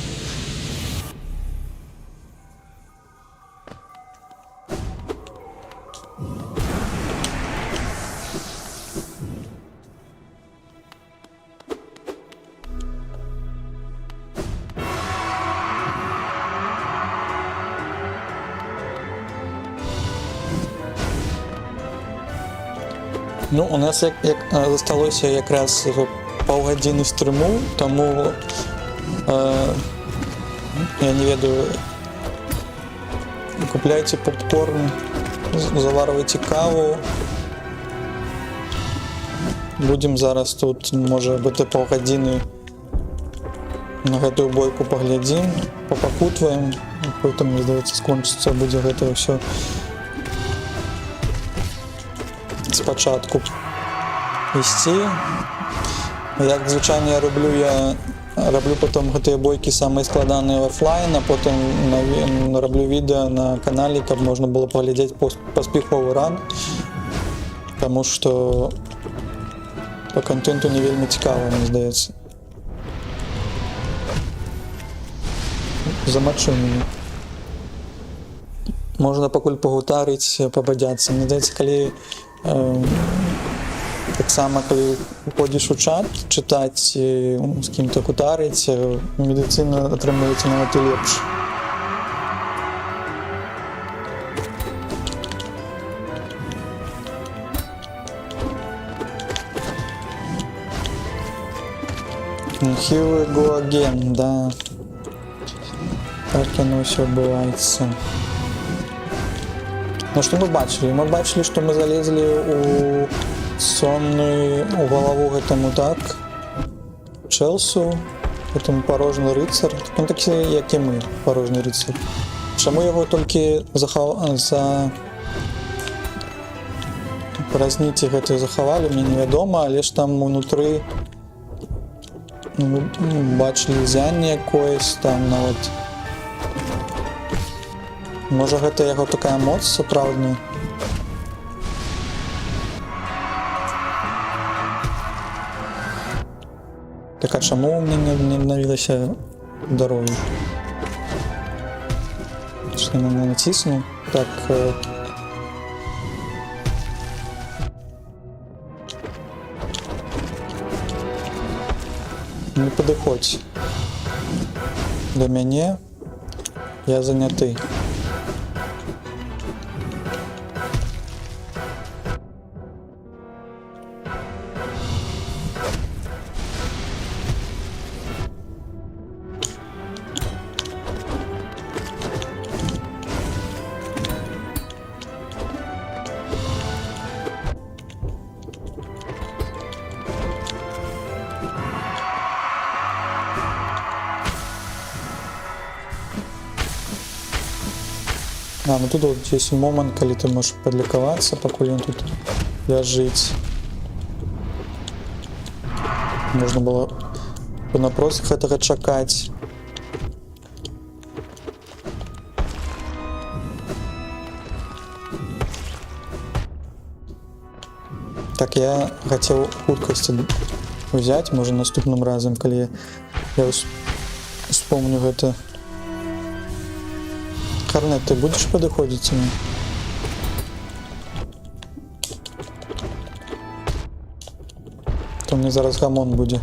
Ну, у нас засталося якраз паўгадзіны стрыму, тому я не ведаю, купляйте попкорн, заварвайте каву. Будем зараз тут, може бути паўгадзіны на гэтую бойку паглядзім, попакутваем, потым, мне здаецца, скончыцца будзе гэта ўсё спачатку ісці. Як звычайна я раблю потом гэтыя бойкі самыя складаныя офлайн, а потым раблю відэа на канале, каб можна было паглядзець паспяховы ран, таму што по контенту не вельмі цікава, мне здаецца. Замачу мяне. Можна пакуль пагутарыць, пабадзяцца. Мне здаецца, калі таксама, калі ходзіш у чат чытаць, з кім-то гутарыць, медыцына атрымліваецца нават і лепш. Here we go again, да. Так яно ўсё адбываецца. Ну што мы бачылі? Мы бачылі, што мы залезлі у сонны, у галаву гэтаму, так, Челсу, гэтаму парожны рыцар. Ён такі, як і мы, парожны рыцар. Чаму яго толькі празніці гэты захавалі, мне невядома, але ж там унутры бачылі зянне якоеś там нават. Можа, гэта яго такая моц сапраўдная? Так, а чаму у мяне не аднавілася здароўе? Што я націсну? Так. Не падыходзь да мяне, я заняты. Ну тут вот есть момент, коли ты можешь подликоваться, покуль он тут ляжить. Можно было по напросах этого чакать. Так, я хотел хуткость взять, может, наступным разом, коли я вспомню это. Корнет, ты будешь подходить мне? То мне зараз гамон будет.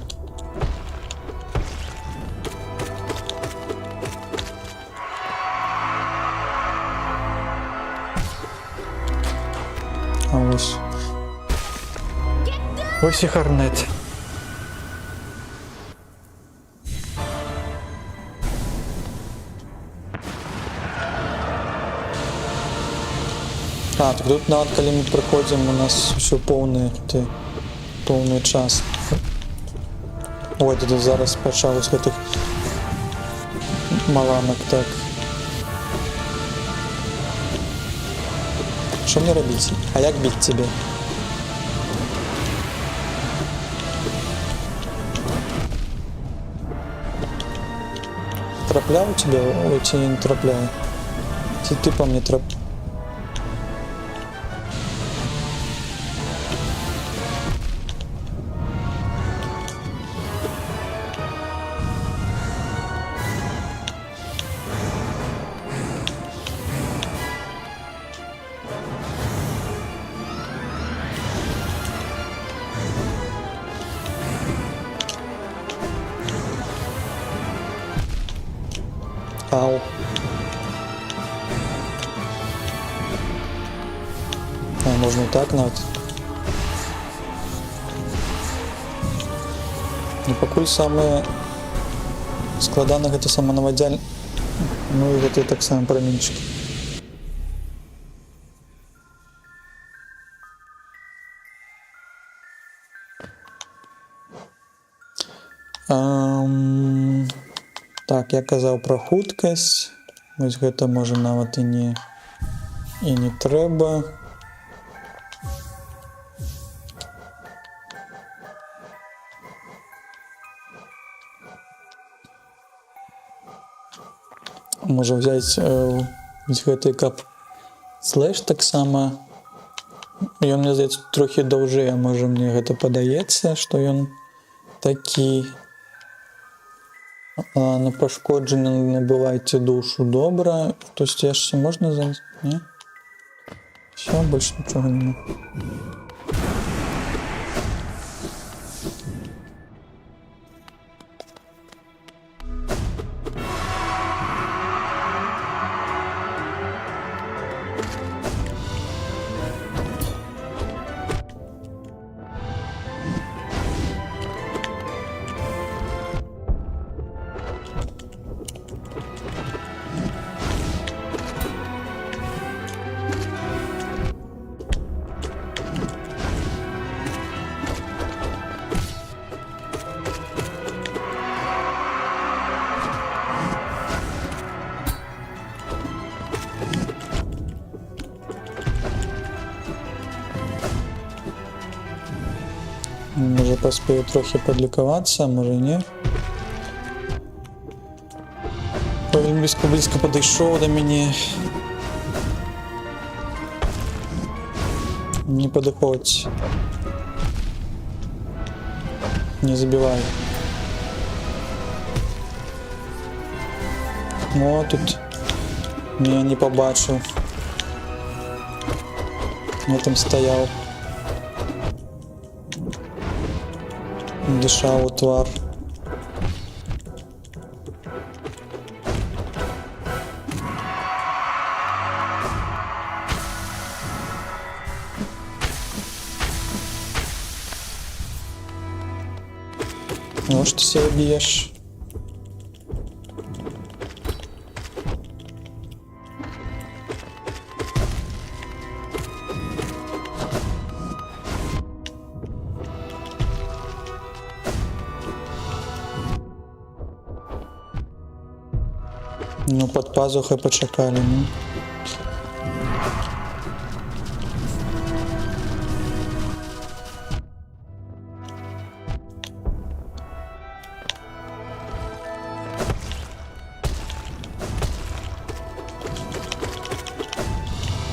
А ось. Ось і Хорнет. А, так тут нават калі мы прыходзім, у нас все поўны час. Ой, тут зараз пачалось гэтых маланак, так. Що мне рабіць? А як біць тебе? Трапляю тебе? Ой, ці не трапляю. Ці ты по мне трап... Ау. А, можна і так навіть. І пакуль самае складана гэта саманавадзяль, ну і гэта так само праменчыкі. Так, я казаў пра хуткасць. Вось гэта можа нават і не трэба. Можа взяць вось гэты кап слэш таксама. Ён, мне здаецца, трохі даўжэй, а можа мне гэта падаецца, што ён такі. На пашкоджанне набывайце душу, добра. Хтосьці яшчэ можна заняць? Не? Все, больш нічога няма. Może паспею трохи падлікавацца, можа не. Вельмі блізка падышоў да мяне. Не падыходзь. Не забівай. О, тут не побачыў. Я там стаяў. Дышаў у твар. Ну, что себе бьешь? Ну, под пазухой почекали, ну.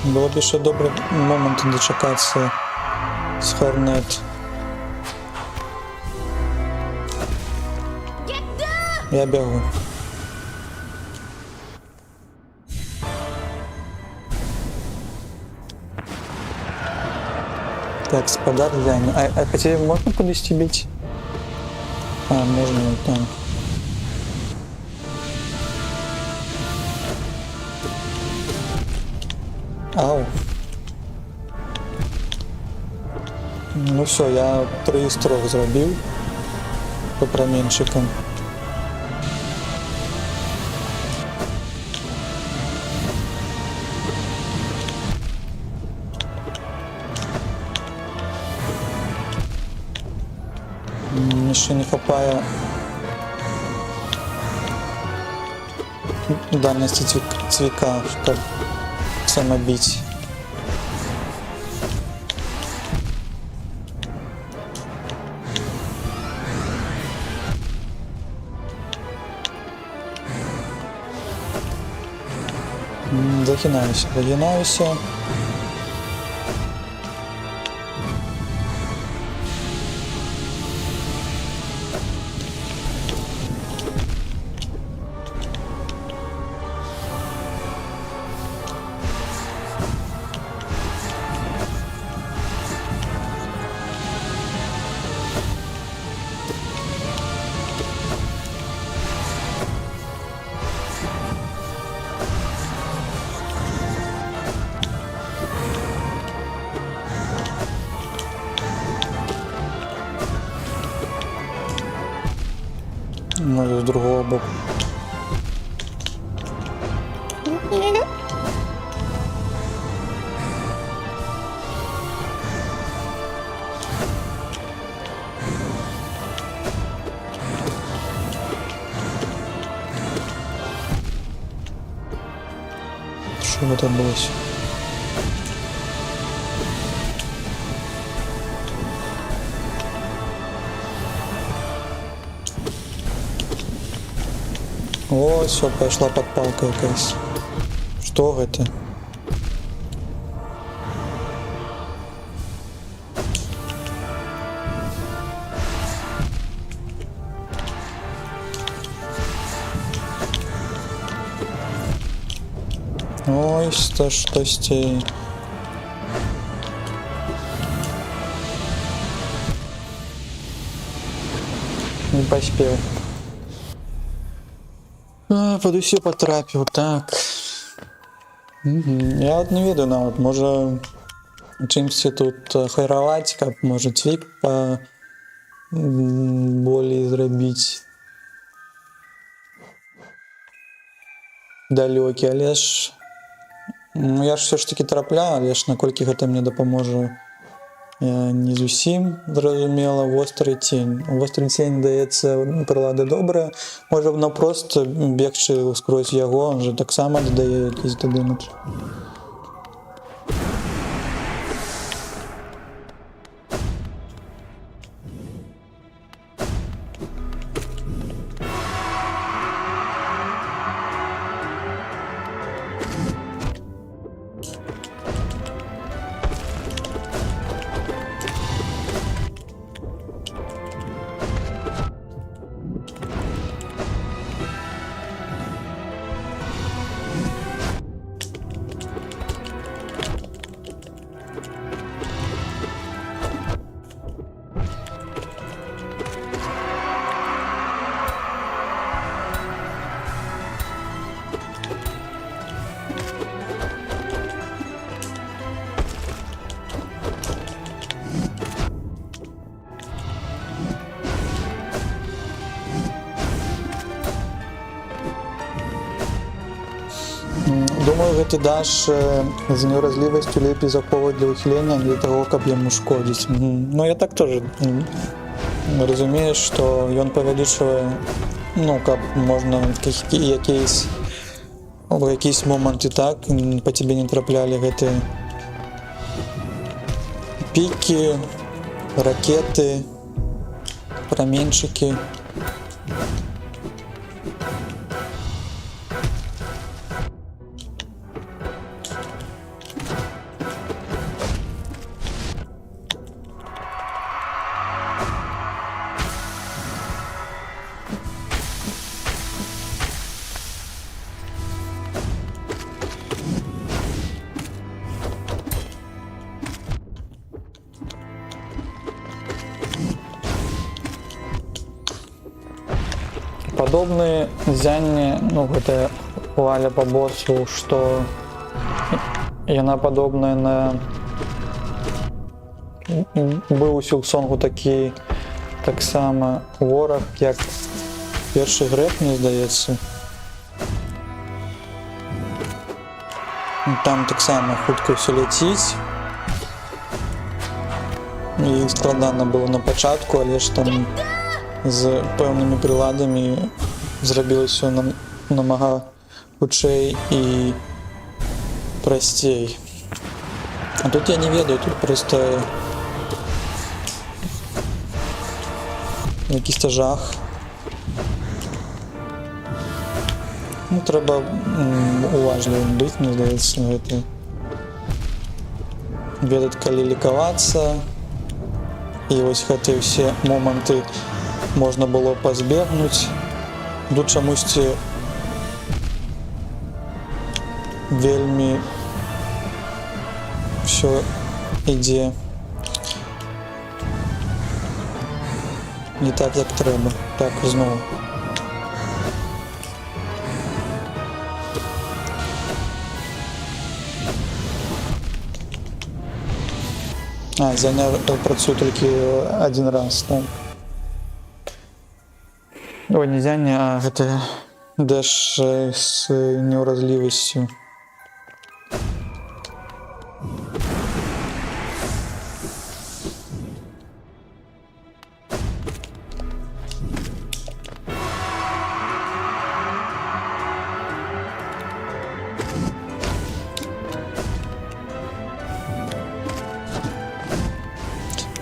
Було б ще добрий момент дочекатися з Хорнет. Я бігу. Так, спадар глянь. А хотя можно кудись бить? А, можно вот там. Ау. Ну все, я 3 з 3 зробив по променщикам. яшчэ не хапае дальнасці цвіка, каб самабіць. Загинаюся. Може, з другого боку. Що це було? О, все, пошла подпалка якась. Что это? Ой, штосьці. Не поспел. Под усе потрапіў, так. Я от не ведаю нават, можа чымсьці тут хайраваць, каб можа цвік па болей зрабіць далёкі, але ж я ж все ж таки трапляю, але ж наколькі гэта мне дапаможа, не зусім зразумела. Востры цень. Востры цень, даецца, прылада добрая. Можа наўпрост бегчы скрозь яго, он же таксама дадае якісь дадымач. Думаю, гэты даш з неўразлівасцю лепей захоўваць для ўхілення, для таго, каб яму шкодзіць. Ну, я так тоже разумею, што ён павялічвае, ну, каб можна в якийсь момант і так па цябе не траплялі гэтыя пікі, ракеты, праменьчыкі. Падобныя зянне, ну, гэта Валя па боссу, што яна падобная на... Быў у Сілксонгу такі таксама вораг, як першы грэб, мне здаецца. Там таксама хутка ўсё ляціць. І складана было на пачатку, але ж там з пэўнымі прыладамі зрабілася намага хутчэй і прасцей. А тут я не ведаю, тут просто якийсь жах. Ну, трэба уважлівым быць, мне здаецца, гэта. Ведаць, калі лікавацца. І вось гэтыя ўсе моманты можна было пазбегнуць. Тут чамусьці вельмі все ідзе не так, як трэба. Так, зноў. Зайняр працуе толькі один раз, так. Ой, не зяня, а гэта дэш з неўразлівасцю.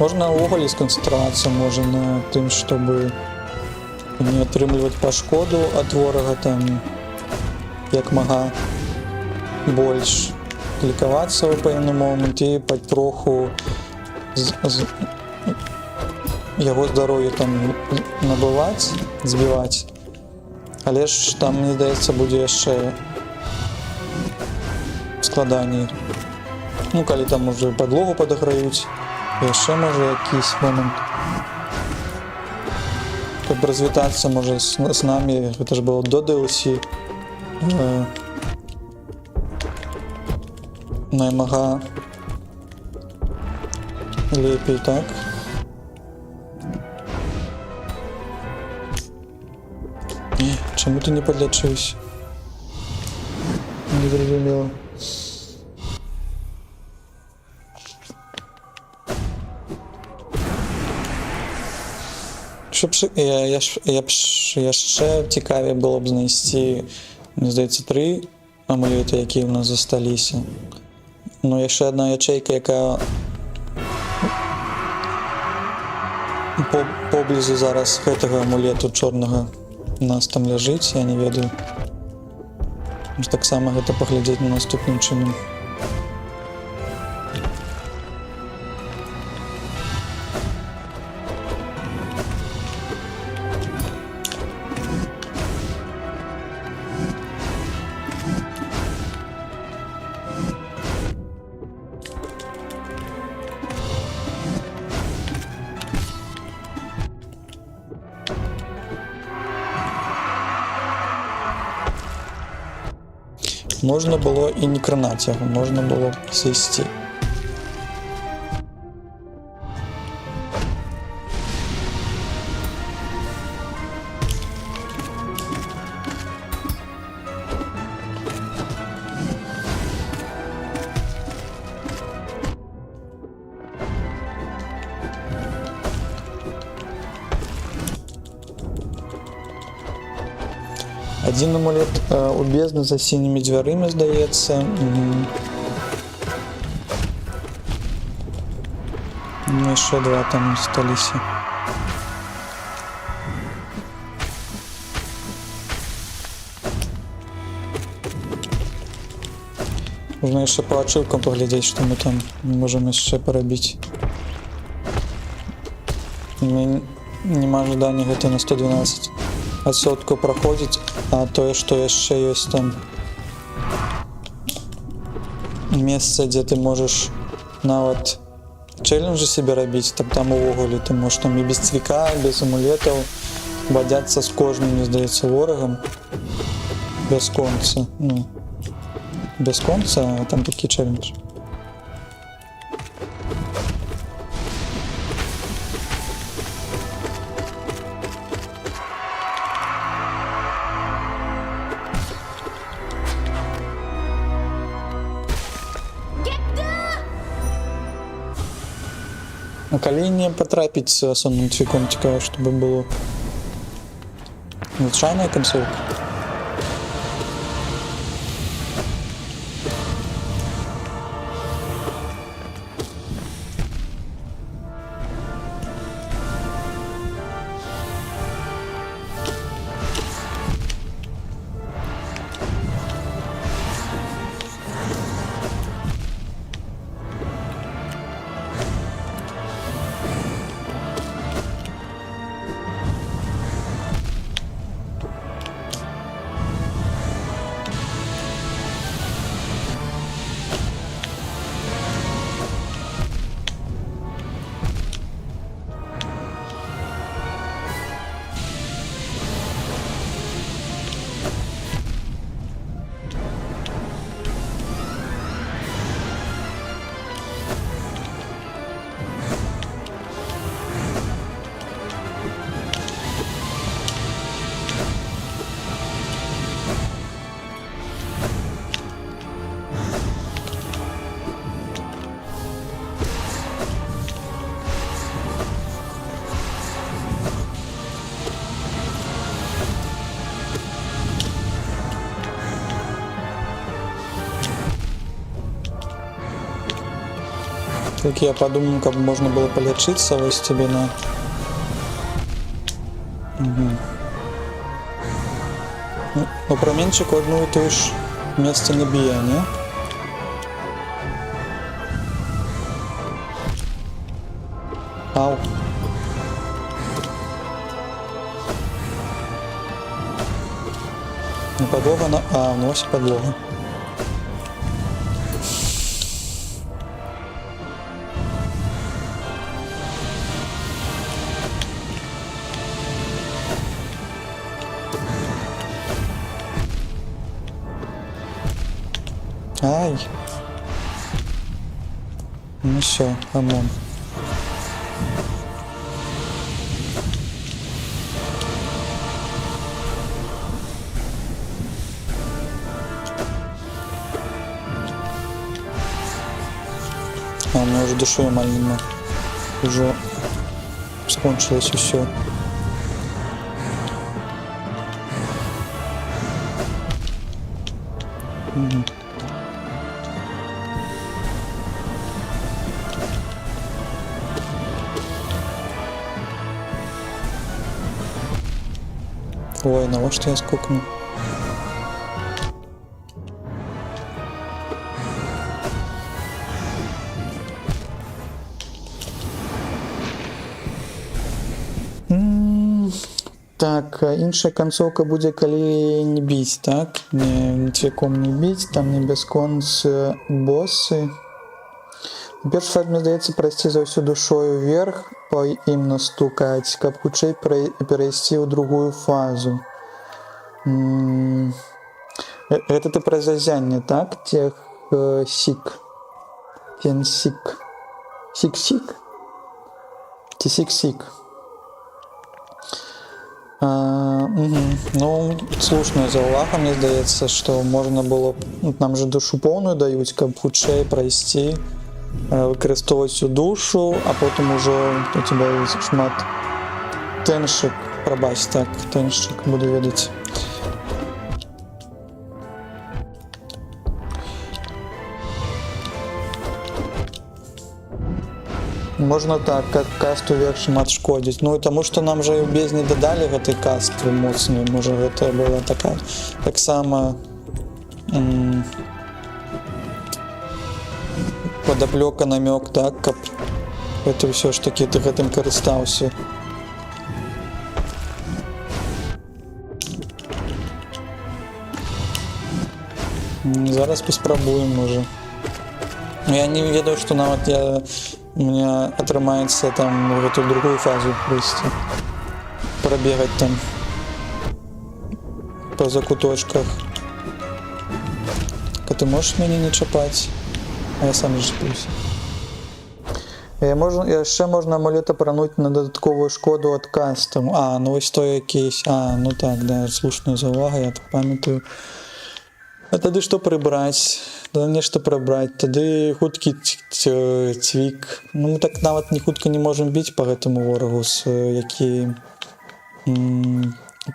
Можна ўвогуле сканцэнтравацца можа на тым, чтобы не атрымліваць пашкоду ад ворага, там як мага больш лікавацца ў пэўны момант і патроху яго здароўе там набываць, збіваць. Але ж там, мне здаецца, будзе яшчэ складаней. Ну, калі там уже падлогу падаграюць, яшчэ можа якийсь момант. Каб развітацца можа з намі, гэта ж было до DLC. Наймага лепей, так? Чаму ты не подлячыўся? Не зразумела. Яшчэ цікавей было б знайсці, мне здаецца, 3 амулеты, якія ў нас засталіся. Ну, яшчэ одна ячейка, якая поблізу зараз гэтага амулету чорнага у нас там ляжыць, я не ведаю. Таксама гэта паглядзець на наступным чынам. Можна было і не кранаць яго, можна было сысці. Один амулет у бездны за сінімі дзвярымі, здаецца. Ну, яшчэ 2 там засталіся. Можна яшчэ по ачыўкам паглядзець, што мы там можам яшчэ парабіць. Нема жадання гэта на 112% праходзіць, а тое, што яшчэ ёсць там месца, дзе ты можаш нават чэлленджы себе рабіць, там увогуле ты можаш там і без цвіка, без амулетаў бадзяцца з кожным, мне здаецца, ворагам бясконца. Ну, бясконца, а там такі чэллендж. А калі не патрапіць асобным цвіком, цікава, што бы было. Звычайная канцоўка. Так я подумал, как можно было полечиться вось тебе на... Угу. Ну, променчик в одну и ту ж место не бье, не? Ау. Не подлога, но... А, ну ось подлога. Ай. Ну все, ОМОН. А у меня уже душой маленько. Уже скончилось все. Угу. Ой, на вот что я скукну. Так, іншая канцоўка будзе, калі не біць, так? Не цвіком не біць, там не бясконцы боссы. Першы факт, мне здаецца, прайсці за ўсю душою вверх, по ім настукаць, каб хутчэй перайсці ў другую фазу. Гэта ты пра зазянне, так? Тех сік. Тен-сік. Сік-сік? Ці сік-сік? Ну, слушная заўвага, мне здаецца, што можна было... Нам же душу поўную даюць, каб хутчэй прайсці, выкарыстоўваць всю душу, а потым ужо у тебя шмат тэншык, прабач, так, тэншык, буду ведаць. Можна так, как касту вверх шмат шкодзіць. Ну, таму што нам жа і ў бездні дадалі гэтай касты моцную. Можа, гэта была такая... Таксама... Падаплёка, намёк, так, каб гэта ўсё ж такі ты гэтым карыстаўся. Зараз паспрабуем, можа. Я не ведаю, што нават у меня атрымаецца там в эту другую фазу прыйсці. Пробегать там по закуточках. Ты можешь мяне не чапаць? А я сам чаплюся. Яшчэ можна амулет апрануць на дадатковую шкоду ад кастам. А, ну вось то якісь. А, ну так, да, слушная заўвага, я так памятаю. А тады што прыбраць? Тады нешта прыбраць. Тады хуткі цвік. Ну мы так нават не хутка не можам біць па гэтаму ворагу, які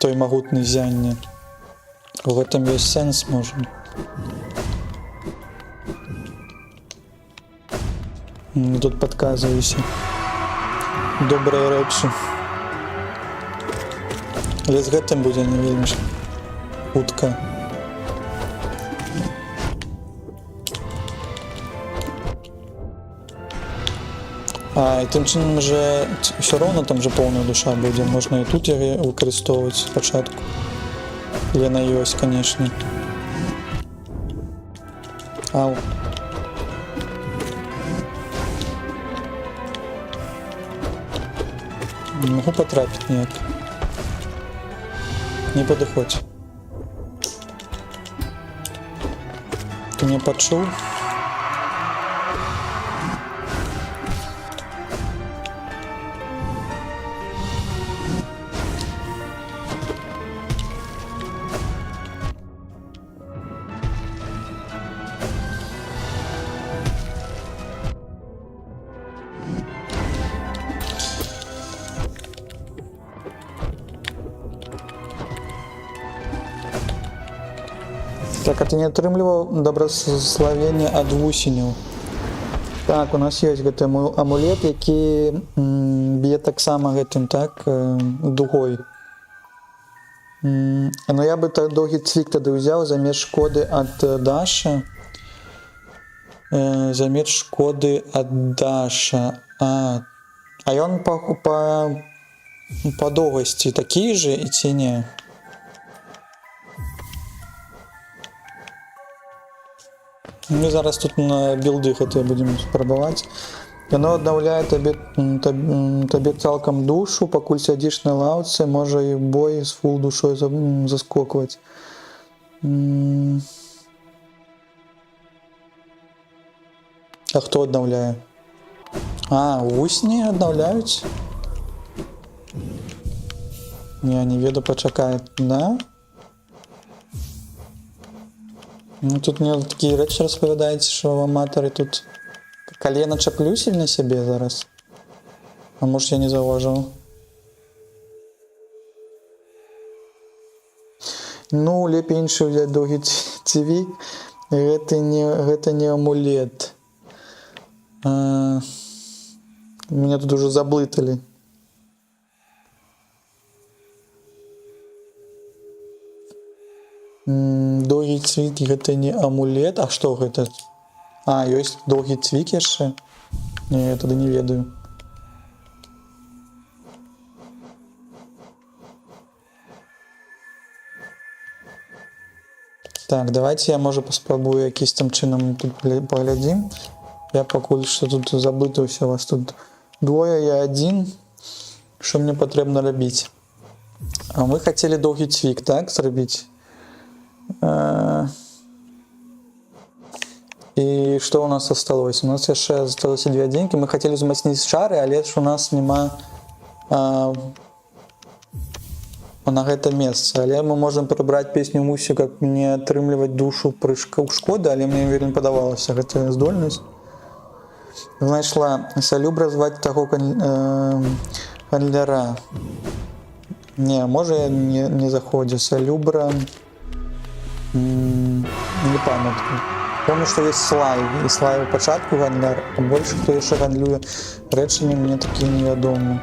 той магутны зянне. В этом есть сенс, может. Тут подказываюсь. Добрые рэчы. Але з гэтым будзе не вельмі ж хутка. А, і тым чынам же все роўно там же поўная душа будзе. Можна і тут яе выкарыстоўваць спачатку. Яна ёсць, канешне. Ау. Не могу потрапить ніяк. Не падыходзь. Ты не пачуў? Так, а ты не атрымліваў добраславення ад вусеняў. Так, у нас ёсць гэты амулет, які б'е таксама гэтым, так, дугой. Но я бы так доўгі цвік тады ўзяў замест шкоды ад Даша. Замест шкоды ад Даша. А ён па доўгасці такі же і ці не? Мы зараз тут на білды гэтыя будзем спрабаваць. Яно аднаўляе табе цалкам душу, пакуль сядзіш на лаўцы, можа і бой з фул душой заскокваць. А хто аднаўляе? А, вусні аднаўляюць? Не ведаю, пачакай, да? Ну, тут мне такія рэчы распавядаеце, што аматары тут калена чаплюсілі на сябе зараз. А может, я не заўважыў. Ну, лепей іншы ўзяць доўгі цівік. Гэта не амулет. Меня тут уже заблыталі. Доўгі цвік гэта не амулет. А што гэта? А, ёсць доўгі цвік яшчэ? Не, я тады не ведаю. Так, давайте я, можа, паспрабую якісь там чынам тут паглядзім. Я пакуль што тут заблытаўся, у вас тут двое, я адзін. Што мне патрэбна рабіць? А мы хацелі доўгі цвік, так, зрабіць? І што у нас асталося? У нас яшчэ засталося 2 адзінкі. Мы хацелі ўзмацніць чары, але ж у нас няма на гэта месца. Але мы можам прыбраць песню Мусі, как не атрымліваць душу пры шкоды, але мне вельмі падавалася гэтая здольнасць. Знайшла. Салюбра зваць таго гандлера. Не, можа я не заходзю. Салюбра... Не памятаю. Помню, что есть Слай. И Слай в пачатку гандляр, а больше хто яшчэ гандлюе рэчамі, мне такі невядомы.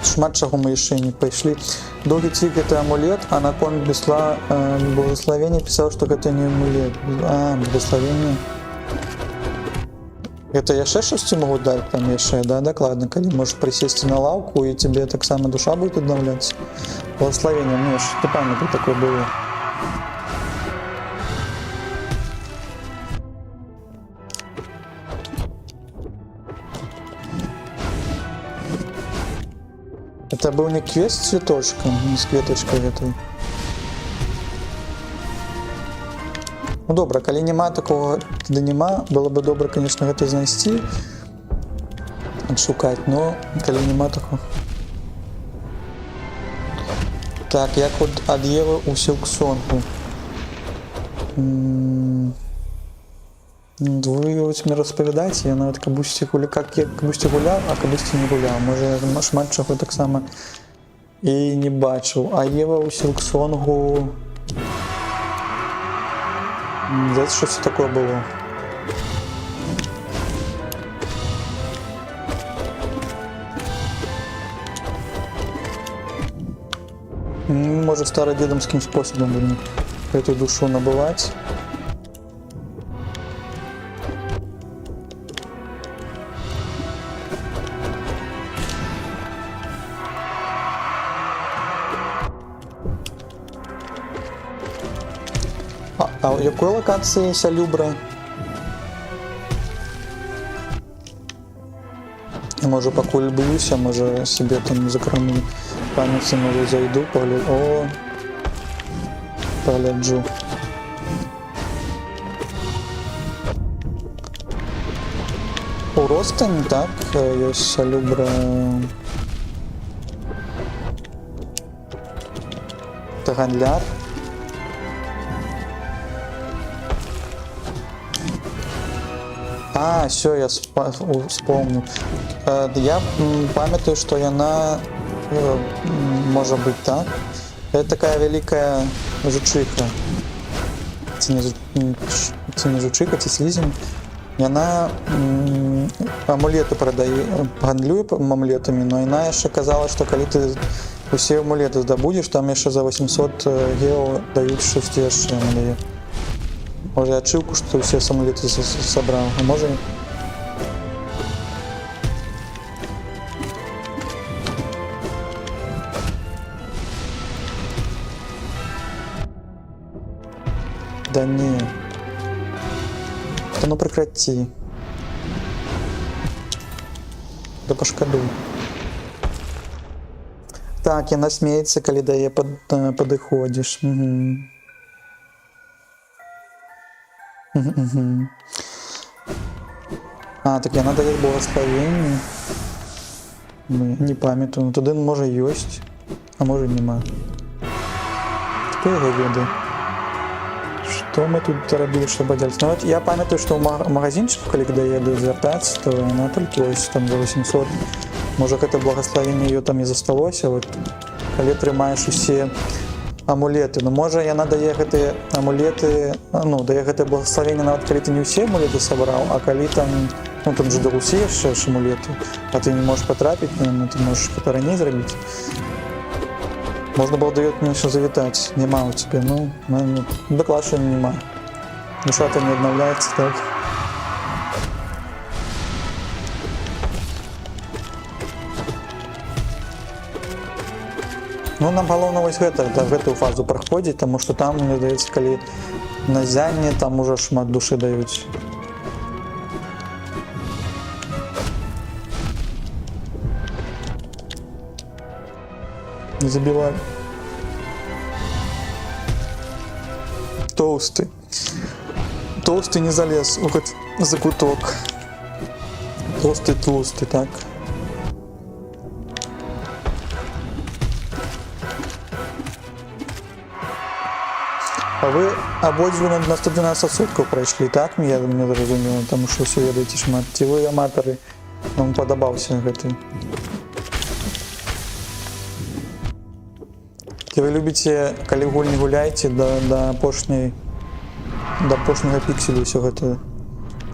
Шмат чаго мы яшчэ не пайшлі. Доўгі цвік это амулет, а на конт благословення пісаў, што гэта не амулет. А, благословення. Это яшчэ штосьці могуць даць там яшчэ, да, дакладна, калі можаш прысесці на лаўку і тебе таксама душа будет аднаўляцца. Благословение, мне ж ты памятай, такое было. Это был не квест с цветочком, не с кветочкой этой. Ну добра, калі няма такого, тады няма, было бы добра, конечно, гэта знайсці, адшукаць, но калі няма такого. Так, як от ад Евы у Сілксонку. Ви ось мені розповідаєте, я навіть кабусті гуляв, а кабусті не гуляв. Може, я шмат чого так само і не бачив. А Єва у Сілксонгу... Здається, щось таке було. Може стародедомским способом будем эту душу набывать. А в якої локації Салюбра? Я може покуль б'юся, може себе там закрону пам'ятці, може зайду, погляджу. О, погляджу. У Ростані, так, є Салюбра. Таганляр. А, все, я вспомнил. Я памятаю, что она, может быть, так. Это такая великая жучиха. Це не жучиха, це слизень. И она амулеты продает, гандлює амулетами, но она еще казала, что когда ты все амулеты здобудешь, там еще за 800 гео дают 6 амулетов. Може ачивку, що всі самоліти собрав, а може... Да не. Та ну прекрати. Да пошкодуй. Так, яна смеется, коли да я подыходишь. Угу. А, так яна дає благословення. Не пам'ятаю. Туди може єсть, а може нема. Хто його веде? Що ми тут робили, щоб поділити? Ну, от я пам'ятаю, що в магазинчику, коли доїду за 5, то вона тільки ось там за 800. Може, це благословення її там і засталося, от, коли тримаєш усі амулеты. Ну, може, яна дає гэты амулеты, ну, дае гэтае благословение нават калі ты не ўсе амулеты сабраў, а калі там, ну, там же да усе яшчэ ж амулеты, а ты не можешь потрапіць, ну, ты можешь гэта раней зрабіць. Можна было даёт мне еще завітаць, нема у тебе, ну, доклад нема. Душа-то не обновляется, так. Ну, нам галоўна вось гэта, да, гэтую фазу праходзіць, таму што там, мне здаецца, калі на зянне, там уже шмат душы даюць. Не забивай. Толстый. Толстый не залез в этот закуток. Толстый, так. А ви обидві на 112 сутків пройшли, так? Я не зрозумів, тому що все ведаєте шмат. Ті ви аматори, вам подобався гэтый. Ті ви любите, коли гульні гуляєте, до апошняга пікселю все гэта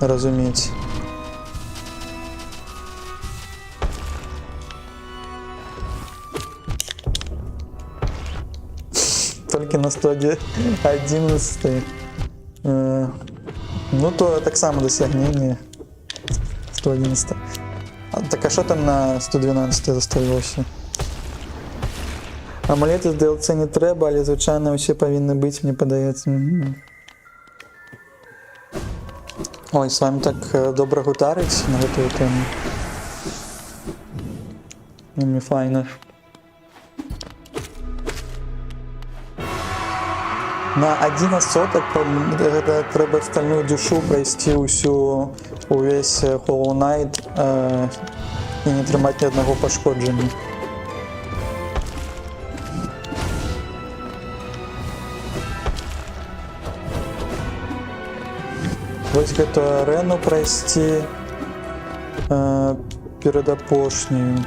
разумеете. Только на 111. Ну, то так само досягнення. 111. Так а що там на 112 засталося? Амулети з DLC не треба, але звичайно усі повинні бути, мені подається. Ой, з вами так добре гутарить на гэтую тему. Мені файно. На 11 соток треба стальную душу пройти увесь Hollow Knight і не тримати ні одного пошкодження. Вось гэту арэну прайсці перад апошняю.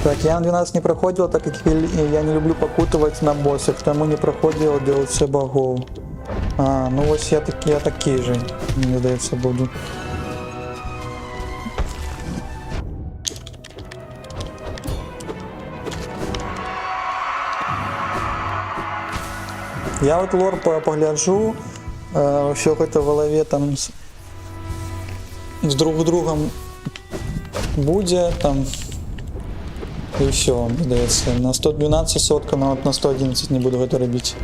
Так, я на 12 не проходил, так как я не люблю покутывать на боссах, тому не проходил делать все богов. А, ну вот я такие же, мне здається, буду. Я вот лор погляджу, все это в голове там с друг другом будет там. И все, здається. На 112 сотка, но от на 111 не буду гэта робіць.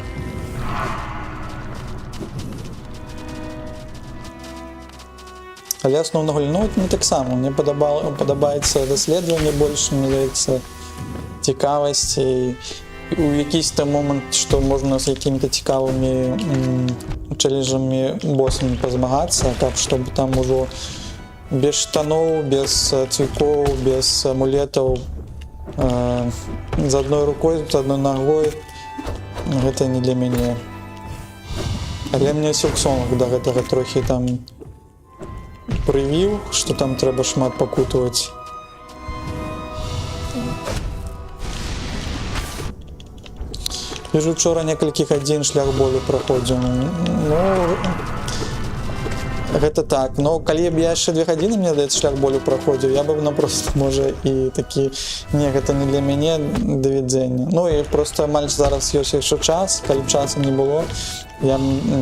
Але основна гульня, ну, не так само. Мне падабаецца даследаванне больш, мне здаецца, цікавасці. У якийсь там момент, што можна з якімі-то цікавымі челленджамі, босамі пазмагацца, так, чтобы там ужо без штаноў, без цвікоў, без амулетаў, з адной рукой, з адной ногой, гэта не для мяне. Але мне Silksong да гэтага трохі там прывіў, што там трэба шмат пакутаваць. Вижу, вчора некалькі гадзін шлях болю праходзіў. Ну, гэта так. Но калі б я яшчэ 2 гадзіны, мне здаецца, шлях болю праходзіў, я бы напрост, можа, і такі, не, гэта не для мяне, да відзення. Ну, і просто амаль зараз ёсць яшчэ час, калі б часу не было, я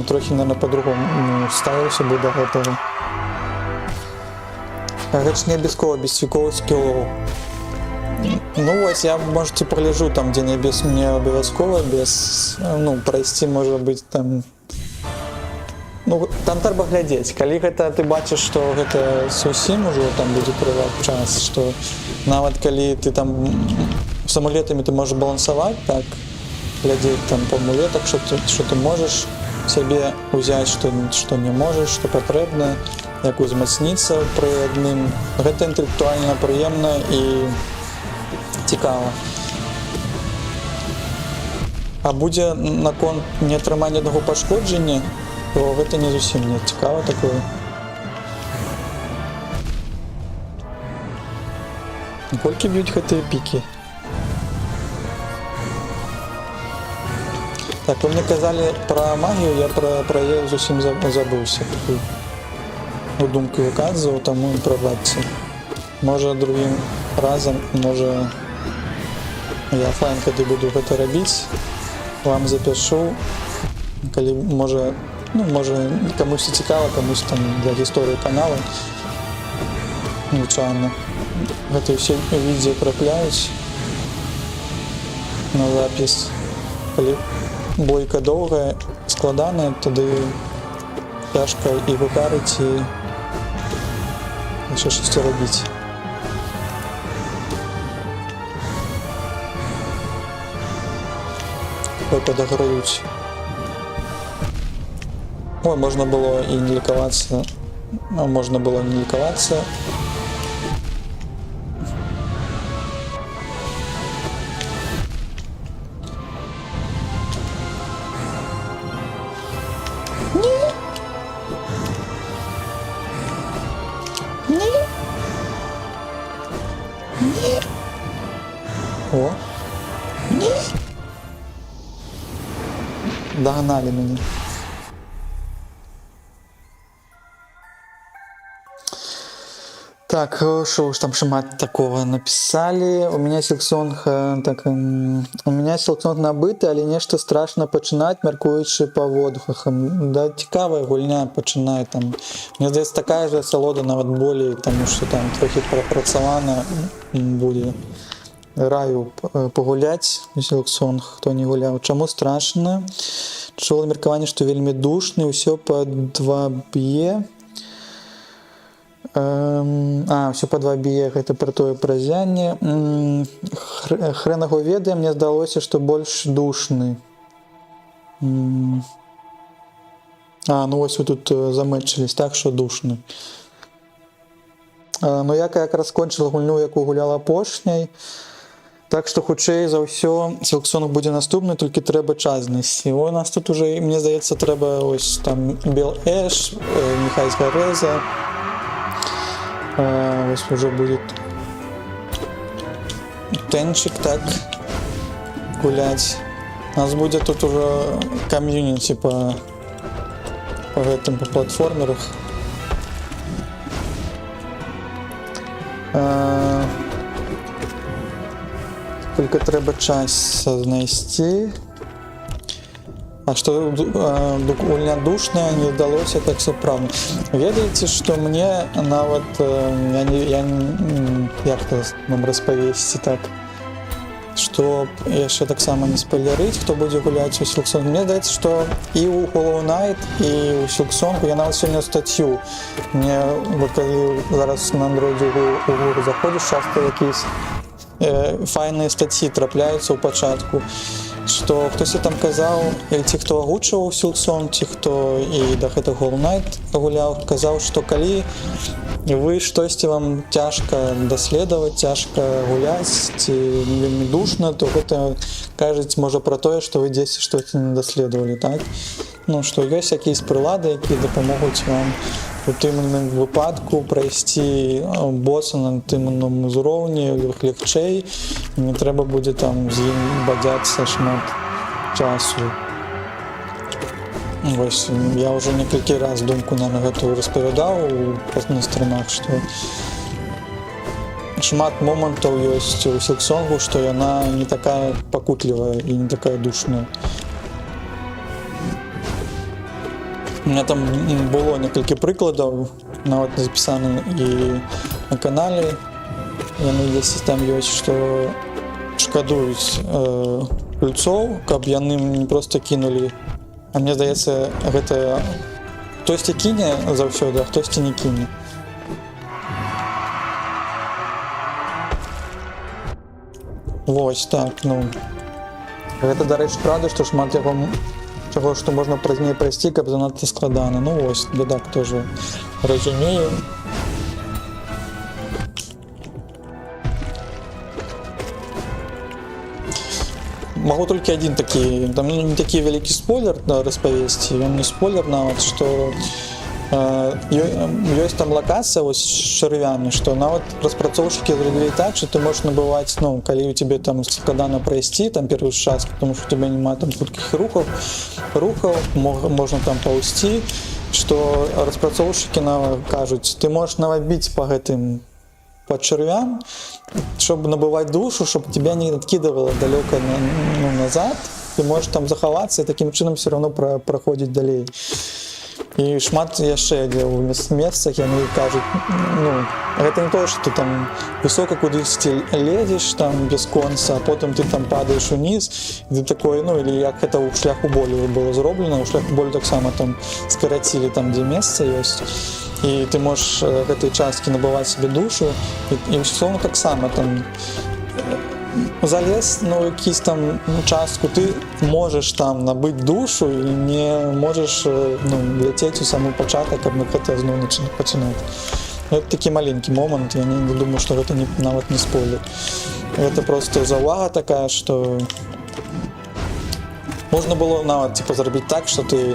трохі, наверное, по-другому ставіўся бы да гэтага. Гэта ж не абавязкова без цвікоў скілоў. Ну, вось, я, можете, пагляджу там, дзе не без мне абавязкова, без, ну, прайсці, можа быць, там. Ну, там трэба глядзець. Калі гэта ты бачыш, што гэта зусім ужо там будзе прыват час, што нават калі ты там з амулетамі ты можаш балансаваць, так, глядзець там па амулетах, што ты можаш сябе ўзяць, што не можаш, што патрэбна, як узмацніцца пры адным. Гэта інтэлектуальна прыемна і цікава. А будзе наконт неатрымання аднаго пашкоджання, то гэта не зусім не цікава такое. Колькі б'юць гэтыя пікі? Так, вы мне казалі пра магію, я пра яе зусім забыўся. Такую думку выказваў, таму прабачце. Можа, другім разам, можа, я офлайн, калі буду гэта рабіць, вам запишу, калі, можа, ну, можа, камусь цікава, камусь там для гісторыі канала. Звычайна. Гэта ўсе відео трапляюць на запіс. Калі бойка доўгая, складаная, тады цяжка і гукарыць, і яшчэ штосьці рабіць. Падаграюць. Ой, можна было і не лікавацца, а можна было не лікавацца. О! Догнали меня. Так, что уж там шмат такого написали. У меня Silksong, так, у меня Silksong набыты, але нешта страшно пачынаць, мяркуючы па водгуках. Да, цікавая гульня пачынае там. Мне здаецца, такая же асалода, нават болей, тому что там трохи прапрацавана будзе. Раю пагуляць у Silksong, хто не гуляў. Чаму страшна? Чула меркаванне, што вельмі душны, ўсё па 2 б'е. Все па 2 б'е, гэта пра тое празянне. Хрен яго ведае, мне здалося, што больш душны. Ну вось вы тут замэчылись, так, што душны. Ну я якраз скончыла гульню, якую гуляла апошняй. Так што хутчэй за ўсё Silksong будзе наступны, толькі трэба час знайсці. У нас тут уже, мне здаецца, трэба ось там Бел Эш, Михайс Гареза. Ось уже будет Тенчик так гулять. У нас будет тут уже комьюнити по гэтым, по платформерах. Только трэба час знайсці. А што гульня душная, не ўдалося так сапраўдна. Ведаеце, што мне нават як то вам распавесці так, што яшчэ таксама не спойлерыць, хто будзе гуляць у Silksong. Мне здаецца, што і ў Hollow Knight, і ў Silksong я нават сёння стацью. Мне вот калі зараз на андроідзе ў Google заходзіш, часта якісь файныя статьі трапляюцца ў пачатку, што хтось там казаў, ці хто агучваў Silksong, ці хто і да гэтага Hollow Knight гуляў, казаў, што калі вы штосьці вам цяжка даследаваць, цяжка гуляць, ці вельмі душна, то гэта кажуць можа пра тое, што вы дзесьці штосьці не даследавалі, так? Ну, што ёсць якісь прылады, якія дапамогуць вам у тым іным выпадку прайсці боса на тым іным узроўні лягчэй, не трэба будзе там з ім бадзяцца шмат часу. Вось, я ўжо некалькі раз думку на гэтую распавядаў на стримах, што шмат момантаў ёсць у Silksong, што яна не такая пакутлівая і не такая душная. У меня там было некалькі прыкладаў, нават запісаны і на канале. Яны дзесьці там ёсць, што шкадуюць гульцоў, каб яны не проста кінулі. А мне здаецца, гэта хтосьці кіне заўсёды, а хтосьці не кіне. Вось так, ну. Гэта, дарэчы, правда, што шмат яго чаго, што можна праз не прайсці, каб занадта складана. Ну вось, бедак тоже разумею. Могу толькі адзін такі, там не такі вялікі спойлер распавесці, ён не спойлер нават, што ёсць там лакацыя вось з чарвямі, што нават распрацоўшчыкі зрабілі так, што ты можаш набываць, ну, калі у тебе там складана прайсці, там першы час, потому что у тебя няма там хуткіх рухаў, можна там паўсці, што распрацоўшчыкі кажуць, ты можаш навабіць па гэтым по чарвям, чтобы набывать душу, чтобы тебя не откидывало далеко назад, ты можешь там заховаться и таким чином все равно проходить далей. І шмат яшчэ дзе ў месцах яны кажуць, ну, гэта не то, што ты там высока кудысьці лезеш там без конца, а потым ты там падаеш уніз, і ты такой, ну, или як гэта ў шляху болю было зроблена, ў шляху болю таксама там скарацілі там, дзе месца ёсць. І ты можаш гэтай часткі набываць себе душу, і ўсё таксама там залез на якісь там частку, ты можаш там набыць душу і не можаш ляцець у самы пачатак, каб гэта зноў пачынаць. Гэта такі маленькі момант, я не думаю, што гэта нават не спойлер. Гэта просто заўвага такая, што можна было нават зрабіць так, што ты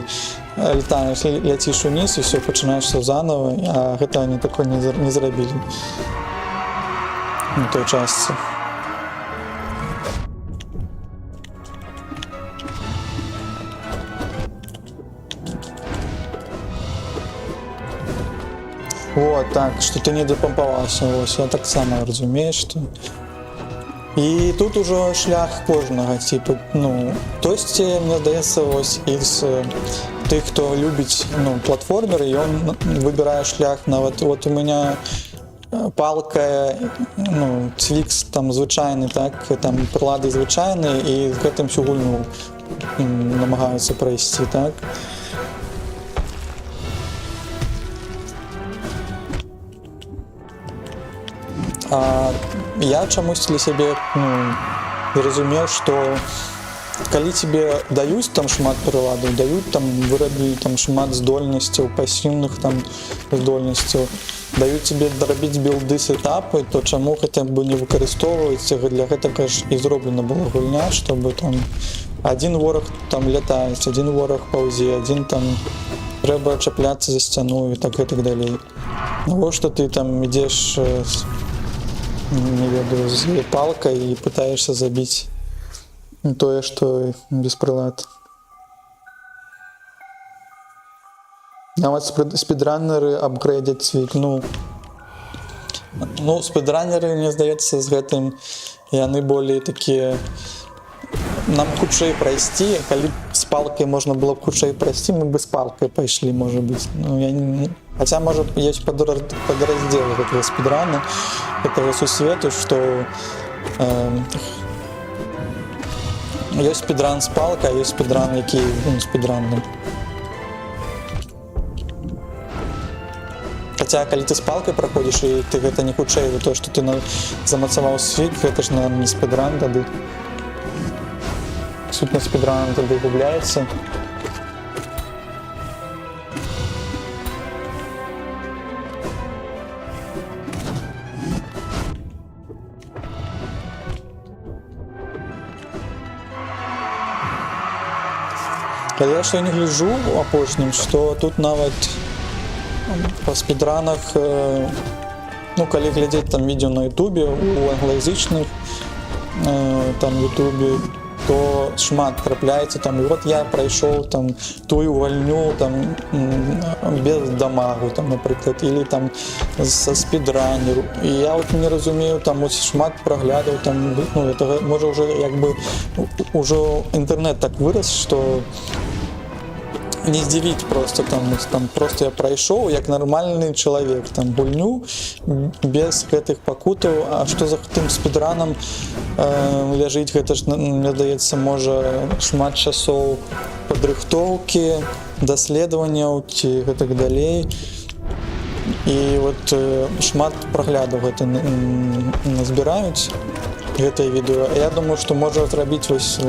летаеш, ляціш уніз і все, пачынаешся заново, а гэта они такое не зрабілі на той частцы. Вот, так, што ты не дапампаваўся, вось, я таксама разумею, што... І тут ужо шлях кожнага, типу, ну, тосьці, мне здаецца, вось, з тых, хто любіць, ну, платформеры, ён выбірае шлях, нават, вот у меня палка, ну, цвікс там звычайны, так, там прылады звычайныя, і з гэтым всю гульню намагаюцца прайсці, так. А я чамусь для сябе зразумеў, што калі тебе даюць там шмат прыладаў, даюць там вырабіць там шмат здольнасцяў, пасіўных там здольнасцяў, даюць тебе дарабіць білды сетапы, то чаму хаця бы не выкарыстоўваць для гэтага ж і зроблена была гульня, чтобы там один вораг там лятаюць, один вораг паўзе, один там трэба чапляцца за сцяну і так далей. Навошта ты там ідзеш не ведаю, з палкай і пытаешься забіць тое, што без прылад. Нават спідранеры апгрэйдзяць свік. Спідранеры, мне здаецца, з гэтым яны болей такія. Нам хутчэй прайсці, калі з палкай можна было б хутчэй прайсці, мы бы з палкай пайшлі, можа быць. Хаця, можа, ёсць падраздзел гэтага спідрана, гэтага сусвету, што ёсць спідран з палкай, а ёсць спідран, які спідранны. Хаця, калі ты з палкай праходзіш, і ты гэта не хутчэй, то, што ты замацаваў свік, гэта ж, наверное, не спідран тады. Сутнасць спідрана тады губляецца. Але я што не гляджу у апошнім, што тут нават па спідранах, калі глядзець там відео на ютубе, у англоязычных там ютубе, то шмат трапляецца там, і вот я прайшоў там тую гульню там без дамагу, там, напрыклад, или там са спідранеру. І я вот не разумею, там ось шмат праглядаў, там, это можа уже як бы ўжо інтэрнэт так вырас, што не здзівіць просто там просто я прайшоў як нармальны чалавек там гульню без гэтых пакутаў. А што за тым спідранам ляжыць, гэта ж, мне здаецца, можа шмат часоў падрыхтоўкі, даследаванняў ці гэтак далей. І вот шмат праглядаў гэта назбіраюць гэтае відэо. Я думаю, што можа зрабіць вось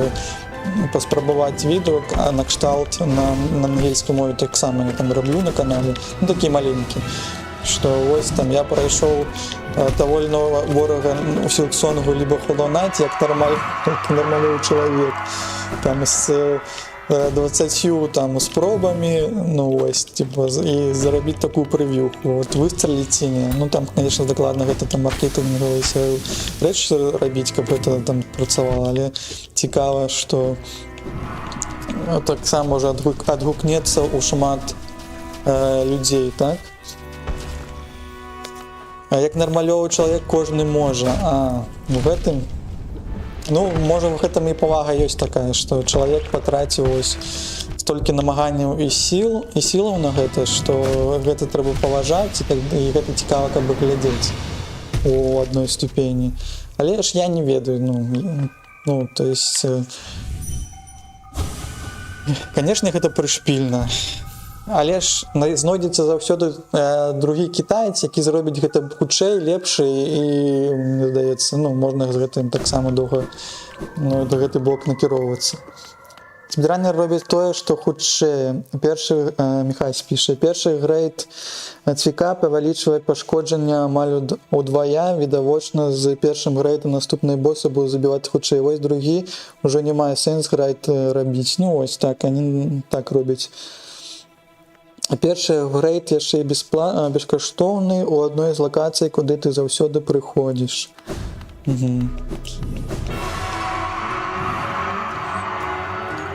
паспрабаваць відэо на кшталт на ангельскай мове, таксама я там раблю на канале, такі маленькі, што вось там я прайшоў давольного ворага у Сілксонгу либо Холлоу-Найт як нармальны чалавек там з 20 там спробамі, ось, типа, і зарабіць такую прывіўку, вот, выстраліць ці не. Там, конечно, дакладна гэта там маркетинговая рэч рабіць, каб гэта там працавала, але цікава, што таксама можа адгукнецца ў шмат людзей, так? А як нармалёвы чалавек кожны можа, а в гэтым можа, в гэтым і павага ёсць такая, што чалавек патраціў столькі намаганняў і сілаў на гэта, што гэта трэба паважаць, і гэта цікава, каб глядзець у адной ступені. Але ж я не ведаю, то есть, конечно, гэта прышпільна. Але ж знойдзецца заўсёды другі кітаец, які зробіць гэта хутчэй, лепш, і, мне здаецца, можна з гэтым таксама доўга да гэты бок накіроўвацца. Спідранер робіць тое, што хутчэй. Міхась піша, першы грейд цвіка павялічвае пашкоджання амаль удвая, відавочна, з першым грейдам наступныя босы будуць забіваць хутчэй. Вось другі ўжо не мае сэнс грейд рабіць. Ось так, они так робяць. Першы грейд яшчэ і бескаштоўны у адной з лакацый, куды ты заўсёды прыходзіш.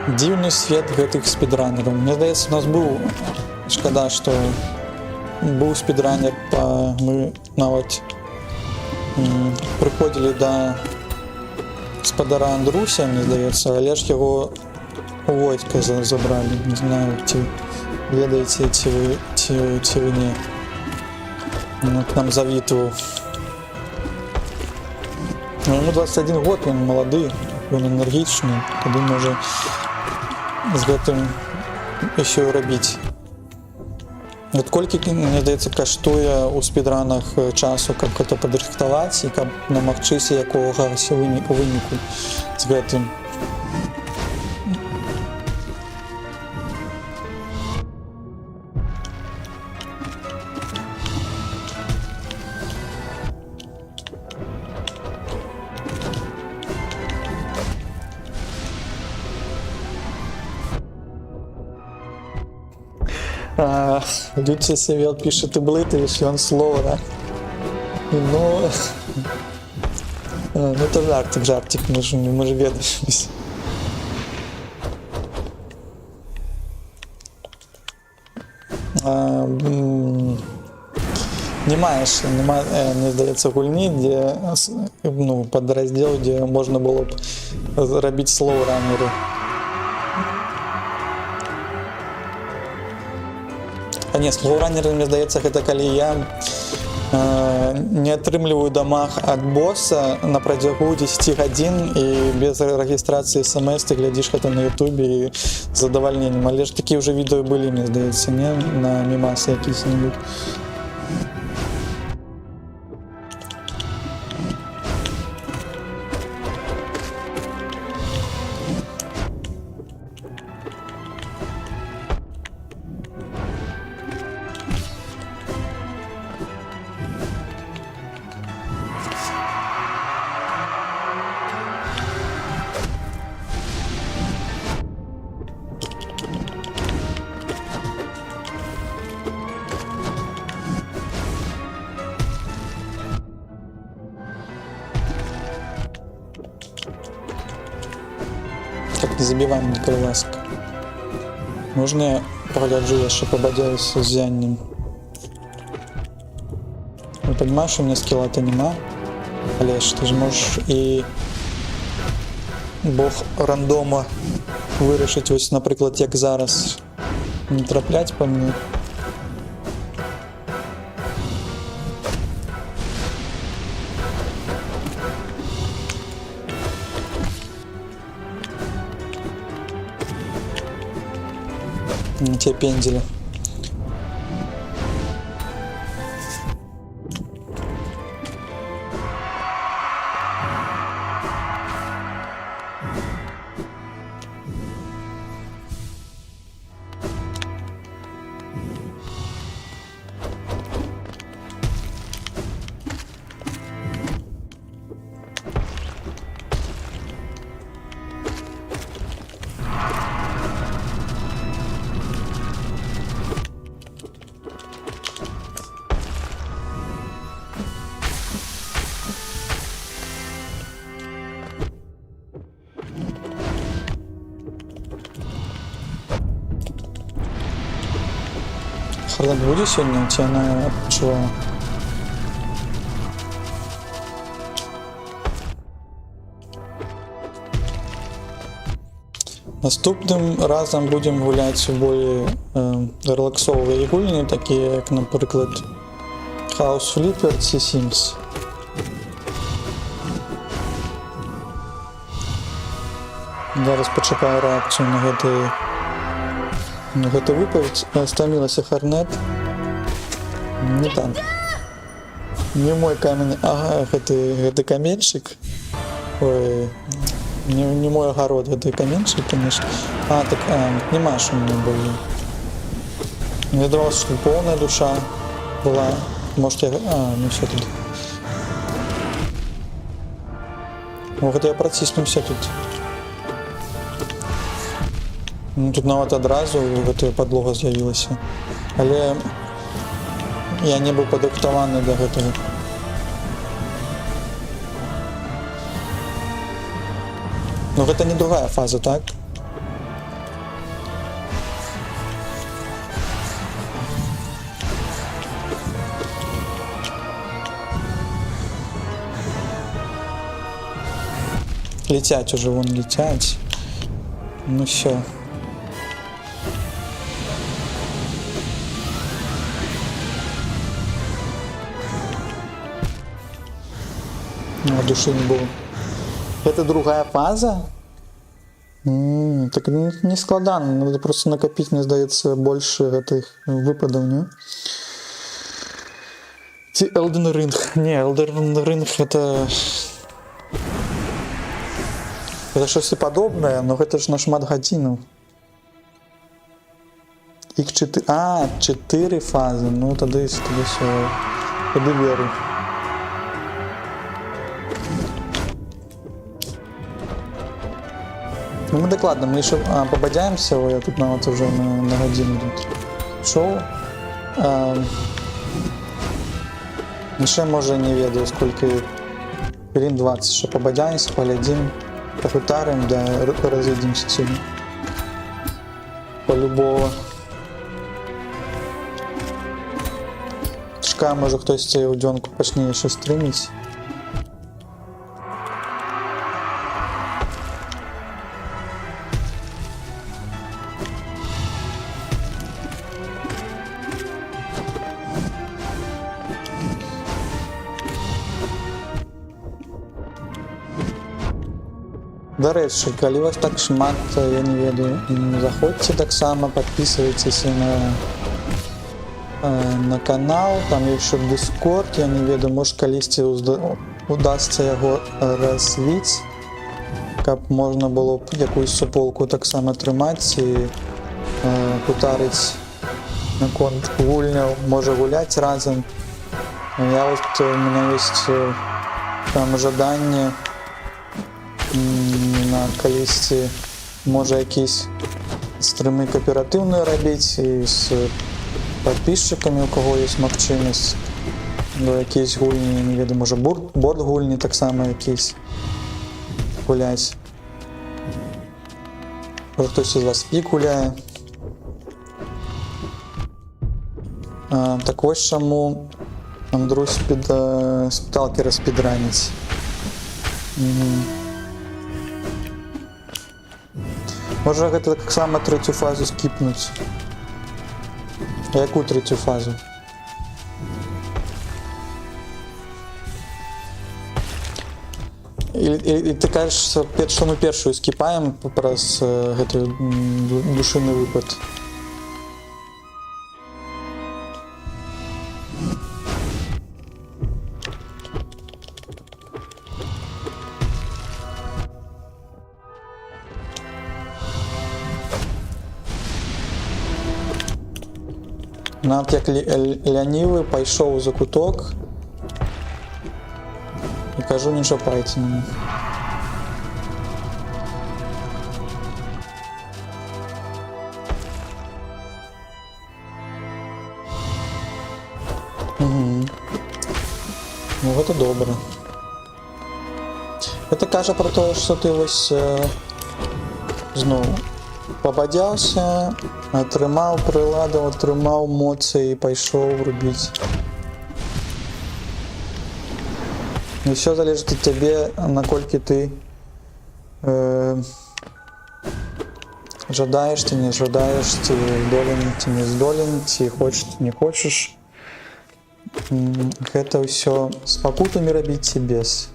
Дзіўны свет гэтых спідранераў. Мне здаецца, у нас быў, шкада, што быў спідранер, мы нават прыходзілі да спадара Андруся, мне здаецца, але ж яго у войска забралі. Не знаю, ці ведаеце, ці вы не. К нам завітваў. Ему 21 год, ён малады, ён энергічны, тады можа з гэтым яшчэ рабіць. От колькі, мне здаецца, каштуе ў спідранах часу, каб гэта падрыхтаваць і каб намагчыся якогось выніку з гэтым. Лючий Севел пише, ти блитаєш, і он слово, да? Ну, ну то жартик, мы же ведаемся. Немає, мені здається, гульні, де, ну, подрозділ, де можна було б робити слоуранери. А не, слоуранеры, мне здаецца, гэта калі я не атрымліваю дамаг ад босса на працягу 10 гадзін і без рэгістрацыі смс ты глядзіш гэта на ютубе і з задавальненнем. Але ж такія ўжо відэо былі, мне здаецца, не? На мімасы якісь-небудзь. Так, не забивай мне, коли ласка. Можна я погляджу, я ще побадяюся з зянням? Я понимаю, що у мене скіла-то нема. Але ж ти ж можеш і бог рандома вирішить, ось, наприклад, як зараз, не траплять по мені. Те пендели. Харлан буде сьогодні? Чи вона відпочиває? Наступним разом будемо гуляти у более релаксові гульні, такі як, наприклад, House Flipper чи Sims. Зараз почекаю реакцію на гэту выпаведь. Стамілася Харнет. Не так. Не мой камень. Ага, гэты каменщик. Ой, не мой огород, гэты каменщик, конечно. А, так, нема, що у меня были. Мне здавалось, что полная душа была. Может, я... ну все тут. Вот я протиснуўся тут. Ну, тут нават адразу гэтая падлога з'явілася. Але я не быў падрыхтаваны да гэтага. Но гэта не другая фаза, так? Летять уже, вон летять. Ну все. Души не было. Это другая фаза? Так не складано, надо просто накопить, мне здаецца, больше гэтых выпадаў, не? Ці Elden Ring. Не, Elden Ring это щось падобнае, но гэта ж на шмат гадзінаў. Іх 4... А, 4 фазы. Ну, тады все. Тады веру. Ну, мы докладно, мы еще побадяемся, ой, я тут нават уже на годину тут шоу. Еще, може, не ведаю, сколько хвилин 20, ще побадяемся, поглядим, похутарим, да разъедемся сьогодні. По-любому. Чекаю, може хтось цей аудіонку почне ще стримити. До речі, калі вас так шмат, я не ведаю, заходьте так само, подписывайтесь на канал, там еще Discord, я не ведаю, може калісьці удасться яго развіць, каб можна было б якусь суполку так само трымаць і гутарыць наконт гульняў, можа гуляць разам. Я вот, у меня есть там жаданне на калісьці, можа якісь стрымы кааператыўныя рабіць і з подписчиками, у кого есть магчымасць, якісь гульні, не ведаю, можа борд гульні так само якісь гуляць. Може хтось із вас пік гуляє. Так ось чаму Андрусь Сталкера спідраніць. Може гэта так само третю фазу скіпнуць. А яку третю фазу? І ти кажеш, що ми першую скіпаємо праз гэты душыны выпад. Нават як лянівы пайшоў за куток і кажу, не чапайце мяне. Ну гэта добра. Гэта кажа пра тое, што ты вось зноў побадзяўся, атрымаў прыладаў, атрымаў моцы і пайшоў рубіць. І ўсё залежыць ад цябе, наколькі ты жадаеш, ці не жадаеш, ці здолен, ці не здолен, ці хочаш, ці не хочаш. Гэта ўсё з пакутамі рабіць ці без.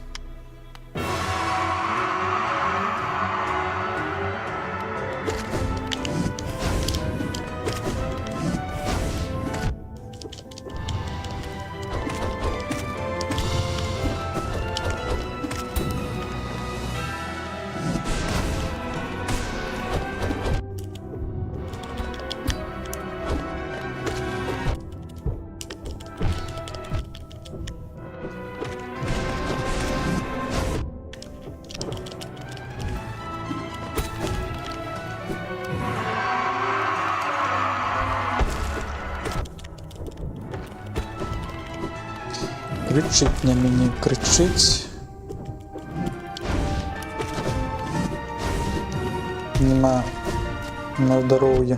Кричить на мяне, кричить. Нема на здоров'я.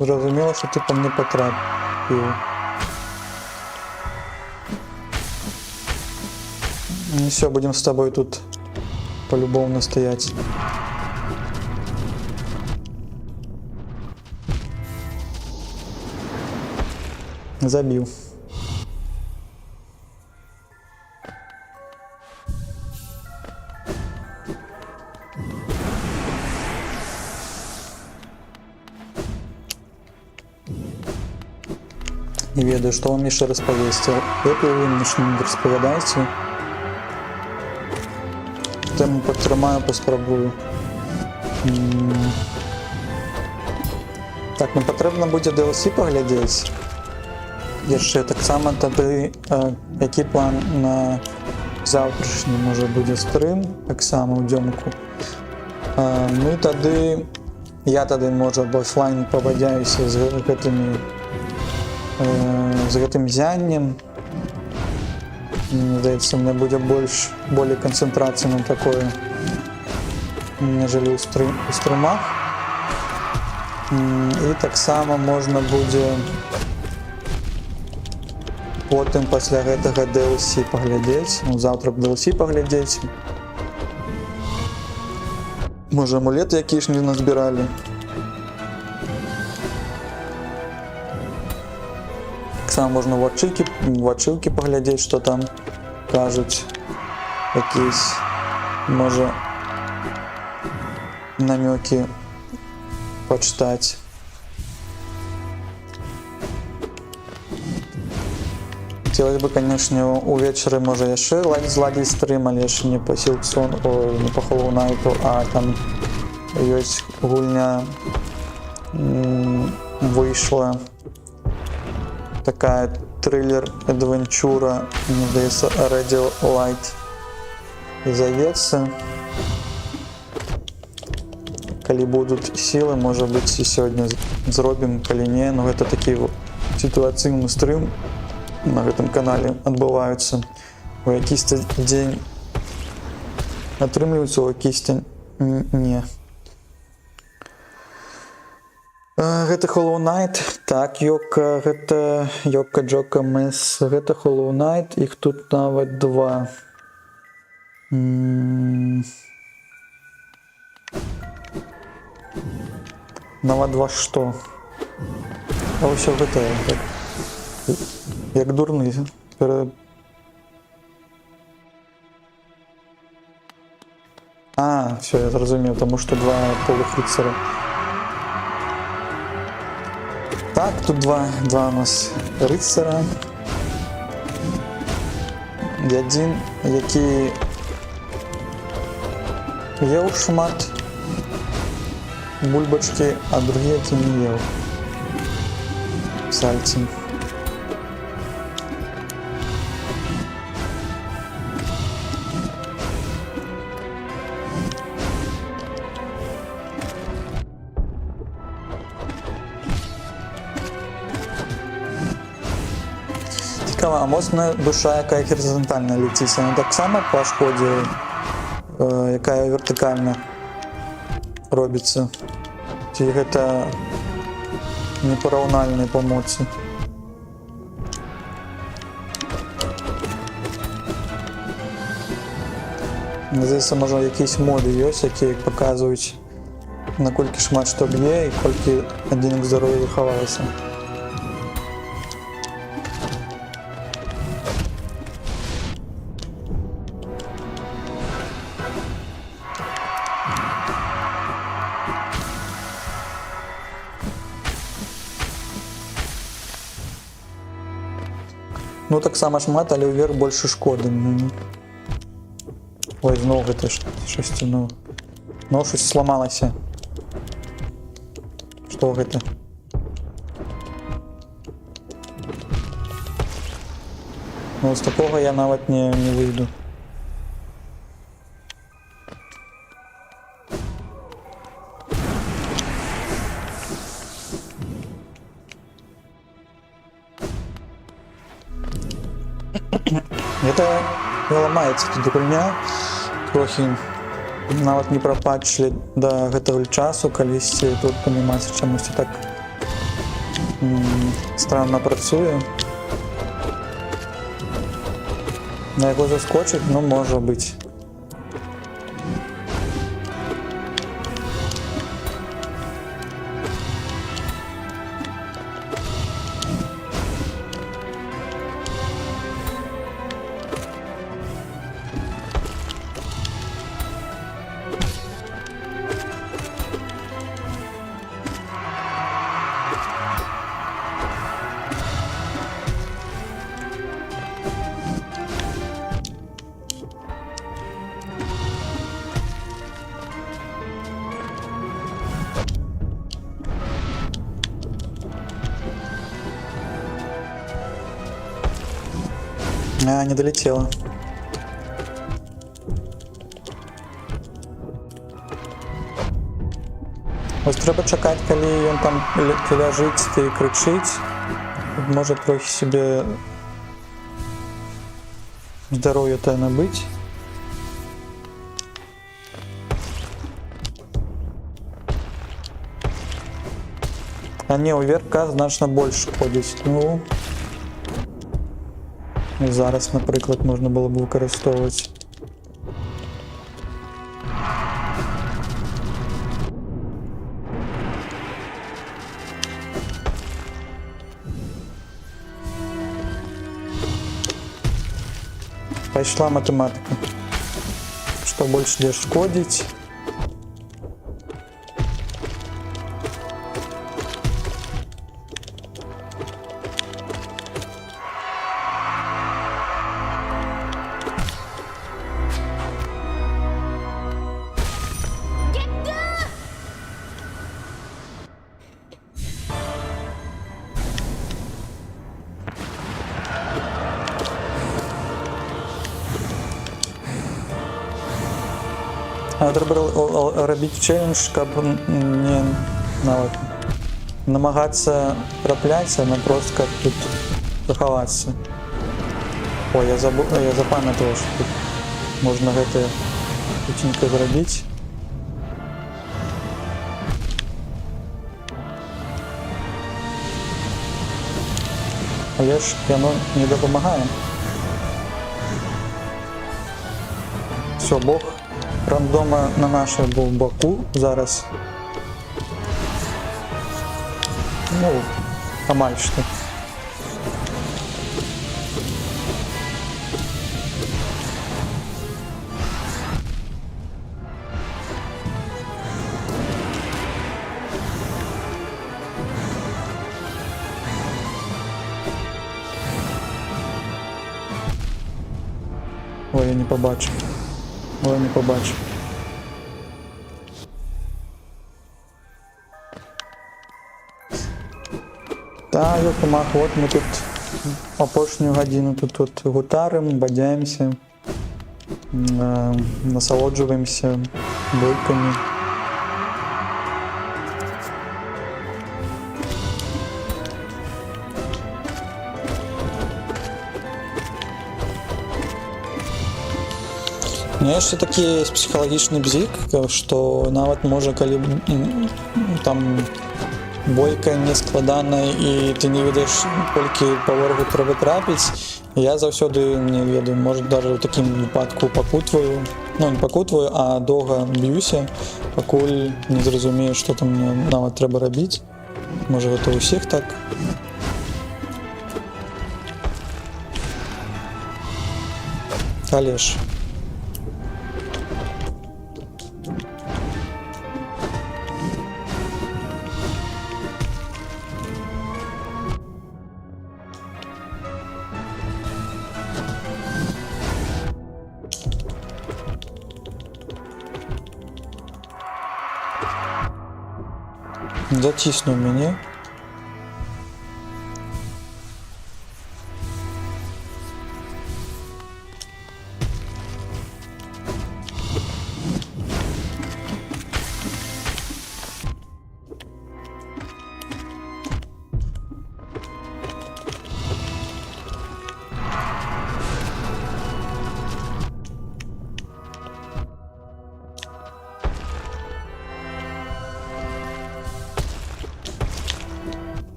Зрозуміло, що ти по мне потрапив. Ну все, будем с тобой тут по-любому стоять. Забил. Не ведаю, што вам яшчэ распавесці. Якую вы мне што-нибудь распавядайце. Тэму падтрымаю, паспрабую. Так, ну патрэбна будзе DLC паглядзець. Яшчэ таксама тады, які план на заўтрашні, можа будзе стрым, таксама ў дзёнку. Ну і тады, я тады, можа, в офлайн павадзяюся з гэтым зяннем. Мне здаецца, мне будзе болей канцэнтрацыі на такое, нежели ў стрымах. І таксама можна будзе потым пасля гэтага DLC паглядзець. Ну, заўтра DLC паглядзець. Можа, амулеты якія ж не назбіралі. Таксама можна вачылкі паглядзець, што там кажуць. Якісь, можа, намёкі пачытаць. Хотелось бы, конечно, увечары, можа, яшчэ зладзіць стрым, але яшчэ не па Silksong, не па Hollow Knight, а там ёсць гульня, выйшла такая триллер-адвенчура, мне здаецца, Radio Light завецца. Калі будуць сілы, можа быць, і сёння зробім, калі не, но гэта такі сітуацыйны стрым на гэтым канале адбываюцца. У якісьці дзень атрымліваюцца, у якісьці не. Гэта Hollow Knight, так, гэта Йока Джока Мес, гэта Hollow Knight, іх тут нават 2. Нават 2 што? А ўсё гэта як дурны. А, все, я зразумеў, таму што 2 полых рыцара. Так, тут 2 у нас рыцара. Адзін, які еў шмат бульбачкі, а другі, які не еў сальцы. Цікава, а моцная душа, якая горизонтальна ляціць, яна таксама па шкодзе, якая вертыкальна робіцца? Ці гэта непараўнальныя па моцы? Мне здаецца, можа, якісь моды ёсць, якія паказваюць, наколькі шмат што б'е і колькі адзінак здароўя захавалася. Ну, таксама шмат, але ўверх больше шкоды. Ой, зноў гэта шасці, ну щось сламалася. Што гэта? Ну, з такога я нават не выйду. Это не ламаецца тут гульня, трохі нават не прапатчылі да гэтага часу, калісьці тут панімацца чамусьці так странна працуе. На яго заскочыць, ну, можа быць. А, не долетела. Ось треба чекати, коли він там ляжить і кричить. Може трохи собі здоров'я та набить. А не, у Верка значно більше ходить. Ну, і зараз, наприклад, можна було б використовувати. Пошла математика. Что больше где шкодить? Треба робити челендж, щоб не намагатися трапляться, а просто як тут заховатися. Ой, я запам'ятав, що тут можна це чутенько зробити. Але ж воно не допомагає. Все, Бог рандома на нашому був боку зараз. Ну, амаль що. Ой, я не побачив. Ой, не побачив. Та, Йокомах, от ми тут опошню годину тут гутаримо, бадяємося, насолоджуємося бойками. Ну, є ще такий психологічний бзик, що навіть може, коли там бойка не складана і ти не ведеш, кольки по ворогу треба трапити, я завсёди, не ведаю, може навіть в такому випадку покутую, ну не покутую, а довго б'юся, покуль не зрозумію, що там мені навіть треба робити. Може це у всіх так. Але ж затиснув мене.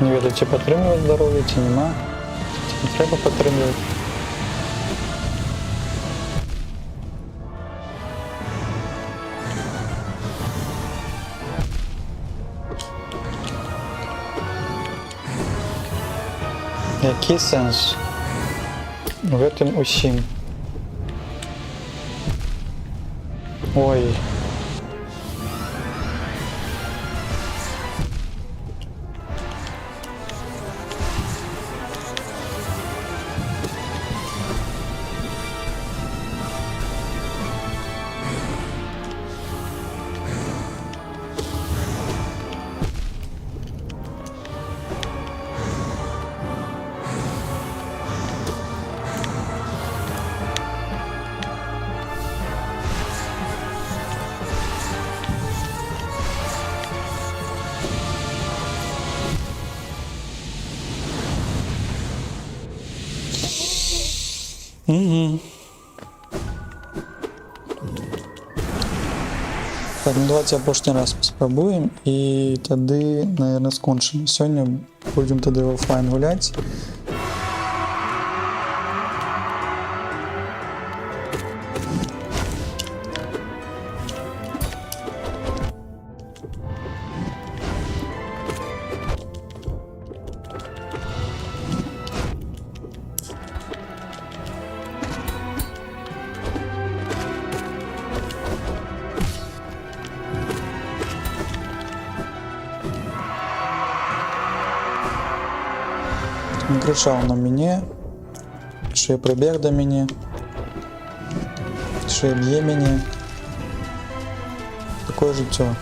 Не ведаю, ці підтримувати здоров'я, чи нема. Чи не треба підтримувати. Який сенс в этом усім? Ой. Угу. Так, ну давайте апошні раз спробуємо і тоді, наверное, скончимо. Сьогодні будемо тоді в офлайн гуляти. Він кричав на мене, що я прибіг до мене, що я б'є мене. Таке життя.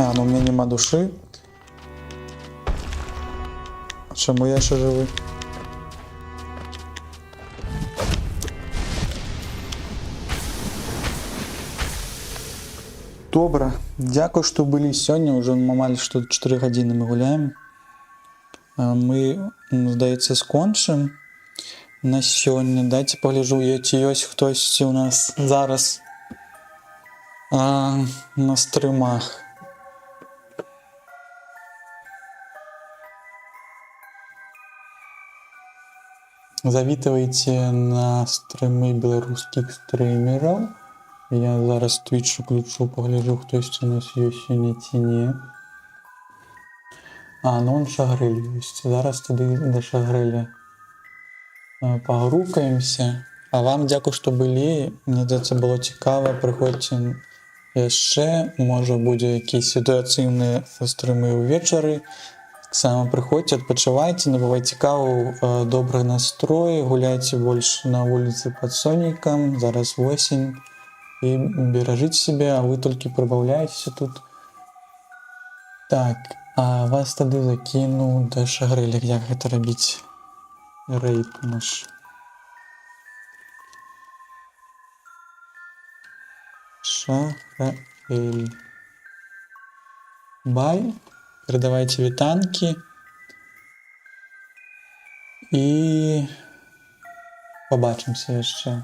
А, ну у меня нема души. Чому я ще живий? Добре. Дякую, що були сьогодні. Уже мамаль, що 4 години ми гуляємо. Ми, здається, скончимо на сьогодні. Дайте погляжу, чи є хтось у нас зараз на стримах. Завітуйте на стріми білоруських стримерів. Я зараз Twitch включу, погляжу, хтось у нас є сьогодні чи ні. Ну он Шагриль є. Зараз туди до Шагриля погрукаємося. А вам дякую, що були. Мені це було цікаво. Приходьте ще. Може буде якісь ситуаційні стріми увечері. Так само приходьте, відпочивайте, набувайте каву, добрий настрой, гуляйте більше на вулиці під сонником. Зараз осінь. І бережіть себе, а ви тільки прибавляєтеся тут. Так, а вас тоді закину до Шагриля, як це робити. Рейд наш. Шагриль. Бай. Передавайте вітанки. І побачимося ще.